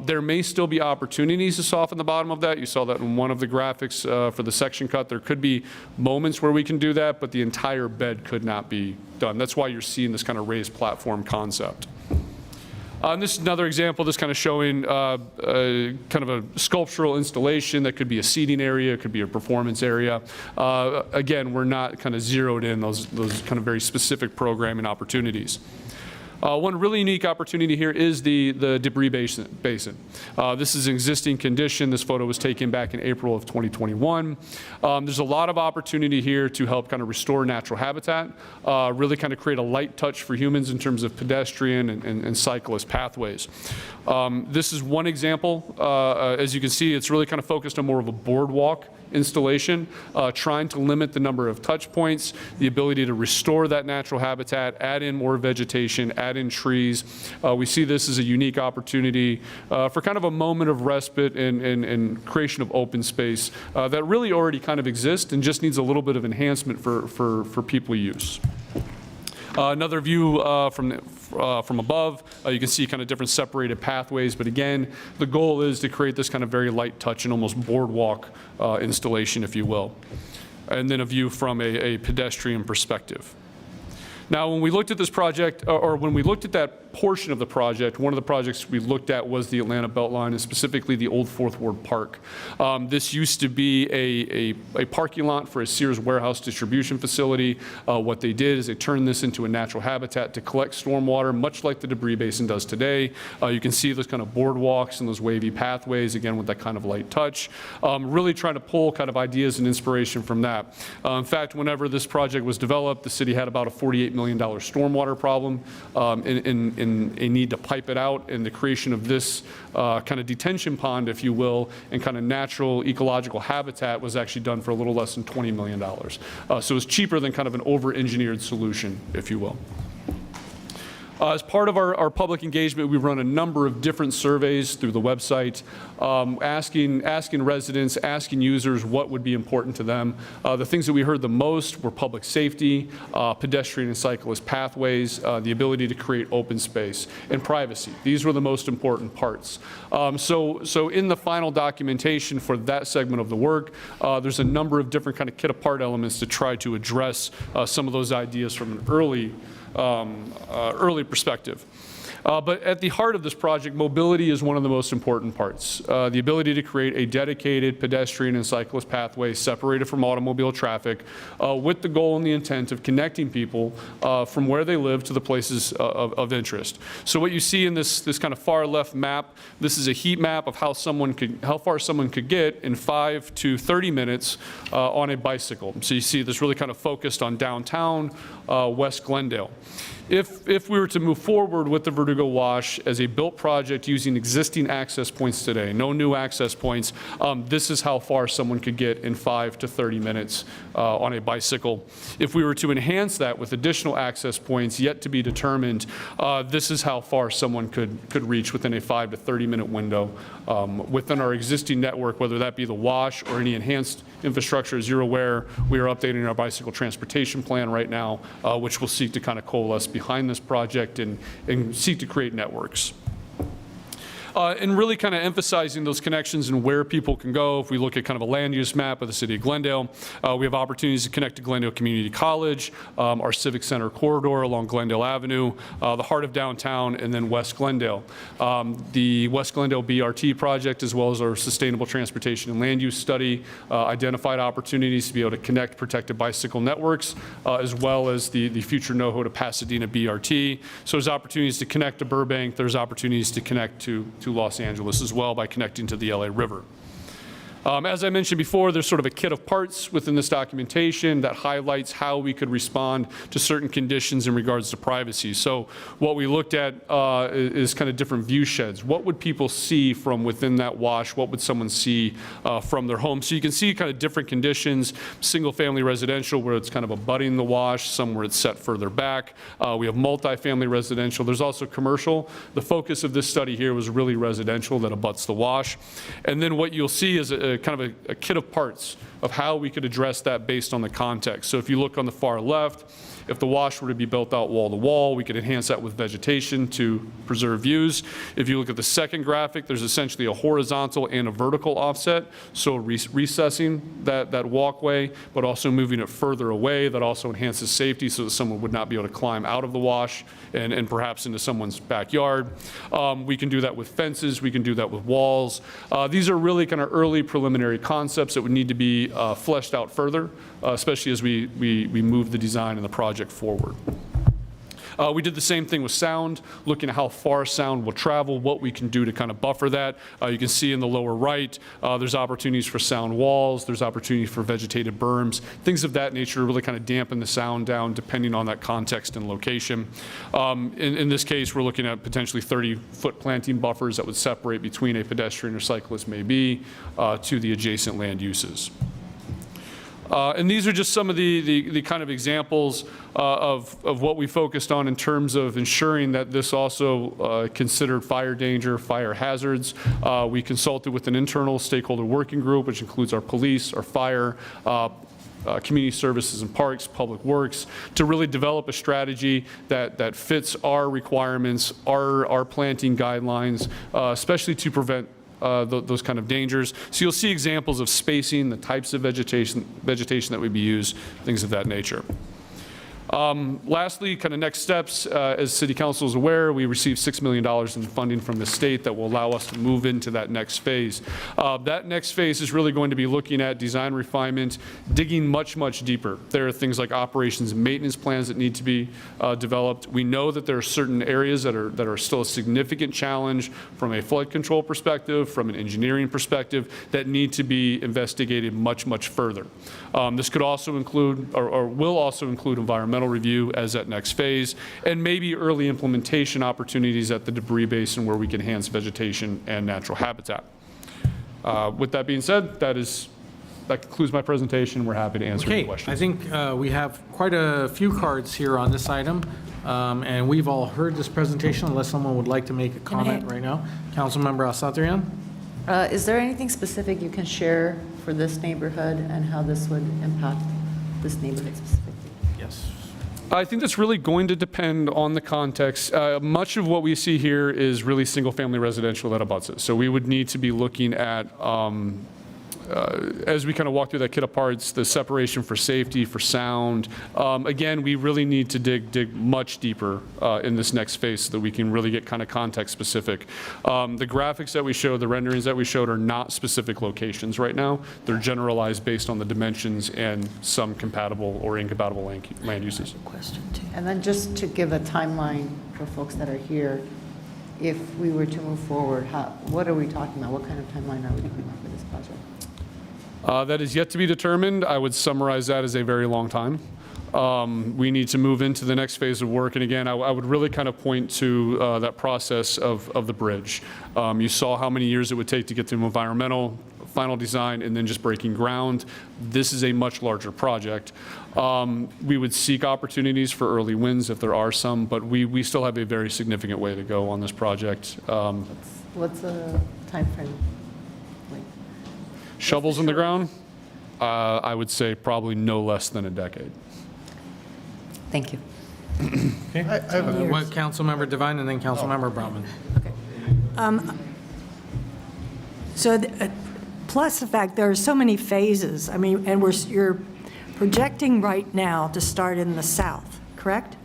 There may still be opportunities to soften the bottom of that. You saw that in one of the graphics for the section cut. There could be moments where we can do that, but the entire bed could not be done. That's why you're seeing this kind of raised platform concept. And this is another example, this kind of showing kind of a sculptural installation that could be a seating area, it could be a performance area. Again, we're not kind of zeroed in those kind of very specific programming opportunities. One really unique opportunity here is the debris basin. This is an existing condition. This photo was taken back in April of 2021. There's a lot of opportunity here to help kind of restore natural habitat, really kind of create a light touch for humans in terms of pedestrian and cyclist pathways. This is one example. As you can see, it's really kind of focused on more of a boardwalk installation, trying to limit the number of touch points, the ability to restore that natural habitat, add in more vegetation, add in trees. We see this as a unique opportunity for kind of a moment of respite and creation of open space that really already kind of exists and just needs a little bit of enhancement for people use. Another view from above, you can see kind of different separated pathways, but again, the goal is to create this kind of very light touch and almost boardwalk installation, if you will. And then a view from a pedestrian perspective. Now, when we looked at this project, or when we looked at that portion of the project, one of the projects we looked at was the Atlanta Beltline, and specifically the Old Fourth Ward Park. This used to be a parking lot for a Sears warehouse distribution facility. What they did is they turned this into a natural habitat to collect stormwater, much like the debris basin does today. You can see those kind of boardwalks and those wavy pathways, again, with that kind of light touch. Really trying to pull kind of ideas and inspiration from that. In fact, whenever this project was developed, the city had about a $48 million stormwater problem in a need to pipe it out, and the creation of this kind of detention pond, if you will, and kind of natural ecological habitat was actually done for a little less than $20 million. So it's cheaper than kind of an over-engineered solution, if you will. As part of our public engagement, we run a number of different surveys through the website, asking residents, asking users what would be important to them. The things that we heard the most were public safety, pedestrian and cyclist pathways, the ability to create open space, and privacy. These were the most important parts. So in the final documentation for that segment of the work, there's a number of different kind of kit-apart elements to try to address some of those ideas from an early perspective. But at the heart of this project, mobility is one of the most important parts. The ability to create a dedicated pedestrian and cyclist pathway separated from automobile traffic with the goal and the intent of connecting people from where they live to the places of interest. So what you see in this kind of far left map, this is a heat map of how far someone could get in 5 to 30 minutes on a bicycle. So you see this really kind of focused on downtown West Glendale. If we were to move forward with the Verdugo Wash as a built project using existing access points today, no new access points, this is how far someone could get in 5 to 30 minutes on a bicycle. If we were to enhance that with additional access points yet to be determined, this is how far someone could reach within a 5 to 30 minute window within our existing network, whether that be the Wash or any enhanced infrastructure. As you're aware, we are updating our bicycle transportation plan right now, which will seek to kind of coalesce behind this project and seek to create networks. And really kind of emphasizing those connections and where people can go. If we look at kind of a land use map of the city of Glendale, we have opportunities to connect to Glendale Community College, our Civic Center corridor along Glendale Avenue, the heart of downtown, and then West Glendale. The West Glendale BRT project, as well as our sustainable transportation and land use study, identified opportunities to be able to connect protected bicycle networks, as well as the future NoHo to Pasadena BRT. So there's opportunities to connect to Burbank. There's opportunities to connect to Los Angeles as well by connecting to the LA River. As I mentioned before, there's sort of a kit of parts within this documentation that highlights how we could respond to certain conditions in regards to privacy. So what we looked at is kind of different view sheds. What would people see from within that wash? What would someone see from their home? So you can see kind of different conditions, single-family residential where it's kind of abutting the wash, some where it's set further back. We have multifamily residential. There's also commercial. The focus of this study here was really residential that abuts the wash. And then what you'll see is kind of a kit of parts of how we could address that based on the context. So if you look on the far left, if the wash were to be built out wall to wall, we could enhance that with vegetation to preserve views. If you look at the second graphic, there's essentially a horizontal and a vertical offset, so recessing that walkway, but also moving it further away. That also enhances safety so that someone would not be able to climb out of the wash and perhaps into someone's backyard. We can do that with fences. We can do that with walls. These are really kind of early preliminary concepts that would need to be fleshed out further, especially as we move the design and the project forward. We did the same thing with sound, looking at how far sound will travel, what we can do to kind of buffer that. You can see in the lower right, there's opportunities for sound walls, there's opportunities for vegetated berms, things of that nature to really kind of dampen the sound down depending on that context and location. In this case, we're looking at potentially 30-foot planting buffers that would separate between a pedestrian or cyclist maybe to the adjacent land uses. And these are just some of the kind of examples of what we focused on in terms of ensuring that this also considered fire danger, fire hazards. We consulted with an internal stakeholder working group, which includes our police, our fire, community services and parks, public works, to really develop a strategy that fits our requirements, our planting guidelines, especially to prevent those kind of dangers. So you'll see examples of spacing, the types of vegetation that would be used, things of that nature. Lastly, kind of next steps, as City Council is aware, we received $6 million in funding from the state that will allow us to move into that next phase. That next phase is really going to be looking at design refinement, digging much, much deeper. There are things like operations and maintenance plans that need to be developed. We know that there are certain areas that are still a significant challenge from a flood control perspective, from an engineering perspective, that need to be investigated much, much further. This could also include, or will also include, environmental review as that next phase, and maybe early implementation opportunities at the debris basin where we can enhance vegetation and natural habitat. With that being said, that concludes my presentation. We're happy to answer any questions. I think we have quite a few cards here on this item, and we've all heard this presentation unless someone would like to make a comment right now. Councilmember Asatryan? Is there anything specific you can share for this neighborhood and how this would impact this neighborhood specifically? Yes. I think that's really going to depend on the context. Much of what we see here is really single-family residential that abuts it. So we would need to be looking at, as we kind of walk through that kit of parts, the separation for safety, for sound. Again, we really need to dig much deeper in this next phase so that we can really get kind of context specific. The graphics that we showed, the renderings that we showed are not specific locations right now. They're generalized based on the dimensions and some compatible or incompatible land uses. And then just to give a timeline for folks that are here, if we were to move forward, what are we talking about? What kind of timeline are we talking about for this project? That is yet to be determined. I would summarize that as a very long time. We need to move into the next phase of work. And again, I would really kind of point to that process of the bridge. You saw how many years it would take to get through environmental, final design, and then just breaking ground. This is a much larger project. We would seek opportunities for early wins if there are some, but we still have a very significant way to go on this project. What's the timeframe? Shovels in the ground, I would say probably no less than a decade. Thank you. Okay. What, Councilmember Devine and then Councilmember Brotman. Plus the fact there are so many phases. I mean, and you're projecting right now to start in the south, correct?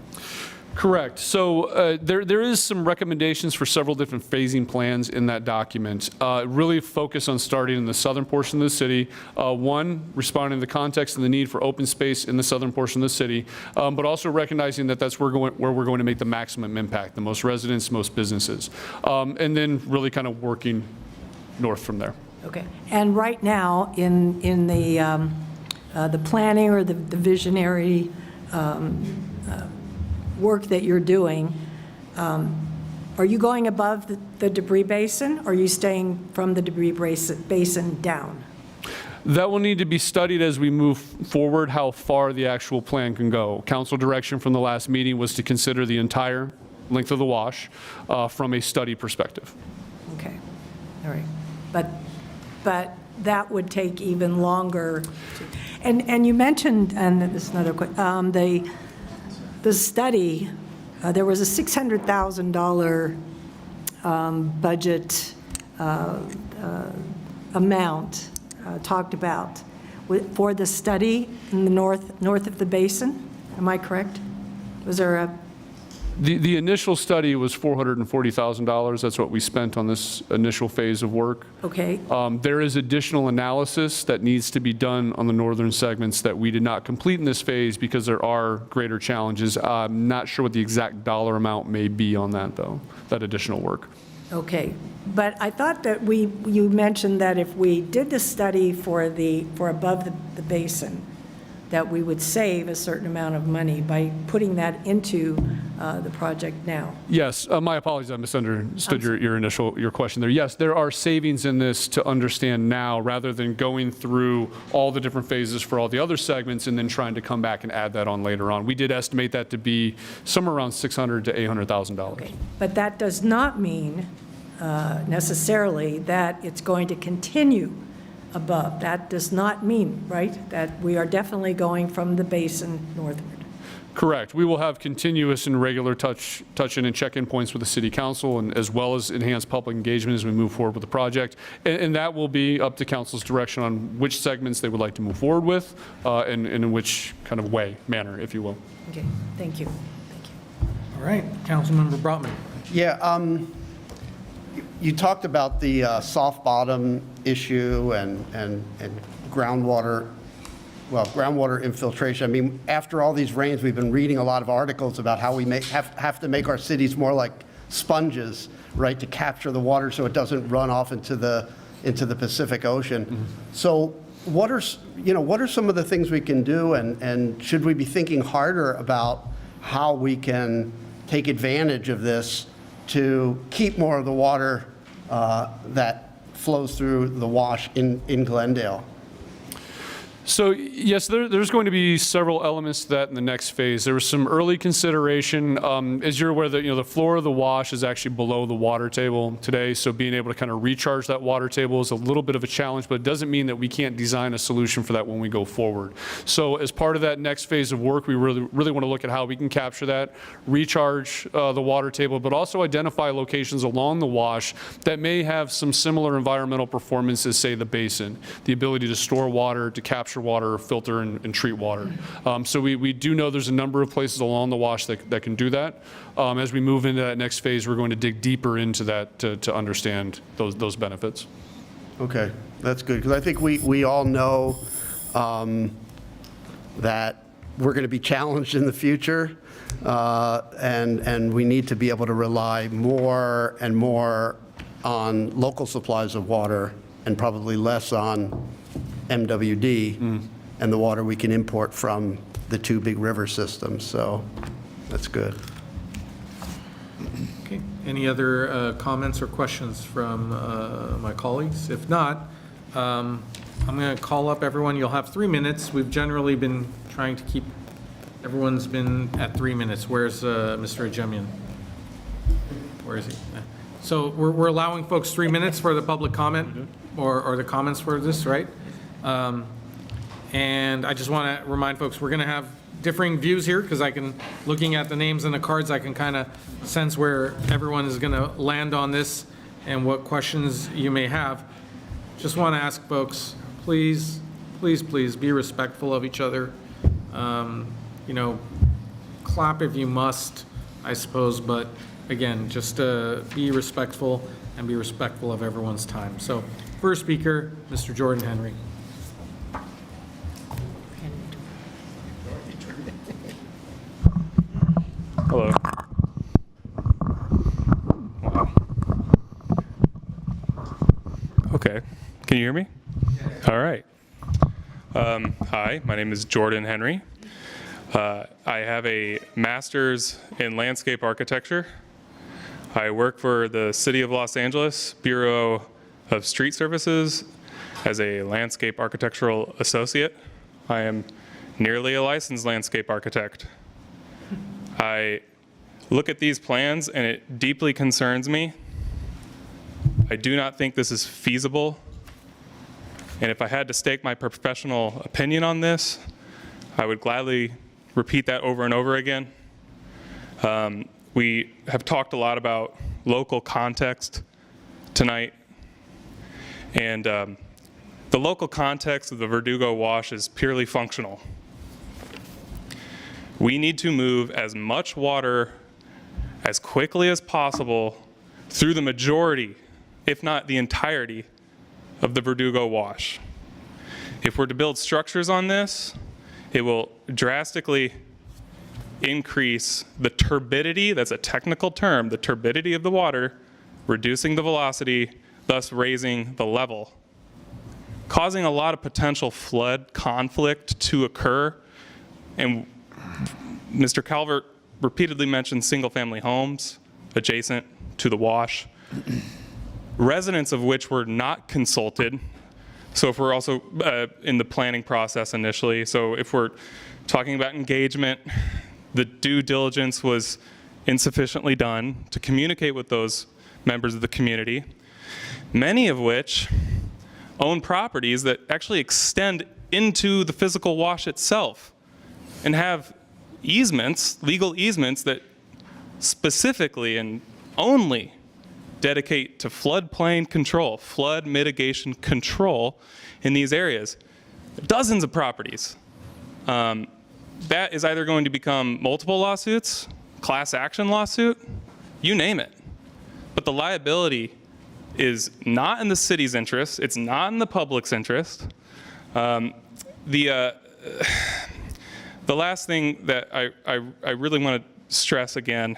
Correct. So there is some recommendations for several different phasing plans in that document. Really focus on starting in the southern portion of the city. One, responding to the context and the need for open space in the southern portion of the city, but also recognizing that that's where we're going to make the maximum impact, the most residents, most businesses. And then really kind of working north from there. Okay. And right now, in the planning or the visionary work that you're doing, are you going above the debris basin, or are you staying from the debris basin down? That will need to be studied as we move forward, how far the actual plan can go. Council direction from the last meeting was to consider the entire length of the wash from a study perspective. Okay, all right. But that would take even longer. And you mentioned, and this is another question, the study, there was a $600,000 budget amount talked about for the study in the north of the basin. Am I correct? Was there a? The initial study was $440,000. That's what we spent on this initial phase of work. Okay. There is additional analysis that needs to be done on the northern segments that we did not complete in this phase because there are greater challenges. I'm not sure what the exact dollar amount may be on that, though, that additional work. Okay. But I thought that you mentioned that if we did the study for above the basin, that we would save a certain amount of money by putting that into the project now. Yes, my apologies, I misunderstood your question there. Yes, there are savings in this to understand now rather than going through all the different phases for all the other segments and then trying to come back and add that on later on. We did estimate that to be somewhere around $600,000 to $800,000. Okay. But that does not mean necessarily that it's going to continue above. That does not mean, right, that we are definitely going from the basin northward. Correct. We will have continuous and regular touch-in and check-in points with the city council, and as well as enhanced public engagement as we move forward with the project. And that will be up to council's direction on which segments they would like to move forward with, and in which kind of manner, if you will. Okay, thank you. All right, Councilmember Brotman. Yeah, you talked about the soft bottom issue and groundwater, groundwater infiltration. I mean, after all these rains, we've been reading a lot of articles about how we have to make our cities more like sponges, right, to capture the water so it doesn't run off into the Pacific Ocean. Mm-hmm. So what are some of the things we can do, and should we be thinking harder about how we can take advantage of this to keep more of the water that flows through the wash in Glendale? So yes, there's going to be several elements to that in the next phase. There was some early consideration. As you're aware, that the floor of the wash is actually below the water table today, so being able to kind of recharge that water table is a little bit of a challenge, but it doesn't mean that we can't design a solution for that when we go forward. So as part of that next phase of work, we really want to look at how we can capture that, recharge the water table, but also identify locations along the wash that may have some similar environmental performance as, say, the basin, the ability to store water, to capture water, filter, and treat water. So we do know there's a number of places along the wash that can do that. As we move into that next phase, we're going to dig deeper into that to understand those benefits. Okay, that's good, because I think we all know that we're going to be challenged in the future, and we need to be able to rely more and more on local supplies of water and probably less on MWD and the water we can import from the two big river systems. So that's good. Okay. Any other comments or questions from my colleagues? If not, I'm going to call up everyone. You'll have 3 minutes. We've generally been trying to keep, everyone's been at 3 minutes. Where's Mr. Ajemian? Where is he? So we're allowing folks 3 minutes for the public comment or the comments for this, right? And I just want to remind folks, we're going to have differing views here, because looking at the names and the cards, I can kind of sense where everyone is going to land on this and what questions you may have. Just want to ask folks, please, please, please be respectful of each other. Clap if you must, I suppose, but again, just be respectful and be respectful of everyone's time. So first speaker, Mr. Jordan Henry. Hello. Wow. Okay. Can you hear me? Yes. All right. Hi, my name is Jordan Henry. I have a master's in landscape architecture. I work for the City of Los Angeles Bureau of Street Services as a landscape architectural associate. I am nearly a licensed landscape architect. I look at these plans and it deeply concerns me. I do not think this is feasible. And if I had to stake my professional opinion on this, I would gladly repeat that over and over again. We have talked a lot about local context tonight. And the local context of the Verdugo wash is purely functional. We need to move as much water as quickly as possible through the majority, if not the entirety, of the Verdugo wash. If we're to build structures on this, it will drastically increase the turbidity, that's a technical term, the turbidity of the water, reducing the velocity, thus raising the level, causing a lot of potential flood conflict to occur. And Mr. Calvert repeatedly mentioned single-family homes adjacent to the wash, residents of which were not consulted. So if we're also in the planning process initially, so if we're talking about engagement, the due diligence was insufficiently done to communicate with those members of the community, many of which own properties that actually extend into the physical wash itself and have easements, legal easements that specifically and only dedicate to floodplain control, flood mitigation control in these areas. Dozens of properties. That is either going to become multiple lawsuits, class action lawsuit, you name it. But the liability is not in the city's interest. It's not in the public's interest. The last thing that I really want to stress again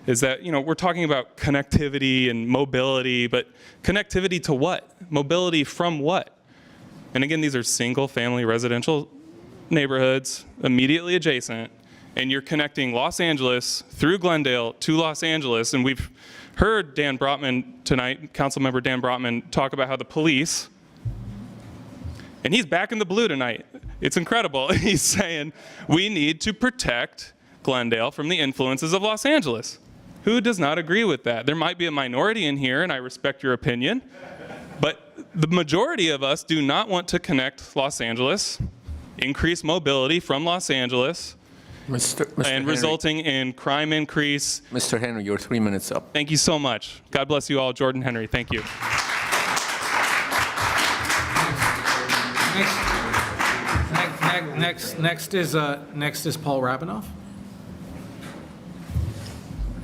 is that, you know, we're talking about connectivity and mobility, but connectivity to what? Mobility from what? And again, these are single-family residential neighborhoods immediately adjacent, and you're connecting Los Angeles through Glendale to Los Angeles. And we've heard Dan Brotman tonight, Councilmember Dan Brotman, talk about how the police, and he's back in the blue tonight. It's incredible. He's saying we need to protect Glendale from the influences of Los Angeles. Who does not agree with that? There might be a minority in here, and I respect your opinion, but the majority of us do not want to connect Los Angeles, increase mobility from Los Angeles, and resulting in crime increase. Mr. Henry, you're 3 minutes up. Thank you so much. God bless you all. Jordan Henry, thank you. Next is Paul Rabinoff.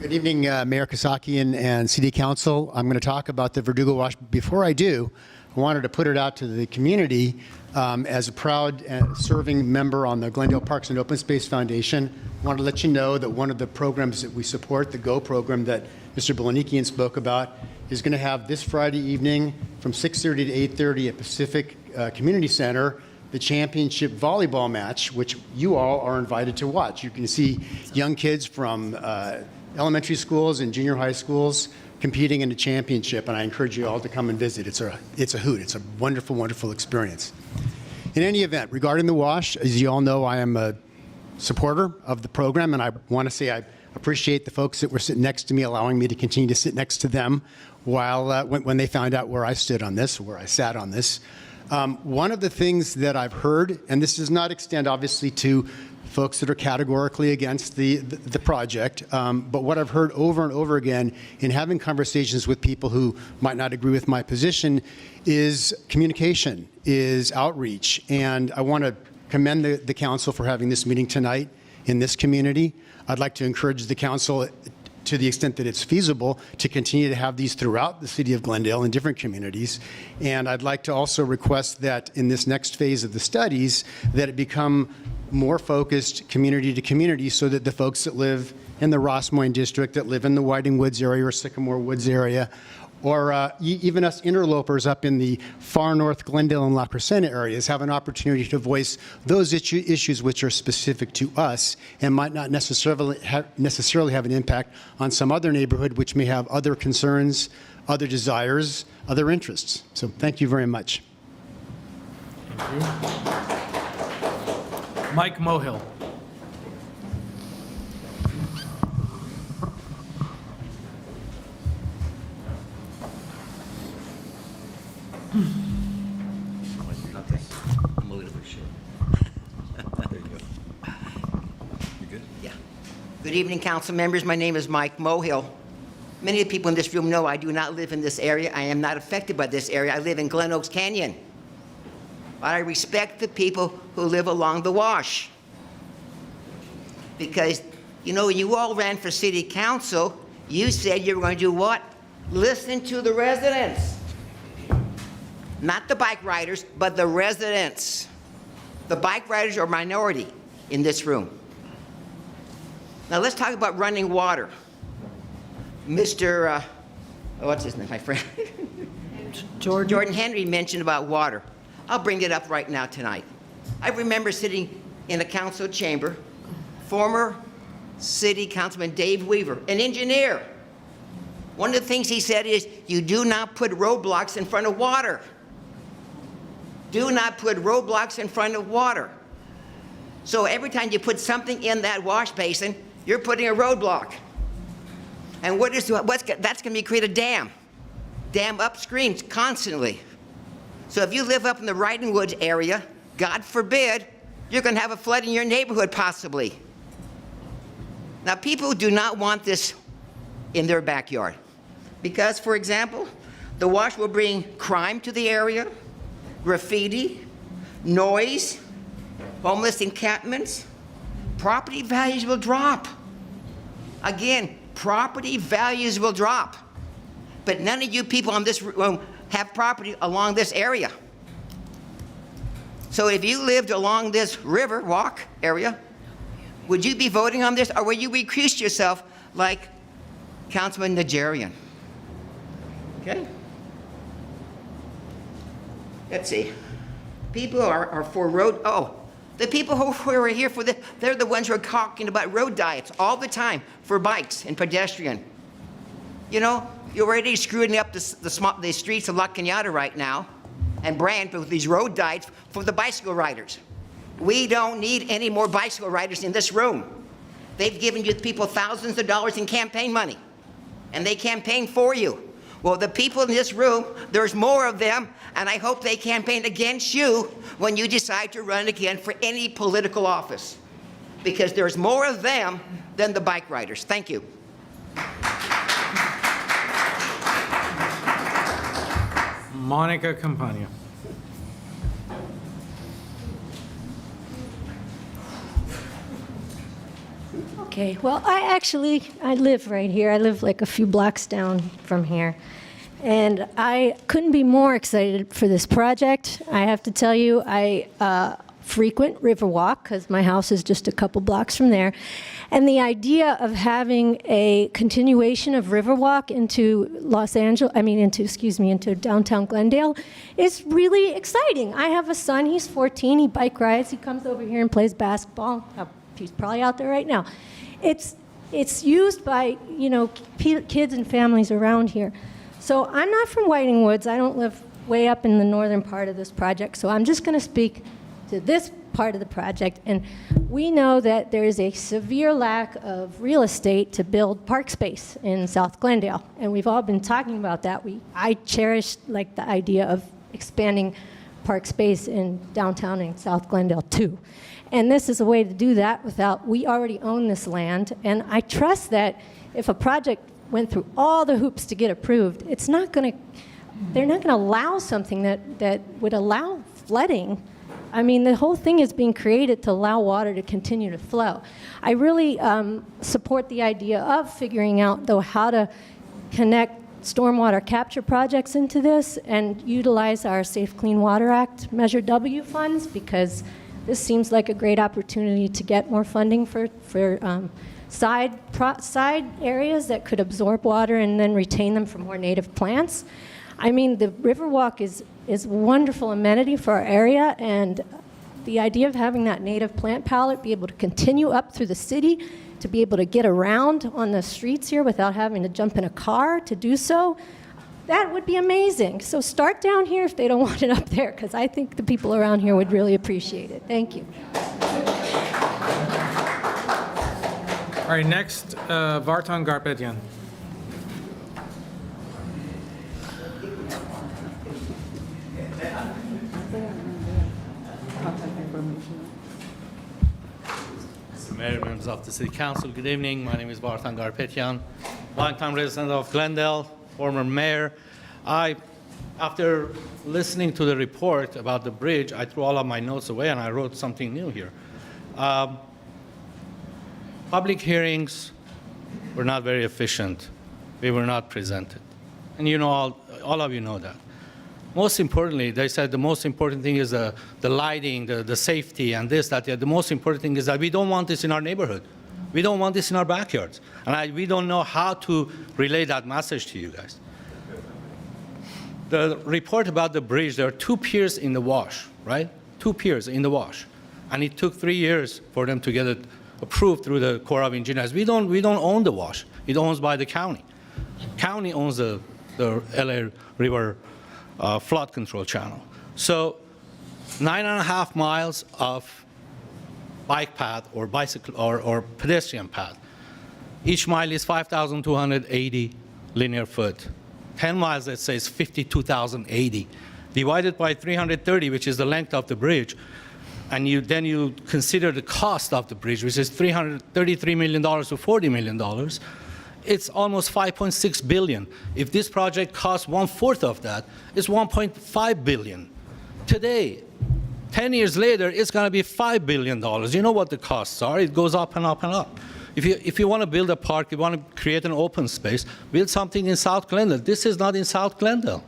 Good evening, Mayor Kasakian and City Council. I'm going to talk about the Verdugo wash. Before I do, I wanted to put it out to the community as a proud serving member on the Glendale Parks and Open Space Foundation. I want to let you know that one of the programs that we support, the GO program that Mr. Bolanikian spoke about, is going to have this Friday evening from 6:30 to 8:30 at Pacific Community Center, the championship volleyball match, which you all are invited to watch. You can see young kids from elementary schools and junior high schools competing in a championship, and I encourage you all to come and visit. It's a hoot. It's a wonderful, wonderful experience. In any event, regarding the wash, as you all know, I am a supporter of the program, and I want to say I appreciate the folks that were sitting next to me allowing me to continue to sit next to them while when they found out where I stood on this, where I sat on this. One of the things that I've heard, and this does not extend obviously to folks that are categorically against the project, but what I've heard over and over again in having conversations with people who might not agree with my position is communication, is outreach. And I want to commend the council for having this meeting tonight in this community. I'd like to encourage the council, to the extent that it's feasible, to continue to have these throughout the city of Glendale in different communities. And I'd like to also request that in this next phase of the studies, that it become more focused community to community so that the folks that live in the Ross Moines district, that live in the Whiting Woods area or Sycamore Woods area, or even us interlopers up in the far north Glendale and La Crescenta areas have an opportunity to voice those issues which are specific to us and might not necessarily have an impact on some other neighborhood which may have other concerns, other desires, other interests. So thank you very much. Thank you. Mike Mohill. I'm a little bit short. There you go. You good? Yeah. Good evening, council members. My name is Mike Mohill. Many of the people in this room know I do not live in this area. I am not affected by this area. I live in Glen Oaks Canyon. But I respect the people who live along the wash. Because, you know, when you all ran for city council, you said you were going to do what? Listen to the residents. Not the bike riders, but the residents. The bike riders are a minority in this room. Now let's talk about running water. Mr. What's his name, my friend? Jordan Henry mentioned about water. I'll bring it up right now tonight. I remember sitting in a council chamber, former city councilman Dave Weaver, an engineer. One of the things he said is, you do not put roadblocks in front of water. Do not put roadblocks in front of water. So every time you put something in that wash basin, you're putting a roadblock. And that's going to create a dam. Dam upstream constantly. So if you live up in the Whiting Woods area, God forbid, you're going to have a flood in your neighborhood possibly. Now, people do not want this in their backyard because, for example, the wash will bring crime to the area, graffiti, noise, homeless encampments. Property values will drop. Again, property values will drop. But none of you people in this room have property along this area. So if you lived along this river walk area, would you be voting on this, or will you recuse yourself like Councilman Najarian? Okay? Let's see. People are for road, the people who are here for they're the ones who are talking about road diets all the time for bikes and pedestrian. You know, you're already screwing up the streets of La Cañada right now and Brand with these road diets for the bicycle riders. We don't need any more bicycle riders in this room. They've given you people thousands of dollars in campaign money, and they campaign for you. Well, the people in this room, there's more of them, and I hope they campaign against you when you decide to run again for any political office, because there's more of them than the bike riders. Thank you. Monica Campagna. Okay, well, I live right here. I live like a few blocks down from here. And I couldn't be more excited for this project. I have to tell you, I frequent Riverwalk because my house is just a couple blocks from there. And the idea of having a continuation of Riverwalk into into downtown Glendale is really exciting. I have a son, he's 14, he bike rides, he comes over here and plays basketball. He's probably out there right now. It's used by, kids and families around here. So I'm not from Whiting Woods. I don't live way up in the northern part of this project. So I'm just going to speak to this part of the project. And we know that there is a severe lack of real estate to build park space in South Glendale. And we've all been talking about that. I cherish the idea of expanding park space in downtown and South Glendale too. And this is a way to do that we already own this land. And I trust that if a project went through all the hoops to get approved, they're not going to allow something that would allow flooding. I mean, the whole thing is being created to allow water to continue to flow. I really support the idea of figuring out, though, how to connect stormwater capture projects into this and utilize our Safe Clean Water Act Measure W funds, because this seems like a great opportunity to get more funding for side areas that could absorb water and then retain them for more native plants. I mean, the Riverwalk is a wonderful amenity for our area, and the idea of having that native plant palette be able to continue up through the city, to be able to get around on the streets here without having to jump in a car to do so, that would be amazing. So start down here if they don't want it up there, because I think the people around here would really appreciate it. Thank you. All right, next, Vartan Garpetian. Mr. Mayor, members of the City Council, good evening. My name is Vartan Garpetian, longtime resident of Glendale, former mayor. After listening to the report about the bridge, I threw all of my notes away and I wrote something new here. Public hearings were not very efficient. We were not presented. And all of you know that. Most importantly, they said the most important thing is the lighting, the safety, and this, that. The most important thing is that we don't want this in our neighborhood. We don't want this in our backyards. And we don't know how to relay that message to you guys. The report about the bridge, there are 2 piers in the wash, right? 2 piers in the wash. And it took 3 years for them to get it approved through the Corps of Engineers. We don't own the wash. It's owned by the county. County owns the LA River flood control channel. So 9.5 miles of bike path or bicycle or pedestrian path. Each mile is 5,280 linear foot. 10 miles, let's say, is 52,080. Divided by 330, which is the length of the bridge, and then you consider the cost of the bridge, which is $333 million to $40 million, it's almost $5.6 billion. If this project costs 1/4 of that, it's $1.5 billion. Today, 10 years later, it's going to be $5 billion. You know what the costs are. It goes up and up and up. If you want to build a park, you want to create an open space, build something in South Glendale. This is not in South Glendale.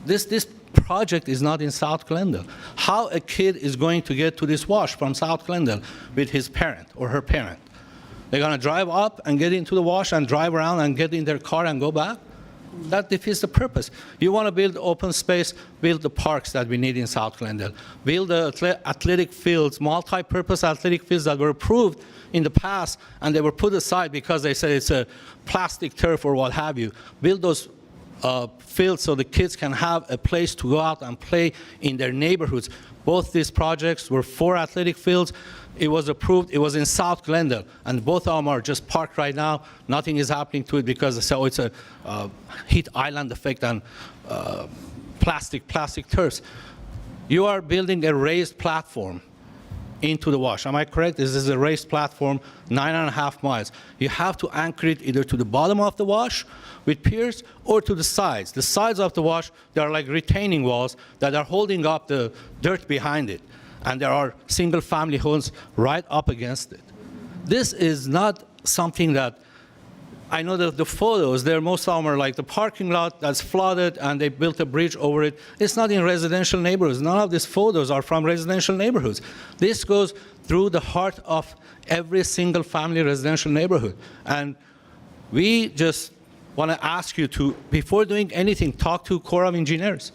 This project is not in South Glendale. How a kid is going to get to this wash from South Glendale with his parent or her parent? They're going to drive up and get into the wash and drive around and get in their car and go back? That defeats the purpose. You want to build open space, build the parks that we need in South Glendale. Build the athletic fields, multi-purpose athletic fields that were approved in the past and they were put aside because they said it's a plastic turf or what have you. Build those fields so the kids can have a place to go out and play in their neighborhoods. Both these projects were 4 athletic fields. It was approved. It was in South Glendale, and both of them are just parked right now. Nothing is happening to it because they say, oh, it's a heat island effect and plastic turfs. You are building a raised platform into the wash. Am I correct? This is a raised platform, 9.5 miles. You have to anchor it either to the bottom of the wash with piers or to the sides. The sides of the wash, they are like retaining walls that are holding up the dirt behind it. And there are single-family homes right up against it. This is not something that, I know that the photos, most of them are like the parking lot that's flooded and they built a bridge over it. It's not in residential neighborhoods. None of these photos are from residential neighborhoods. This goes through the heart of every single-family residential neighborhood. And we just want to ask you to, before doing anything, talk to Corps of Engineers.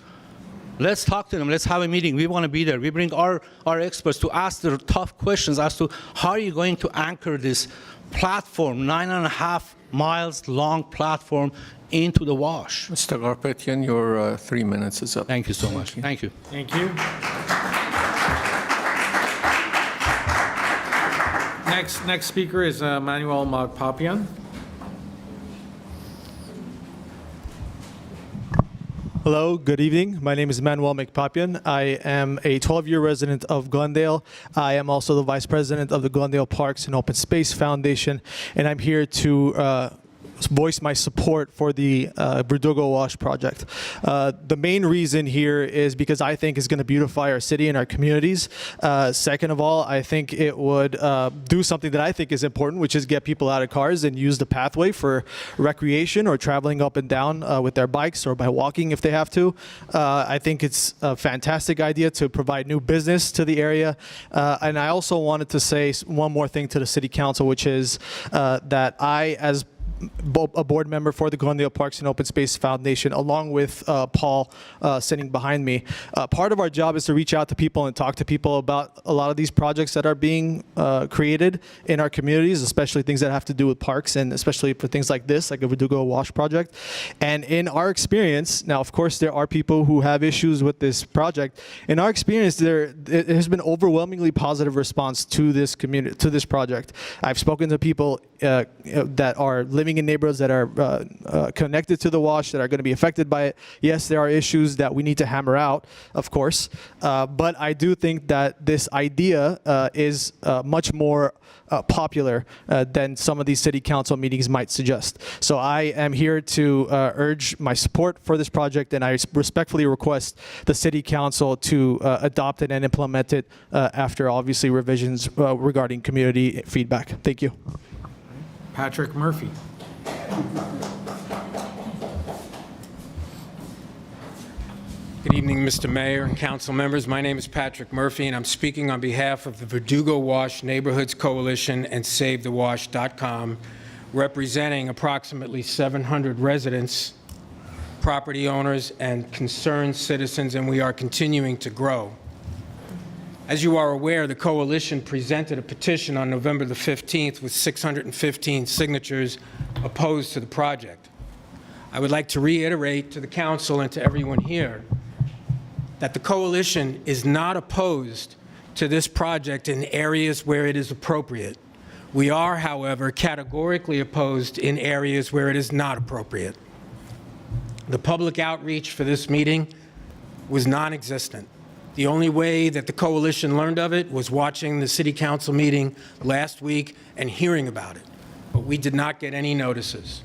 Let's talk to them. Let's have a meeting. We want to be there. We bring our experts to ask the tough questions as to how are you going to anchor this platform, 9.5 miles long platform, into the wash. Mr. Garpetian, your 3 minutes is up. Thank you so much. Thank you. Thank you. Next speaker is Manuel Magpapian. Hello, good evening. My name is Manuel McPapian. I am a 12-year resident of Glendale. I am also the vice president of the Glendale Parks and Open Space Foundation, and I'm here to voice my support for the Verdugo Wash project. The main reason here is because I think it's going to beautify our city and our communities. Second of all, I think it would do something that I think is important, which is get people out of cars and use the pathway for recreation or traveling up and down with their bikes or by walking if they have to. I think it's a fantastic idea to provide new business to the area. And I also wanted to say one more thing to the City Council, which is that I, as a board member for the Glendale Parks and Open Space Foundation, along with Paul sitting behind me. Part of our job is to reach out to people and talk to people about a lot of these projects that are being created in our communities, especially things that have to do with parks, and especially for things like this, like a Verdugo Wash project. And in our experience, now of course there are people who have issues with this project. In our experience, there has been overwhelmingly positive response to this community, to this project. I've spoken to people that are living in neighborhoods that are connected to the wash, that are going to be affected by it. Yes, there are issues that we need to hammer out, of course, but I do think that this idea is much more popular than some of these city council meetings might suggest. So I am here to urge my support for this project, and I respectfully request the city council to adopt it and implement it after obviously revisions regarding community feedback. Thank you. Patrick Murphy. Good evening, Mr. Mayor and council members. My name is Patrick Murphy, and I'm speaking on behalf of the Verdugo Wash Neighborhoods Coalition and SaveTheWash.com, representing approximately 700 residents, property owners, and concerned citizens, and we are continuing to grow. As you are aware, the coalition presented a petition on November the 15th with 615 signatures opposed to the project. I would like to reiterate to the council and to everyone here that the coalition is not opposed to this project in areas where it is appropriate. We are, however, categorically opposed in areas where it is not appropriate. The public outreach for this meeting was non-existent. The only way that the coalition learned of it was watching the city council meeting last week and hearing about it. But we did not get any notices.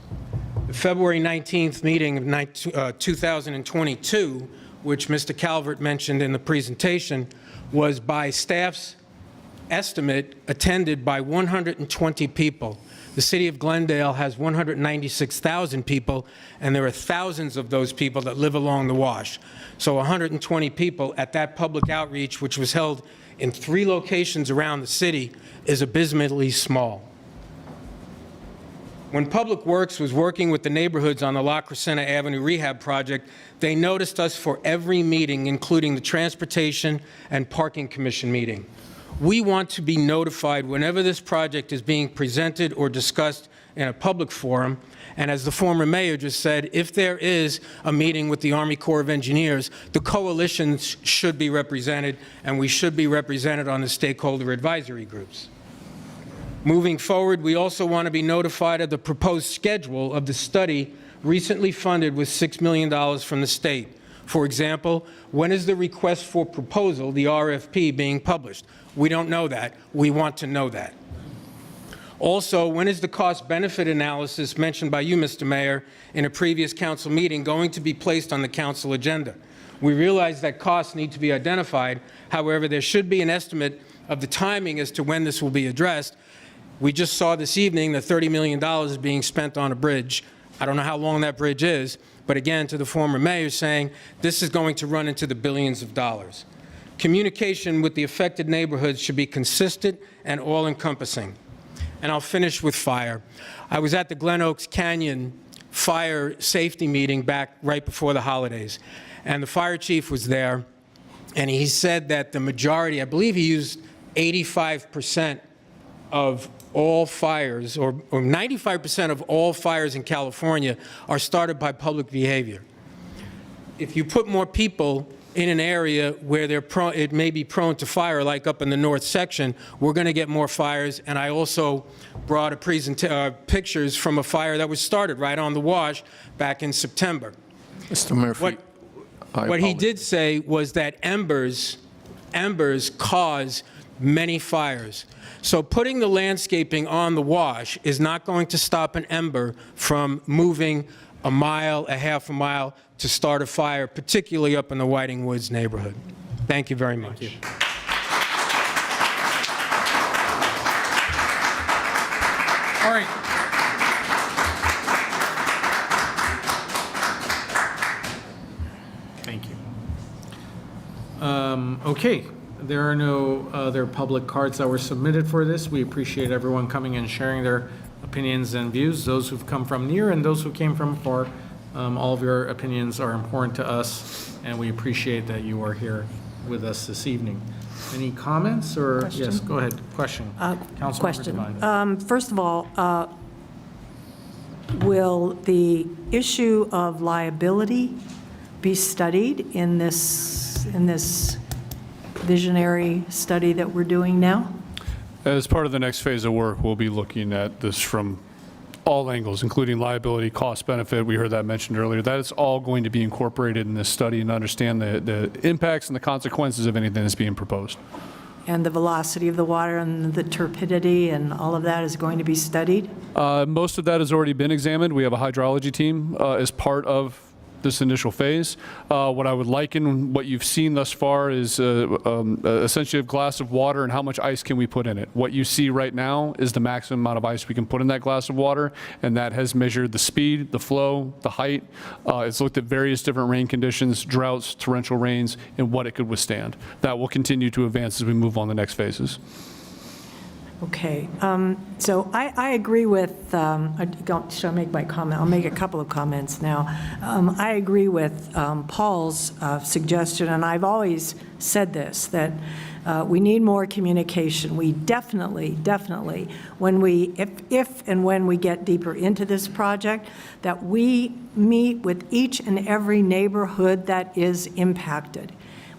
The February 19th meeting of 2022, which Mr. Calvert mentioned in the presentation, was by staff's estimate attended by 120 people. The city of Glendale has 196,000 people, and there are thousands of those people that live along the wash. So 120 people at that public outreach, which was held in 3 locations around the city, is abysmally small. When Public Works was working with the neighborhoods on the La Crescenta Avenue rehab project, they noticed us for every meeting, including the Transportation and Parking Commission meeting. We want to be notified whenever this project is being presented or discussed in a public forum. And as the former mayor just said, if there is a meeting with the Army Corps of Engineers, the coalitions should be represented, and we should be represented on the stakeholder advisory groups. Moving forward, we also want to be notified of the proposed schedule of the study recently funded with $6 million from the state. For example, when is the request for proposal, the RFP, being published? We don't know that. We want to know that. Also, when is the cost-benefit analysis mentioned by you, Mr. Mayor, in a previous council meeting going to be placed on the council agenda? We realize that costs need to be identified. However, there should be an estimate of the timing as to when this will be addressed. We just saw this evening that $30 million is being spent on a bridge. I don't know how long that bridge is, but again, to the former mayor saying this is going to run into the billions of dollars. Communication with the affected neighborhoods should be consistent and all-encompassing. And I'll finish with fire. I was at the Glen Oaks Canyon fire safety meeting back right before the holidays, and the fire chief was there, and he said that the majority, I believe he used 85% of all fires, or 95% of all fires in California are started by public behavior. If you put more people in an area where it may be prone to fire, like up in the north section, we're going to get more fires. And I also brought pictures from a fire that was started right on the wash back in September. Mr. Murphy, what he did say was that embers cause many fires. So putting the landscaping on the wash is not going to stop an ember from moving a mile, a half a mile to start a fire, particularly up in the Whiting Woods neighborhood. Thank you very much. Thank you. All right. Thank you. Okay. There are no other public cards that were submitted for this. We appreciate everyone coming and sharing their opinions and views, those who've come from near and those who came from far. All of your opinions are important to us, and we appreciate that you are here with us this evening. Any comments or? Question? Yes, go ahead. Question. Councilmember Question. Devine. First of all, will the issue of liability be studied in this visionary study that we're doing now? As part of the next phase of work, we'll be looking at this from all angles, including liability, cost, benefit. We heard that mentioned earlier. That is all going to be incorporated in this study and understand the impacts and the consequences of anything that's being proposed. And the velocity of the water and the turbidity and all of that is going to be studied? Most of that has already been examined. We have a hydrology team as part of this initial phase. What I would liken what you've seen thus far is essentially a glass of water and how much ice can we put in it. What you see right now is the maximum amount of ice we can put in that glass of water, and that has measured the speed, the flow, the height. It's looked at various different rain conditions, droughts, torrential rains, and what it could withstand. That will continue to advance as we move on the next phases. Okay, so I agree with, should I make my comment? I'll make a couple of comments now. I agree with Paul's suggestion, and I've always said this, that we need more communication. We definitely, if and when we get deeper into this project, that we meet with each and every neighborhood that is impacted.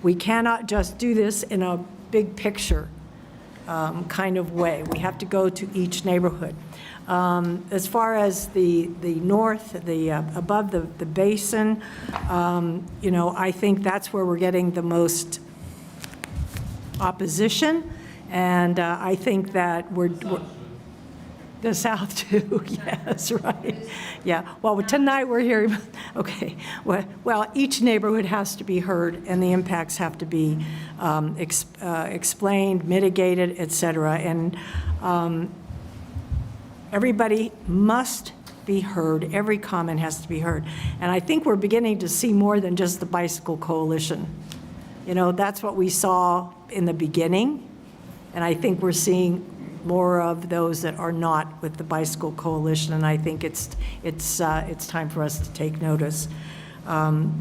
We cannot just do this in a big picture kind of way. We have to go to each neighborhood. As far as the north, above the basin, I think that's where we're getting the most opposition, and I think that we're the South too, yes, right. Yeah, well, tonight we're hearing, okay, well, each neighborhood has to be heard, and the impacts have to be explained, mitigated, et cetera, and everybody must be heard. Every comment has to be heard. And I think we're beginning to see more than just the Bicycle Coalition. You know, that's what we saw in the beginning, and I think we're seeing more of those that are not with the Bicycle Coalition, and I think it's time for us to take notice. You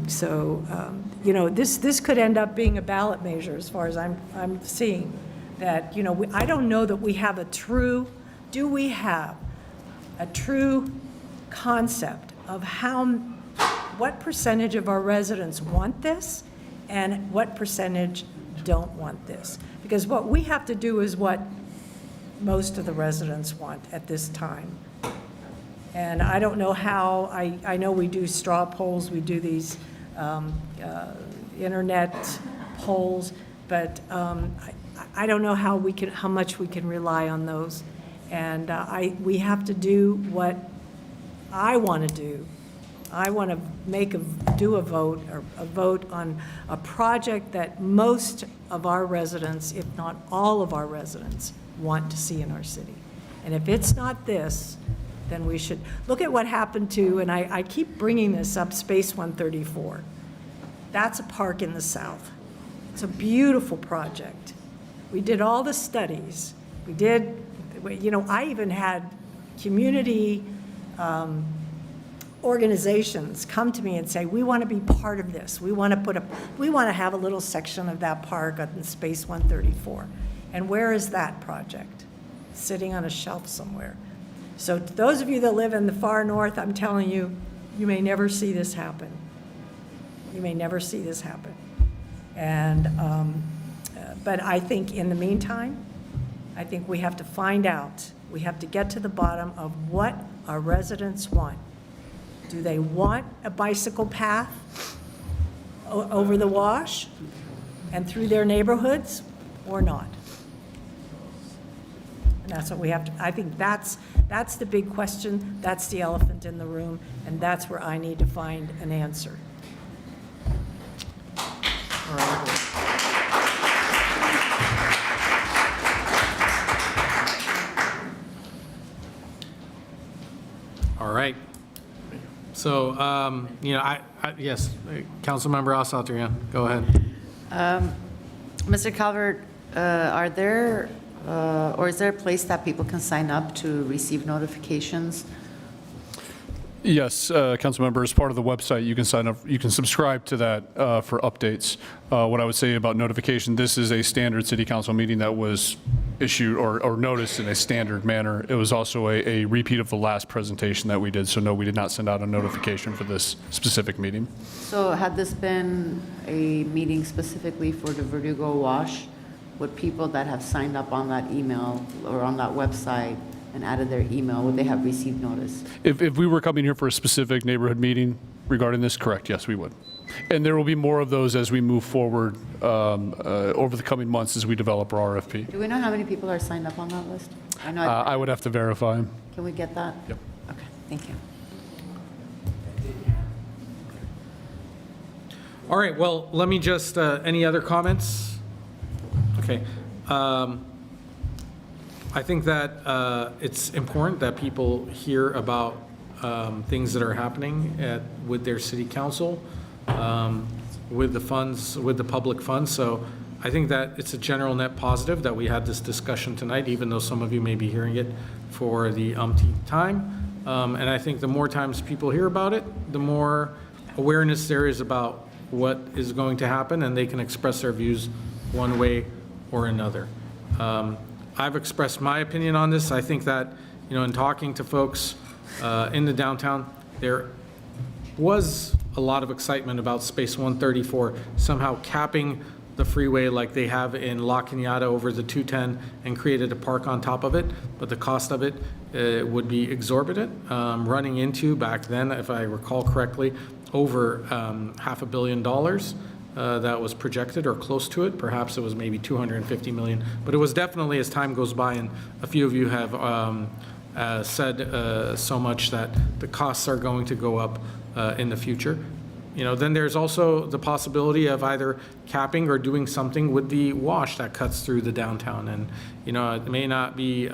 know, this could end up being a ballot measure as far as I'm seeing. That, you know, I don't know that we have do we have a true concept of what percentage of our residents want this and what percentage don't want this? Because what we have to do is what most of the residents want at this time. And I don't know how, I know we do straw polls, we do these internet polls, but I don't know how much we can rely on those. And we have to do what I want to do. I want to do a vote on a project that most of our residents, if not all of our residents, want to see in our city. And if it's not this, then we should look at what happened to, and I keep bringing this up, Space 134. That's a park in the south. It's a beautiful project. We did all the studies. We did, you know, I even had community organizations come to me and say, we want to be part of this. We want to have a little section of that park on Space 134. And where is that project? Sitting on a shelf somewhere. So to those of you that live in the far north, I'm telling you, you may never see this happen. You may never see this happen. And, but I think in the meantime, I think we have to find out, we have to get to the bottom of what our residents want. Do they want a bicycle path over the wash and through their neighborhoods or not? And that's what we have to, I think that's the big question, that's the elephant in the room, and that's where I need to find an answer. All right. All right. So, you know, yes, Councilmember Asatryan, go ahead. Mr. Calvert, are there, or is there a place that people can sign up to receive notifications? Yes, council member, as part of the website, you can sign up, you can subscribe to that for updates. What I would say about notification, this is a standard city council meeting that was issued or noticed in a standard manner. It was also a repeat of the last presentation that we did, so no, we did not send out a notification for this specific meeting. So had this been a meeting specifically for the Verdugo wash, would people that have signed up on that email or on that website and added their email, would they have received notice? If we were coming here for a specific neighborhood meeting regarding this, correct, yes, we would. And there will be more of those as we move forward over the coming months as we develop our RFP. Do we know how many people are signed up on that list? I know. I would have to verify. Can we get that? Yep. Okay, thank you. All right, well, let me just, any other comments? Okay. I think that it's important that people hear about things that are happening with their city council, with the funds, with the public funds. So I think that it's a general net positive that we had this discussion tonight, even though some of you may be hearing it for the umpteenth time. And I think the more times people hear about it, the more awareness there is about what is going to happen, and they can express their views one way or another. I've expressed my opinion on this. I think that, you know, in talking to folks in the downtown, there was a lot of excitement about Space 134 somehow capping the freeway like they have in La Cañada over the 210 and created a park on top of it, but the cost of it would be exorbitant, running into, back then, if I recall correctly, over $500 million. that was projected or close to it. Perhaps it was maybe 250 million, but it was definitely, as time goes by, and a few of you have said so much that the costs are going to go up in the future. Then there's also the possibility of either capping or doing something with the wash that cuts through the downtown. And, it may not be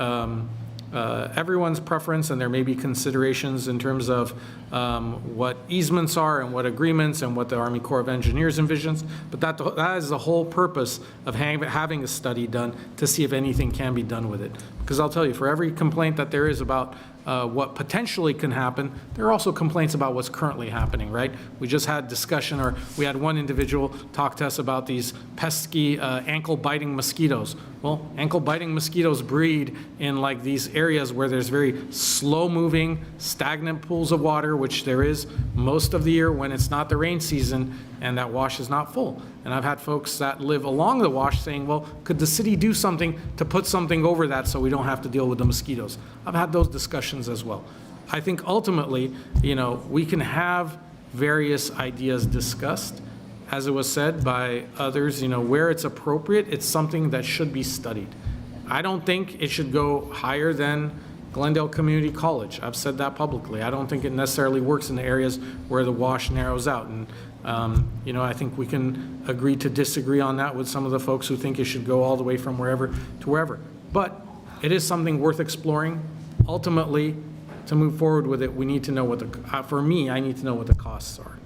everyone's preference, and there may be considerations in terms of what easements are and what agreements and what the Army Corps of Engineers envisions. But that is the whole purpose of having a study done to see if anything can be done with it. Because I'll tell you, for every complaint that there is about what potentially can happen, there are also complaints about what's currently happening, right? We just had discussion, or we had one individual talk to us about these pesky ankle-biting mosquitoes. Well, ankle-biting mosquitoes breed in like these areas where there's very slow-moving, stagnant pools of water, which there is most of the year when it's not the rain season and that wash is not full. And I've had folks that live along the wash saying, well, could the city do something to put something over that so we don't have to deal with the mosquitoes? I've had those discussions as well. I think ultimately, we can have various ideas discussed. As it was said by others, where it's appropriate, it's something that should be studied. I don't think it should go higher than Glendale Community College. I've said that publicly. I don't think it necessarily works in the areas where the wash narrows out. And, I think we can agree to disagree on that with some of the folks who think it should go all the way from wherever to wherever. But it is something worth exploring. Ultimately, to move forward with it, we need to know for me, I need to know what the costs are.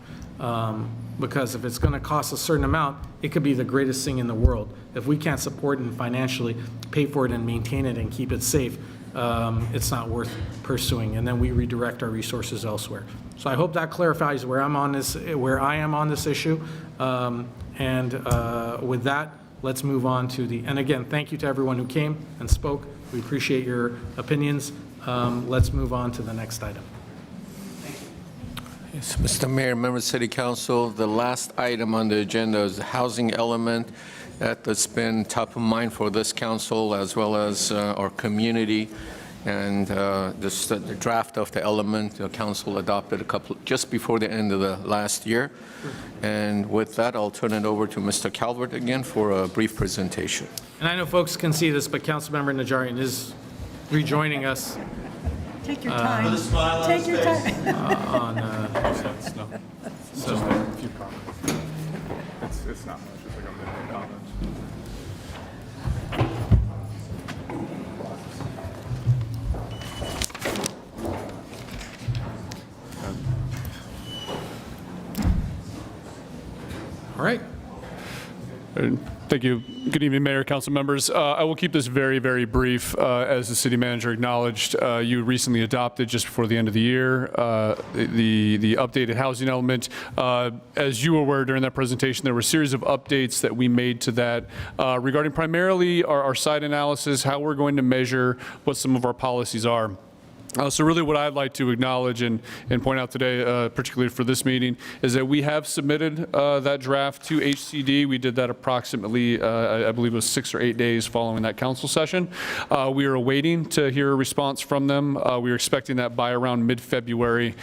Because if it's going to cost a certain amount, it could be the greatest thing in the world. If we can't support and financially pay for it and maintain it and keep it safe, it's not worth pursuing, and then we redirect our resources elsewhere. So I hope that clarifies where I am on this issue. With that, let's move on to and again, thank you to everyone who came and spoke. We appreciate your opinions. Let's move on to the next item. Yes, Mr. Mayor, members of City Council, the last item on the agenda is the housing element that's been top of mind for this council as well as our community. And the draft of the element, the council adopted just before the end of the last year. And with that, I'll turn it over to Mr. Calvert again for a brief presentation. And I know folks can see this, but Councilmember Najarian is rejoining us. Take your time. Take your time. Just a few comments. It's not much. It's like a minute comments. All right. Thank you. Good evening, Mayor, council members. I will keep this very, very brief. As the city manager acknowledged, you recently adopted just before the end of the year the updated housing element. As you were aware during that presentation, there were a series of updates that we made to that regarding primarily our site analysis, how we're going to measure what some of our policies are. So really what I'd like to acknowledge and point out today, particularly for this meeting, is that we have submitted that draft to HCD. We did that approximately, I believe it was 6 or 8 days following that council session. We are awaiting to hear a response from them. We are expecting that by around mid-February.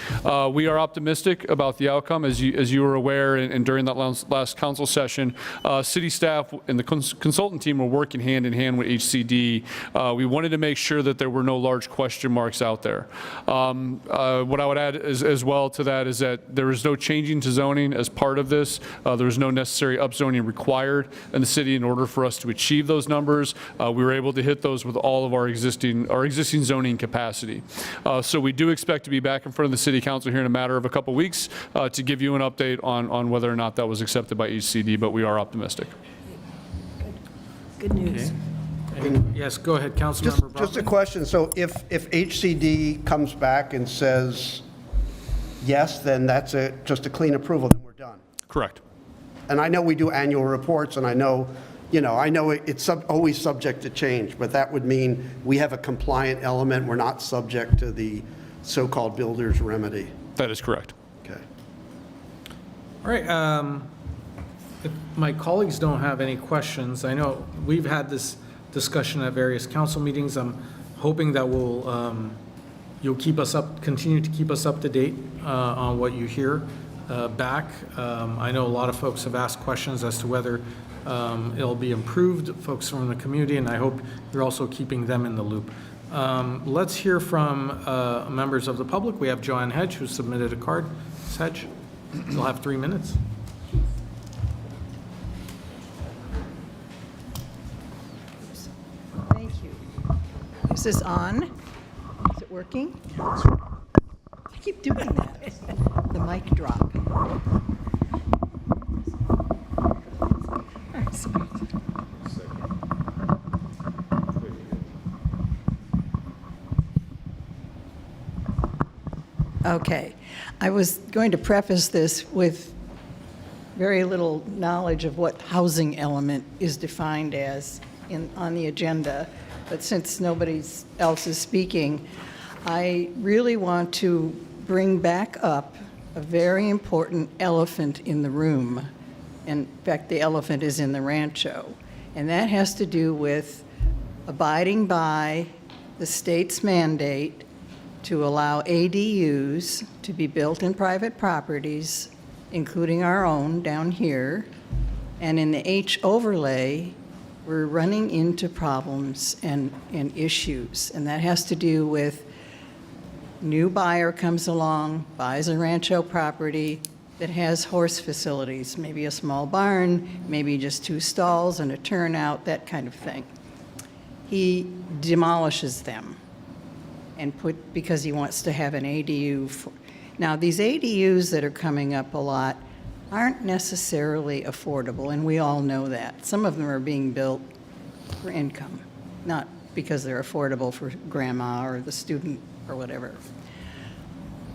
We are optimistic about the outcome. As you were aware, and during that last council session, city staff and the consultant team were working hand in hand with HCD. We wanted to make sure that there were no large question marks out there. What I would add as well to that is that there is no changing to zoning as part of this. There is no necessary upzoning required in the city in order for us to achieve those numbers. We were able to hit those with all of our existing zoning capacity. So we do expect to be back in front of the city council here in a matter of a couple weeks to give you an update on whether or not that was accepted by HCD, but we are optimistic. Good news. Okay. Yes, go ahead, Councilmember Just a question. So if HCD comes back and says yes, then that's just a clean approval, then we're done. Correct. And I know we do annual reports, and I know it's always subject to change, but that would mean we have a compliant element. We're not subject to the so-called builder's remedy. That is correct. Okay. All right. If my colleagues don't have any questions, I know we've had this discussion at various council meetings. I'm hoping that you'll continue to keep us up to date on what you hear. back. I know a lot of folks have asked questions as to whether it'll be improved, folks from the community, and I hope you're also keeping them in the loop. Let's hear from members of the public. We have Joanne Hedge, who submitted a card. Ms. Hedge, you'll have 3 minutes. Thank you. Is this on? Is it working? I keep doing that. The mic drop. Okay. I was going to preface this with very little knowledge of what housing element is defined as on the agenda, but since nobody else is speaking, I really want to bring back up a very important elephant in the room. In fact, the elephant is in the rancho, and that has to do with abiding by the state's mandate to allow ADUs to be built in private properties, including our own down here. And in the H overlay, we're running into problems and issues. And that has to do with new buyer comes along, buys a rancho property that has horse facilities, maybe a small barn, maybe just 2 stalls and a turnout, that kind of thing. He demolishes them because he wants to have an ADU. Now, these ADUs that are coming up a lot aren't necessarily affordable, and we all know that. Some of them are being built for income, not because they're affordable for grandma or the student or whatever.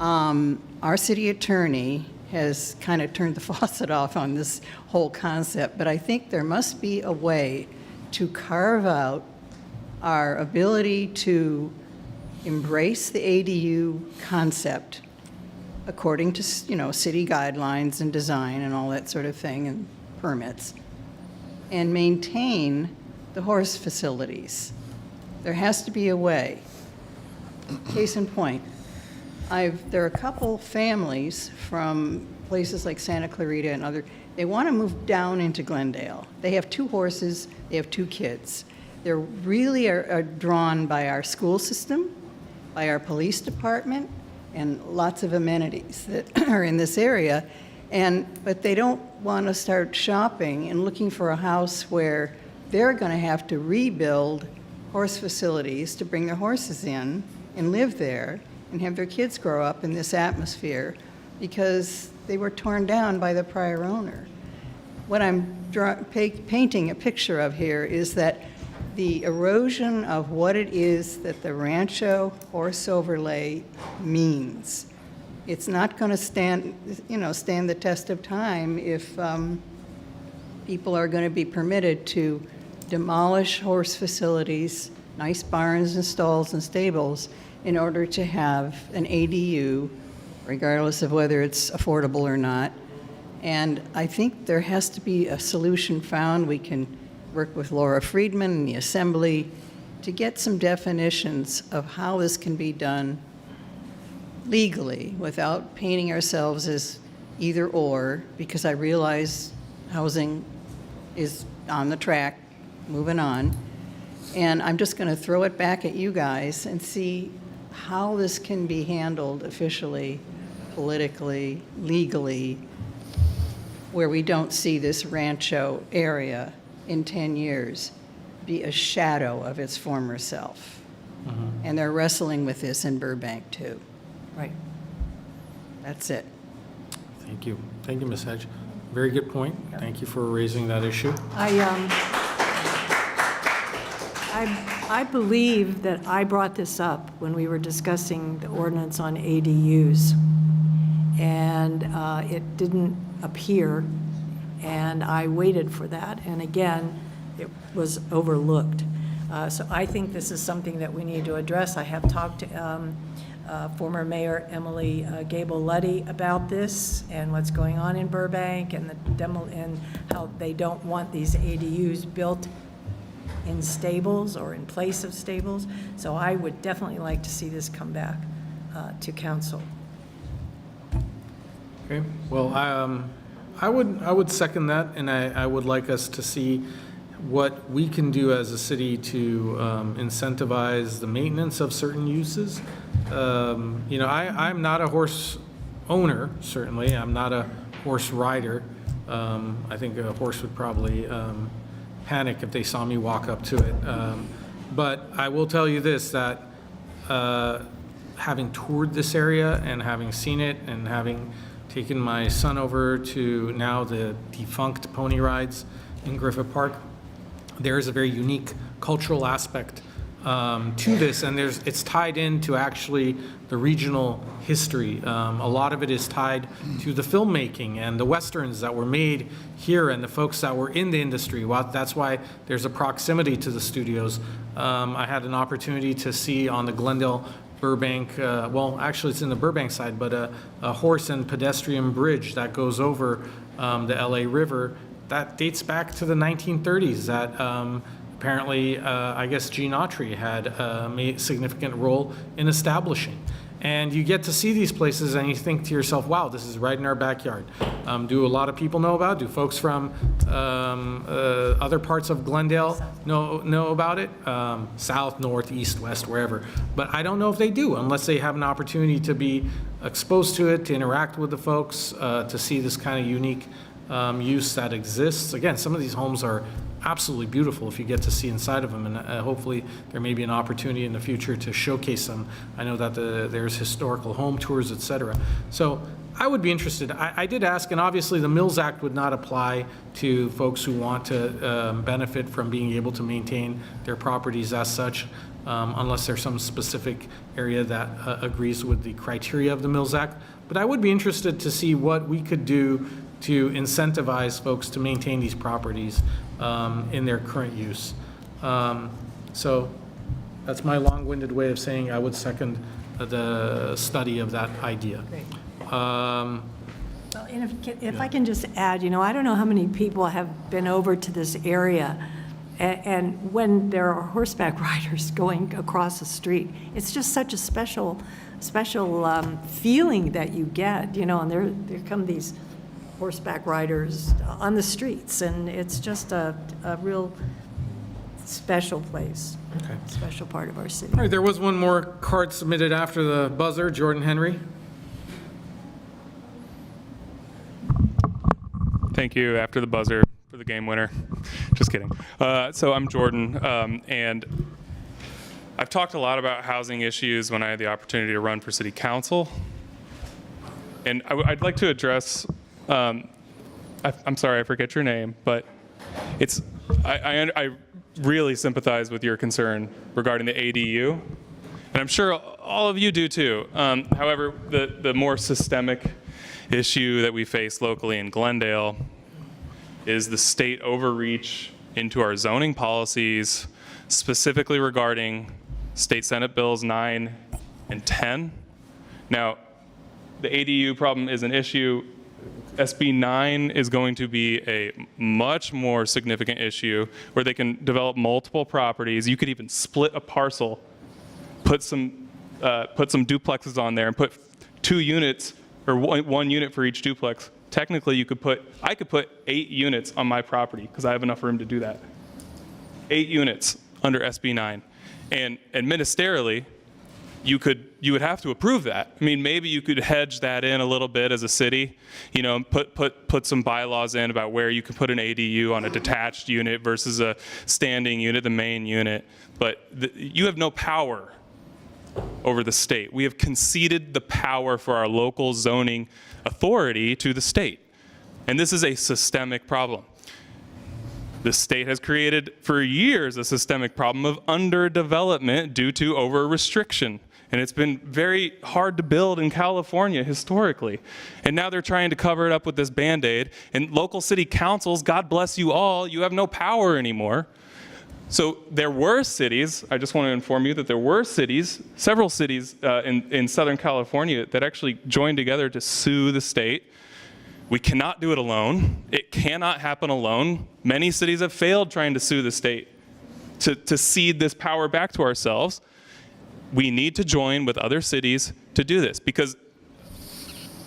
Our city attorney has kind of turned the faucet off on this whole concept, but I think there must be a way to carve out our ability to embrace the ADU concept according to, city guidelines and design and all that sort of thing and permits, and maintain the horse facilities. There has to be a way. Case in point, there are a couple families from places like Santa Clarita and other, they want to move down into Glendale. They have 2 horses, they have 2 kids. They really are drawn by our school system, by our police department, and lots of amenities that are in this area. But they don't want to start shopping and looking for a house where they're going to have to rebuild horse facilities to bring their horses in and live there and have their kids grow up in this atmosphere because they were torn down by the prior owner. What I'm painting a picture of here is that the erosion of what it is that the rancho horse overlay means. It's not going to stand the test of time if people are going to be permitted to demolish horse facilities, nice barns and stalls and stables, in order to have an ADU, regardless of whether it's affordable or not. And I think there has to be a solution found. We can work with Laura Friedman and the Assembly to get some definitions of how this can be done legally without painting ourselves as either or, because I realize housing is on the track, moving on. And I'm just going to throw it back at you guys and see how this can be handled officially, politically, legally, where we don't see this rancho area in 10 years be a shadow of its former self. And they're wrestling with this in Burbank, too. Right. That's it. Thank you. Thank you, Ms. Hedge. Very good point. Thank you for raising that issue. I believe that I brought this up when we were discussing the ordinance on ADUs, and it didn't appear, and I waited for that, and again, it was overlooked. So I think this is something that we need to address. I have talked to former Mayor Emily Gable-Luddy about this and what's going on in Burbank and and how they don't want these ADUs built in stables or in place of stables. So I would definitely like to see this come back to council. Okay. Okay, well, I would second that, and I would like us to see what we can do as a city to incentivize the maintenance of certain uses. You know, I'm not a horse owner, certainly. I'm not a horse rider. I think a horse would probably panic if they saw me walk up to it. But I will tell you this, that having toured this area and having seen it and having taken my son over to now the defunct pony rides in Griffith Park, there is a very unique cultural aspect to this, and it's tied into actually the regional history. A lot of it is tied to the filmmaking and the westerns that were made here and the folks that were in the industry. Well, that's why there's a proximity to the studios. I had an opportunity to see on the Glendale Burbank, well, actually it's in the Burbank side, but a horse and pedestrian bridge that goes over the LA River that dates back to the 1930s that apparently, I guess Gene Autry had a significant role in establishing. And you get to see these places and you think to yourself, wow, this is right in our backyard. Do a lot of people know about it? Do folks from other parts of Glendale know about it? South, north, east, west, wherever. But I don't know if they do unless they have an opportunity to be exposed to it, to interact with the folks, to see this kind of unique use that exists. Again, some of these homes are absolutely beautiful if you get to see inside of them, and hopefully there may be an opportunity in the future to showcase them. I know that there's historical home tours, et cetera. So I would be interested. I did ask, and obviously the Mills Act would not apply to folks who want to benefit from being able to maintain their properties as such, unless there's some specific area that agrees with the criteria of the Mills Act. But I would be interested to see what we could do to incentivize folks to maintain these properties in their current use. So that's my long-winded way of saying I would second the study of that idea. Well, and if I can just add, you know, I don't know how many people have been over to this area, and when there are horseback riders going across the street, it's just such a special feeling that you get, you know, and there come these horseback riders on the streets, and it's just a real special place, special part of our city. All right, there was one more card submitted after the buzzer. Jordan Henry. Thank you, after the buzzer, for the game winner. Just kidding. So I'm Jordan, and I've talked a lot about housing issues when I had the opportunity to run for city council. And I'd like to address, I'm sorry, I forget your name, but I really sympathize with your concern regarding the ADU. And I'm sure all of you do too. However, the more systemic issue that we face locally in Glendale is the state overreach into our zoning policies, specifically regarding State Senate Bills 9 and 10. Now, the ADU problem is an issue. SB 9 is going to be a much more significant issue where they can develop multiple properties. You could even split a parcel, put some duplexes on there and put 2 units or one unit for each duplex. Technically, I could put 8 units on my property because I have enough room to do that. 8 units under SB 9. And ministerially, you would have to approve that. I mean, maybe you could hedge that in a little bit as a city, you know, put some bylaws in about where you can put an ADU on a detached unit versus a standing unit, the main unit. But you have no power over the state. We have conceded the power for our local zoning authority to the state. And this is a systemic problem. The state has created for years a systemic problem of underdevelopment due to over-restriction. And it's been very hard to build in California historically. And now they're trying to cover it up with this Band-Aid. And local city councils, God bless you all, you have no power anymore. So there were cities, I just want to inform you that there were cities, several cities in Southern California that actually joined together to sue the state. We cannot do it alone. It cannot happen alone. Many cities have failed trying to sue the state to cede this power back to ourselves. We need to join with other cities to do this because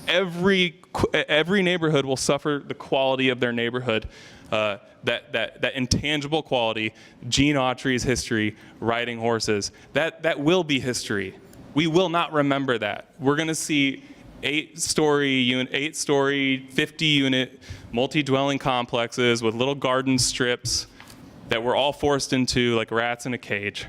every neighborhood will suffer the quality of their neighborhood, that intangible quality. Gene Autry's history, riding horses, that will be history. We will not remember that. We're going to see 8-story, 50-unit multi-dwelling complexes with little garden strips that we're all forced into like rats in a cage.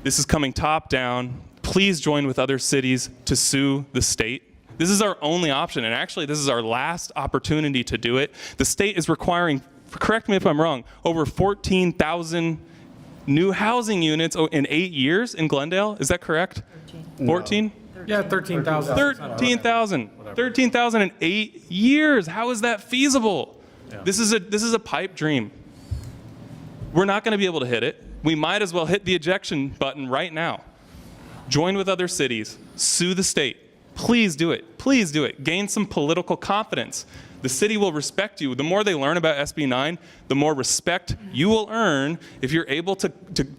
This is coming top down. Please join with other cities to sue the state. This is our only option, and actually this is our last opportunity to do it. The state is requiring, correct me if I'm wrong, over 14,000 new housing units in 8 years in Glendale. Is that correct? 14? Yeah, 13,000. 13,000. 13,000 in 8 years. How is that feasible? Yeah. This is a pipe dream. We're not going to be able to hit it. We might as well hit the ejection button right now. Join with other cities. Sue the state. Please do it. Please do it. Gain some political confidence. The city will respect you. The more they learn about SB 9, the more respect you will earn if you're able to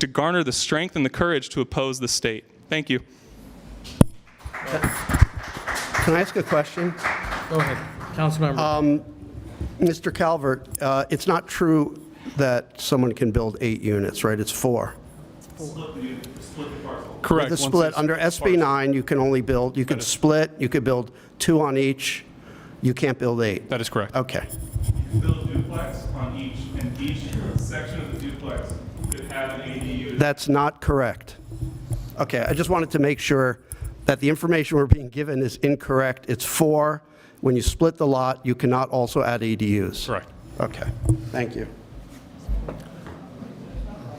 garner the strength and the courage to oppose the state. Thank you. Can I ask a question? Go ahead, Councilmember. Mr. Calvert, it's not true that someone can build 8 units, right? It's 4. Correct. The split, under SB 9, you can only build, you could split, you could build 2 on each, you can't build 8. That is correct. Okay. You build a duplex on each, and each section of the duplex could have an ADU. That's not correct. Okay, I just wanted to make sure that the information we're being given is incorrect. It's 4. When you split the lot, you cannot also add ADUs. Correct. Okay, thank you.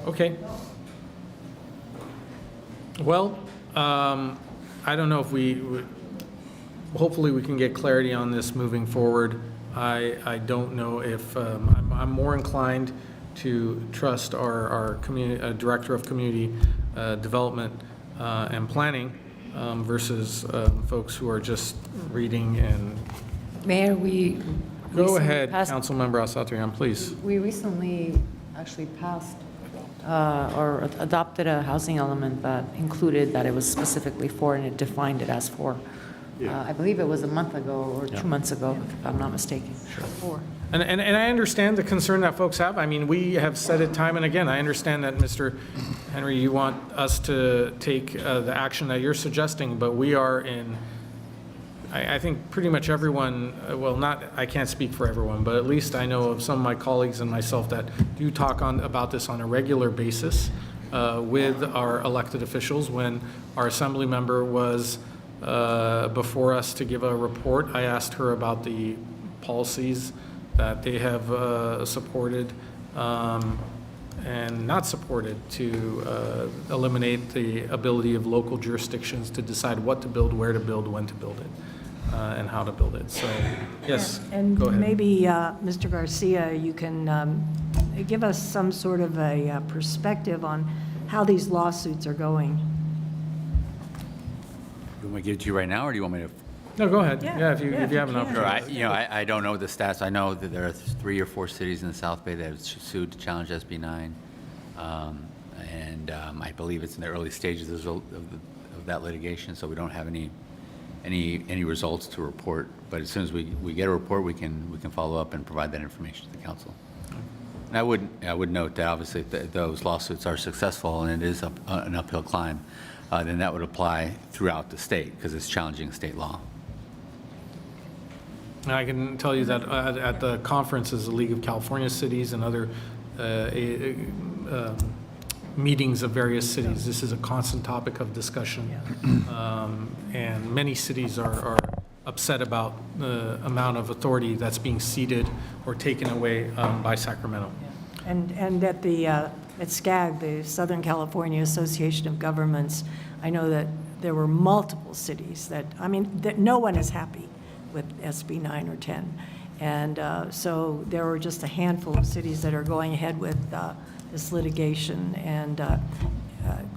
Okay. Well, I don't know if hopefully we can get clarity on this moving forward. I don't know if, I'm more inclined to trust our Director of Community Development and Planning versus folks who are just reading and... Mayor, we... Go ahead, Councilmember Al-Satrian, please. We recently actually passed or adopted a housing element that included that it was specifically 4 and it defined it as 4. I believe it was a month ago or 2 months ago, if I'm not mistaken. Sure. 4. And I understand the concern that folks have. I mean, we have said it time and again. I understand that, Mr. Henry, you want us to take the action that you're suggesting, but we are in, I think pretty much everyone, well, I can't speak for everyone, but at least I know of some of my colleagues and myself that do talk about this on a regular basis with our elected officials. When our assembly member was before us to give a report, I asked her about the policies that they have supported and not supported to eliminate the ability of local jurisdictions to decide what to build, where to build, when to build it, and how to build it. So, yes, and go ahead. maybe, Mr. Garcia, you can give us some sort of a perspective on how these lawsuits are going. You want me to give it to you right now, or do you want me to? No, go ahead. Yeah, if you have an opportunity. Sure. I don't know the stats. I know that there are 3 or 4 cities in the South Bay that have sued to challenge SB 9. And I believe it's in the early stages of that litigation, so we don't have any results to report. But as soon as we get a report, we can follow up and provide that information to the council. And I would note that obviously if those lawsuits are successful and it is an uphill climb, then that would apply throughout the state because it's challenging state law. I can tell you that at the conferences, the League of California Cities and other meetings of various cities, this is a constant topic of discussion. And many cities are upset about the amount of authority that's being ceded or taken away by Sacramento. And at SCAG, the Southern California Association of Governments, I know that there were multiple cities that no one is happy with SB 9 or 10. And so there were just a handful of cities that are going ahead with this litigation and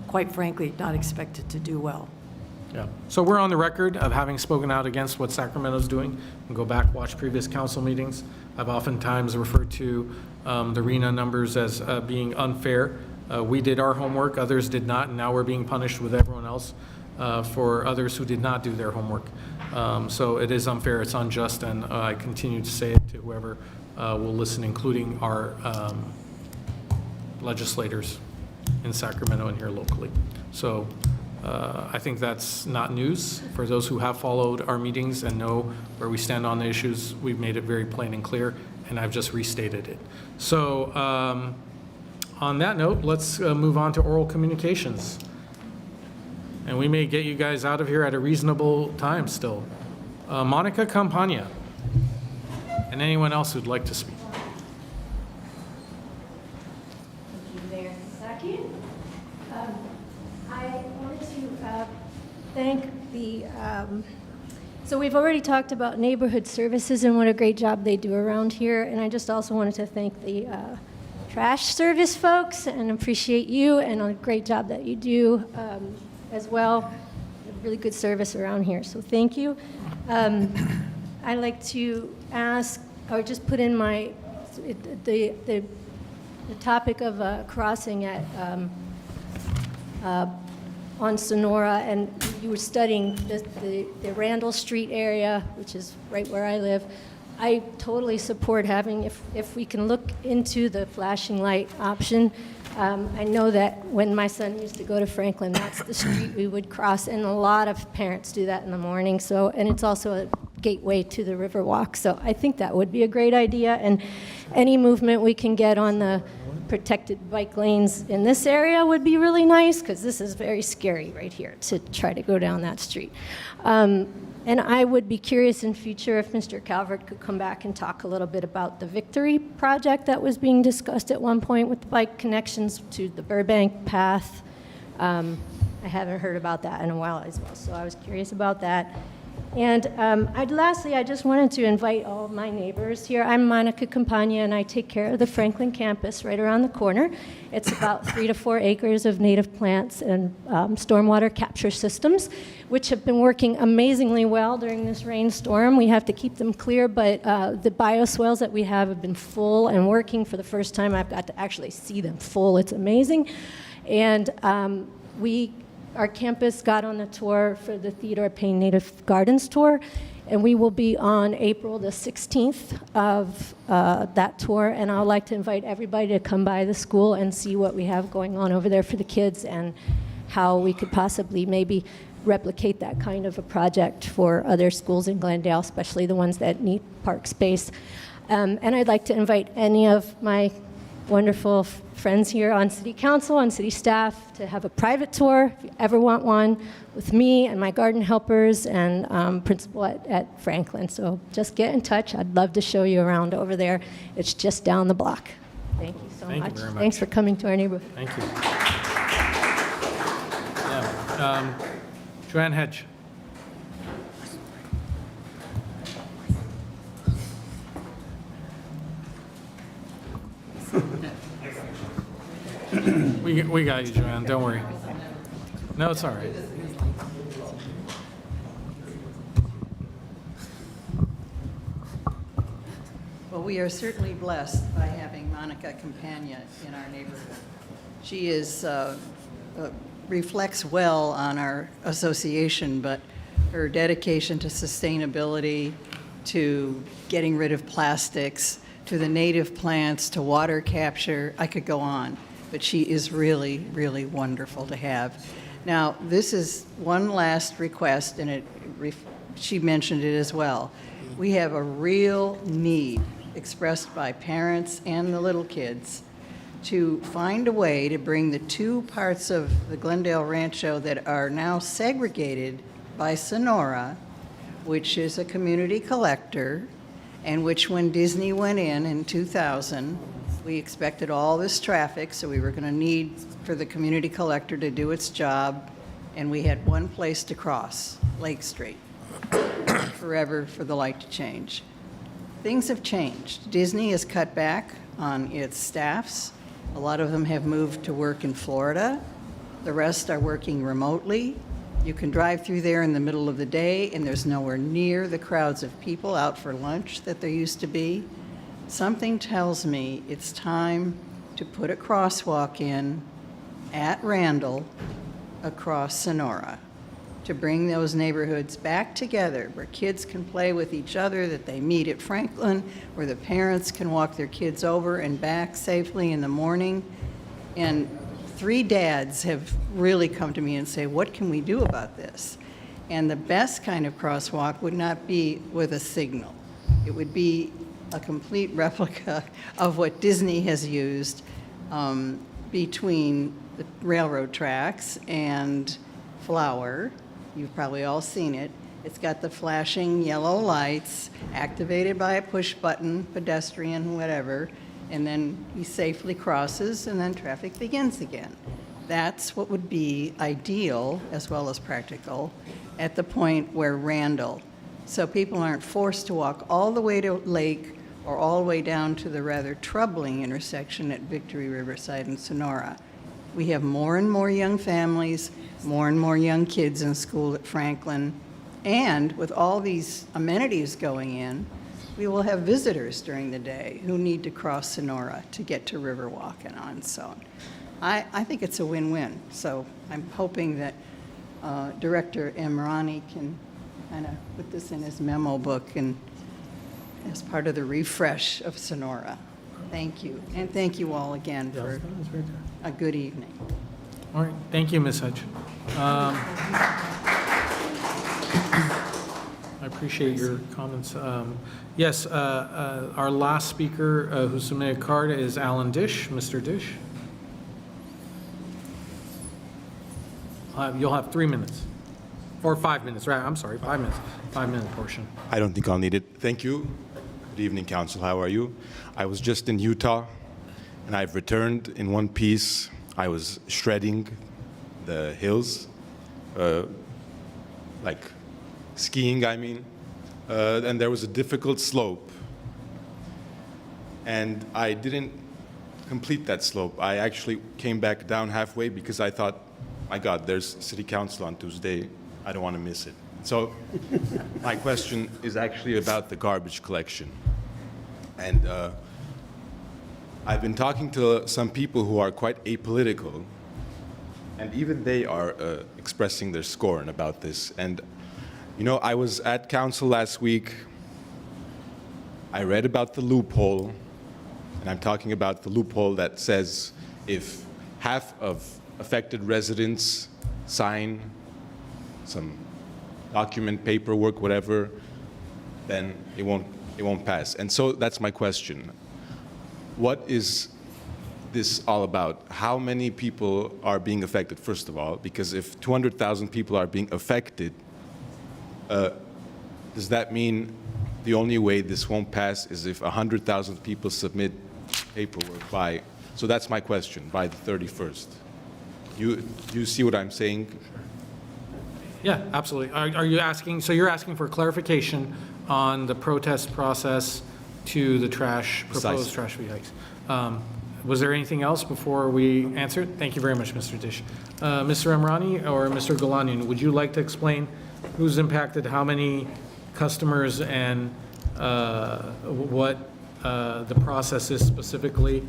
quite frankly, not expected to do well. Yeah. So we're on the record of having spoken out against what Sacramento's doing. And go back, watch previous council meetings. I've oftentimes referred to the RENA numbers as being unfair. We did our homework, others did not, and now we're being punished with everyone else for others who did not do their homework. So it is unfair, it's unjust, and I continue to say it to whoever will listen, including our legislators in Sacramento and here locally. So I think that's not news. For those who have followed our meetings and know where we stand on the issues, we've made it very plain and clear, and I've just restated it. So on that note, let's move on to oral communications. And we may get you guys out of here at a reasonable time still. Monica Campagna, and anyone else who'd like to speak. Mayor Sasaki. I wanted to thank the, so we've already talked about neighborhood services and what a great job they do around here, and I just also wanted to thank the trash service folks and appreciate you and a great job that you do as well. Really good service around here, so thank you. I'd like to ask, or just put in my, the topic of crossing at, on Sonora, and you were studying the Randall Street area, which is right where I live. I totally support having, if we can look into the flashing light option. I know that when my son used to go to Franklin, that's the street we would cross, and a lot of parents do that in the morning. So, and it's also a gateway to the Riverwalk. So I think that would be a great idea, and any movement we can get on the protected bike lanes in this area would be really nice, because this is very scary right here to try to go down that street. And I would be curious in future if Mr. Calvert could come back and talk a little bit about the Victory project that was being discussed at one point with the bike connections to the Burbank path. I haven't heard about that in a while as well, so I was curious about that. And lastly, I just wanted to invite all of my neighbors here. I'm Monica Campagna, and I take care of the Franklin campus right around the corner. It's about 3 to 4 acres of native plants and stormwater capture systems, which have been working amazingly well during this rainstorm. We have to keep them clear, but the bioswales that we have been full and working for the first time. I've got to actually see them full. It's amazing. And our campus got on the tour for the Theodore Payne Native Gardens tour, and we will be on April the 16th of that tour, and I'd like to invite everybody to come by the school and see what we have going on over there for the kids and how we could possibly maybe replicate that kind of a project for other schools in Glendale, especially the ones that need park space. And I'd like to invite any of my wonderful friends here on City Council and City staff to have a private tour, if you ever want one, with me and my garden helpers and principal at Franklin. So just get in touch. I'd love to show you around over there. It's just down the block. Thank you so much. Thank you very much. Thanks for coming to our neighborhood. Thank you. Yeah. Joanne Hedge. We got you, Joanne. Don't worry. No, it's all right. Well, we are certainly blessed by having Monica Campagna in our neighborhood. She reflects well on our association, but her dedication to sustainability, to getting rid of plastics, to the native plants, to water capture, I could go on. But she is really, really wonderful to have. Now, this is one last request, and she mentioned it as well. We have a real need expressed by parents and the little kids to find a way to bring the two parts of the Glendale Rancho that are now segregated by Sonora, which is a community collector, and which when Disney went in 2000, we expected all this traffic, so we were going to need for the community collector to do its job, and we had one place to cross, Lake Street, forever for the light to change. Things have changed. Disney has cut back on its staffs. A lot of them have moved to work in Florida. The rest are working remotely. You can drive through there in the middle of the day, and there's nowhere near the crowds of people out for lunch that there used to be. Something tells me it's time to put a crosswalk in at Randall across Sonora to bring those neighborhoods back together, where kids can play with each other, that they meet at Franklin, where the parents can walk their kids over and back safely in the morning. And 3 dads have really come to me and say, what can we do about this? And the best kind of crosswalk would not be with a signal. It would be a complete replica of what Disney has used between the railroad tracks and Flower. You've probably all seen it. It's got the flashing yellow lights activated by a push button, pedestrian, whatever, and then he safely crosses and then traffic begins again. That's what would be ideal as well as practical at the point where Randall, so people aren't forced to walk all the way to Lake or all the way down to the rather troubling intersection at Victory, Riverside, and Sonora. We have more and more young families, more and more young kids in school at Franklin, and with all these amenities going in, we will have visitors during the day who need to cross Sonora to get to Riverwalk and on. So I think it's a win-win. So I'm hoping that Director Emrani can kind of put this in his memo book and as part of the refresh of Sonora. Thank you. And thank you all again for a good evening. All right, thank you, Ms. Hutch. I appreciate your comments. Yes, our last speaker who submitted a card is Alan Dish. Mr. Dish. You'll have 3 minutes. Or 5 minutes, right? I'm sorry, 5 minutes. 5-minute portion. I don't think I'll need it. Thank you. Good evening, Council. How are you? I was just in Utah, and I've returned in one piece. I was shredding the hills, like skiing, I mean. And there was a difficult slope. And I didn't complete that slope. I actually came back down halfway because I thought, my God, there's City Council on Tuesday. I don't want to miss it. So my question is actually about the garbage collection. And I've been talking to some people who are quite apolitical, and even they are expressing their scorn about this. And, you know, I was at council last week. I read about the loophole, and I'm talking about the loophole that says if half of affected residents sign some document, paperwork, whatever, then it won't pass. And so that's my question. What is this all about? How many people are being affected, first of all? Because if 200,000 people are being affected, does that mean the only way this won't pass is if 100,000 people submit paperwork by, so that's my question, by the 31st? Do you see what I'm saying? Yeah, absolutely. Are you asking, so you're asking for clarification on the protest process to the trash, proposed trash fee hikes. Was there anything else before we answer it? Thank you very much, Mr. Dish. Mr. Emrani or Mr. Golanian, would you like to explain who's impacted, how many customers, and what the process is specifically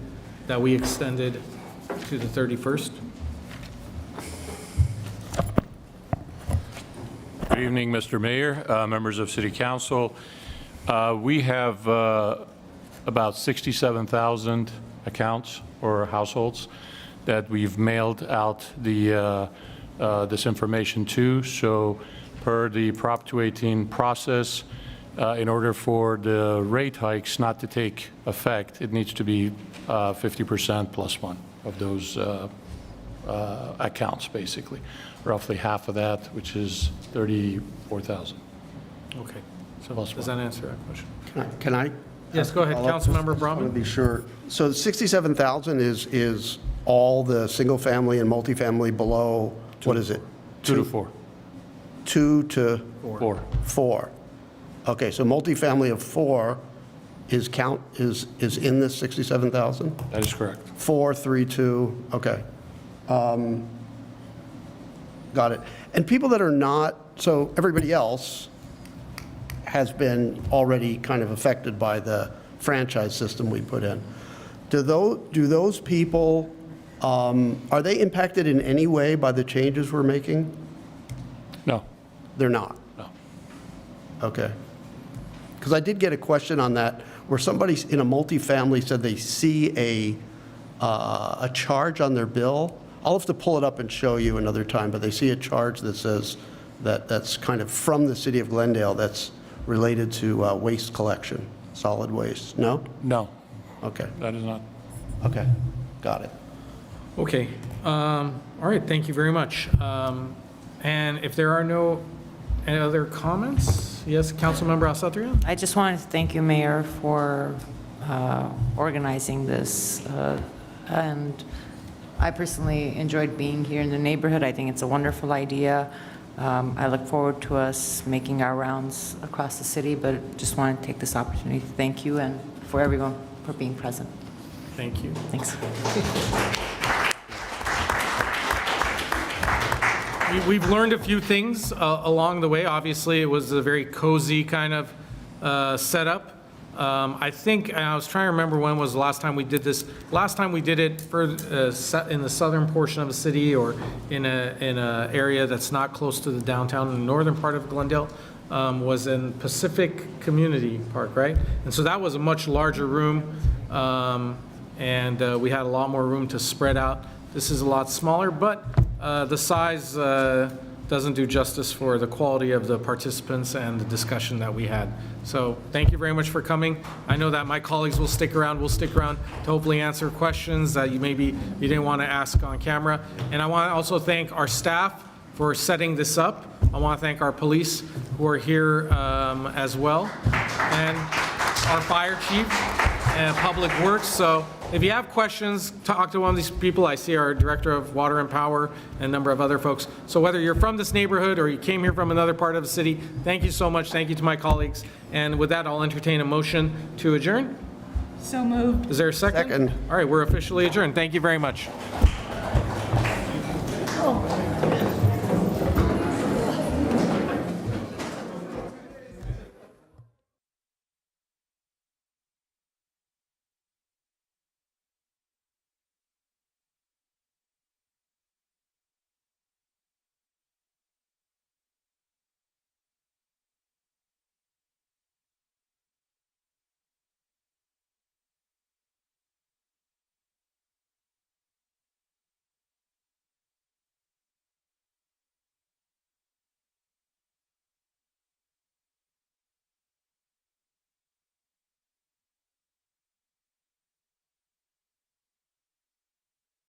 that we extended to the 31st? Good evening, Mr. Mayor, members of City Council. We have about 67,000 accounts or households that we've mailed out this information to. So per the Prop 218 process, in order for the rate hikes not to take effect, it needs to be 50% plus one of those accounts, basically. Roughly half of that, which is 34,000. Okay. So does that answer that question? Can I? Yes, go ahead, Councilmember I want Brahman. to be sure. So the 67,000 is all the single-family and multifamily below, what is it? 2 to 4. 2 to 4. 4. Okay, so multifamily of 4 is in this 67,000? That is correct. 4, 3, 2, okay. Got it. And people that are not, so everybody else has been already kind of affected by the franchise system we put in. Do those people, are they impacted in any way by the changes we're making? No. They're not? No. Okay. Because I did get a question on that, where somebody in a multifamily said they see a charge on their bill. I'll have to pull it up and show you another time, but they see a charge that says that's kind of from the city of Glendale that's related to waste collection, solid waste. No? No, Okay. that is not. Okay. Got it. Okay. All right, thank you very much. And if there are no any other comments? Yes, Councilmember Alsatria? I just wanted to thank you, Mayor, for organizing this. And I personally enjoyed being here in the neighborhood. I think it's a wonderful idea. I look forward to us making our rounds across the city, but just want to take this opportunity to thank you and for everyone for being present. Thank you. Thanks. We've learned a few things along the way. Obviously, it was a very cozy kind of setup. I think, and I was trying to remember when was the last time we did this. Last time we did it for, in the southern portion of the city or in a area that's not close to the downtown, in the northern part of Glendale, was in Pacific Community Park, right? And so that was a much larger room, and we had a lot more room to spread out. This is a lot smaller, but the size doesn't do justice for the quality of the participants and the discussion that we had. So thank you very much for coming. I know that my colleagues will stick around. We'll stick around to hopefully answer questions that you didn't want to ask on camera. And I want to also thank our staff for setting this up. I want to thank our police who are here as well, and our fire chief and public works. So if you have questions, talk to one of these people. I see our director of water and power and a number of other folks. So whether you're from this neighborhood or you came here from another part of the city, thank you so much. Thank you to my colleagues. And with that, I'll entertain a motion to adjourn. So moved. Is there a second? Second. All right, we're officially adjourned. Thank you very much. Oh.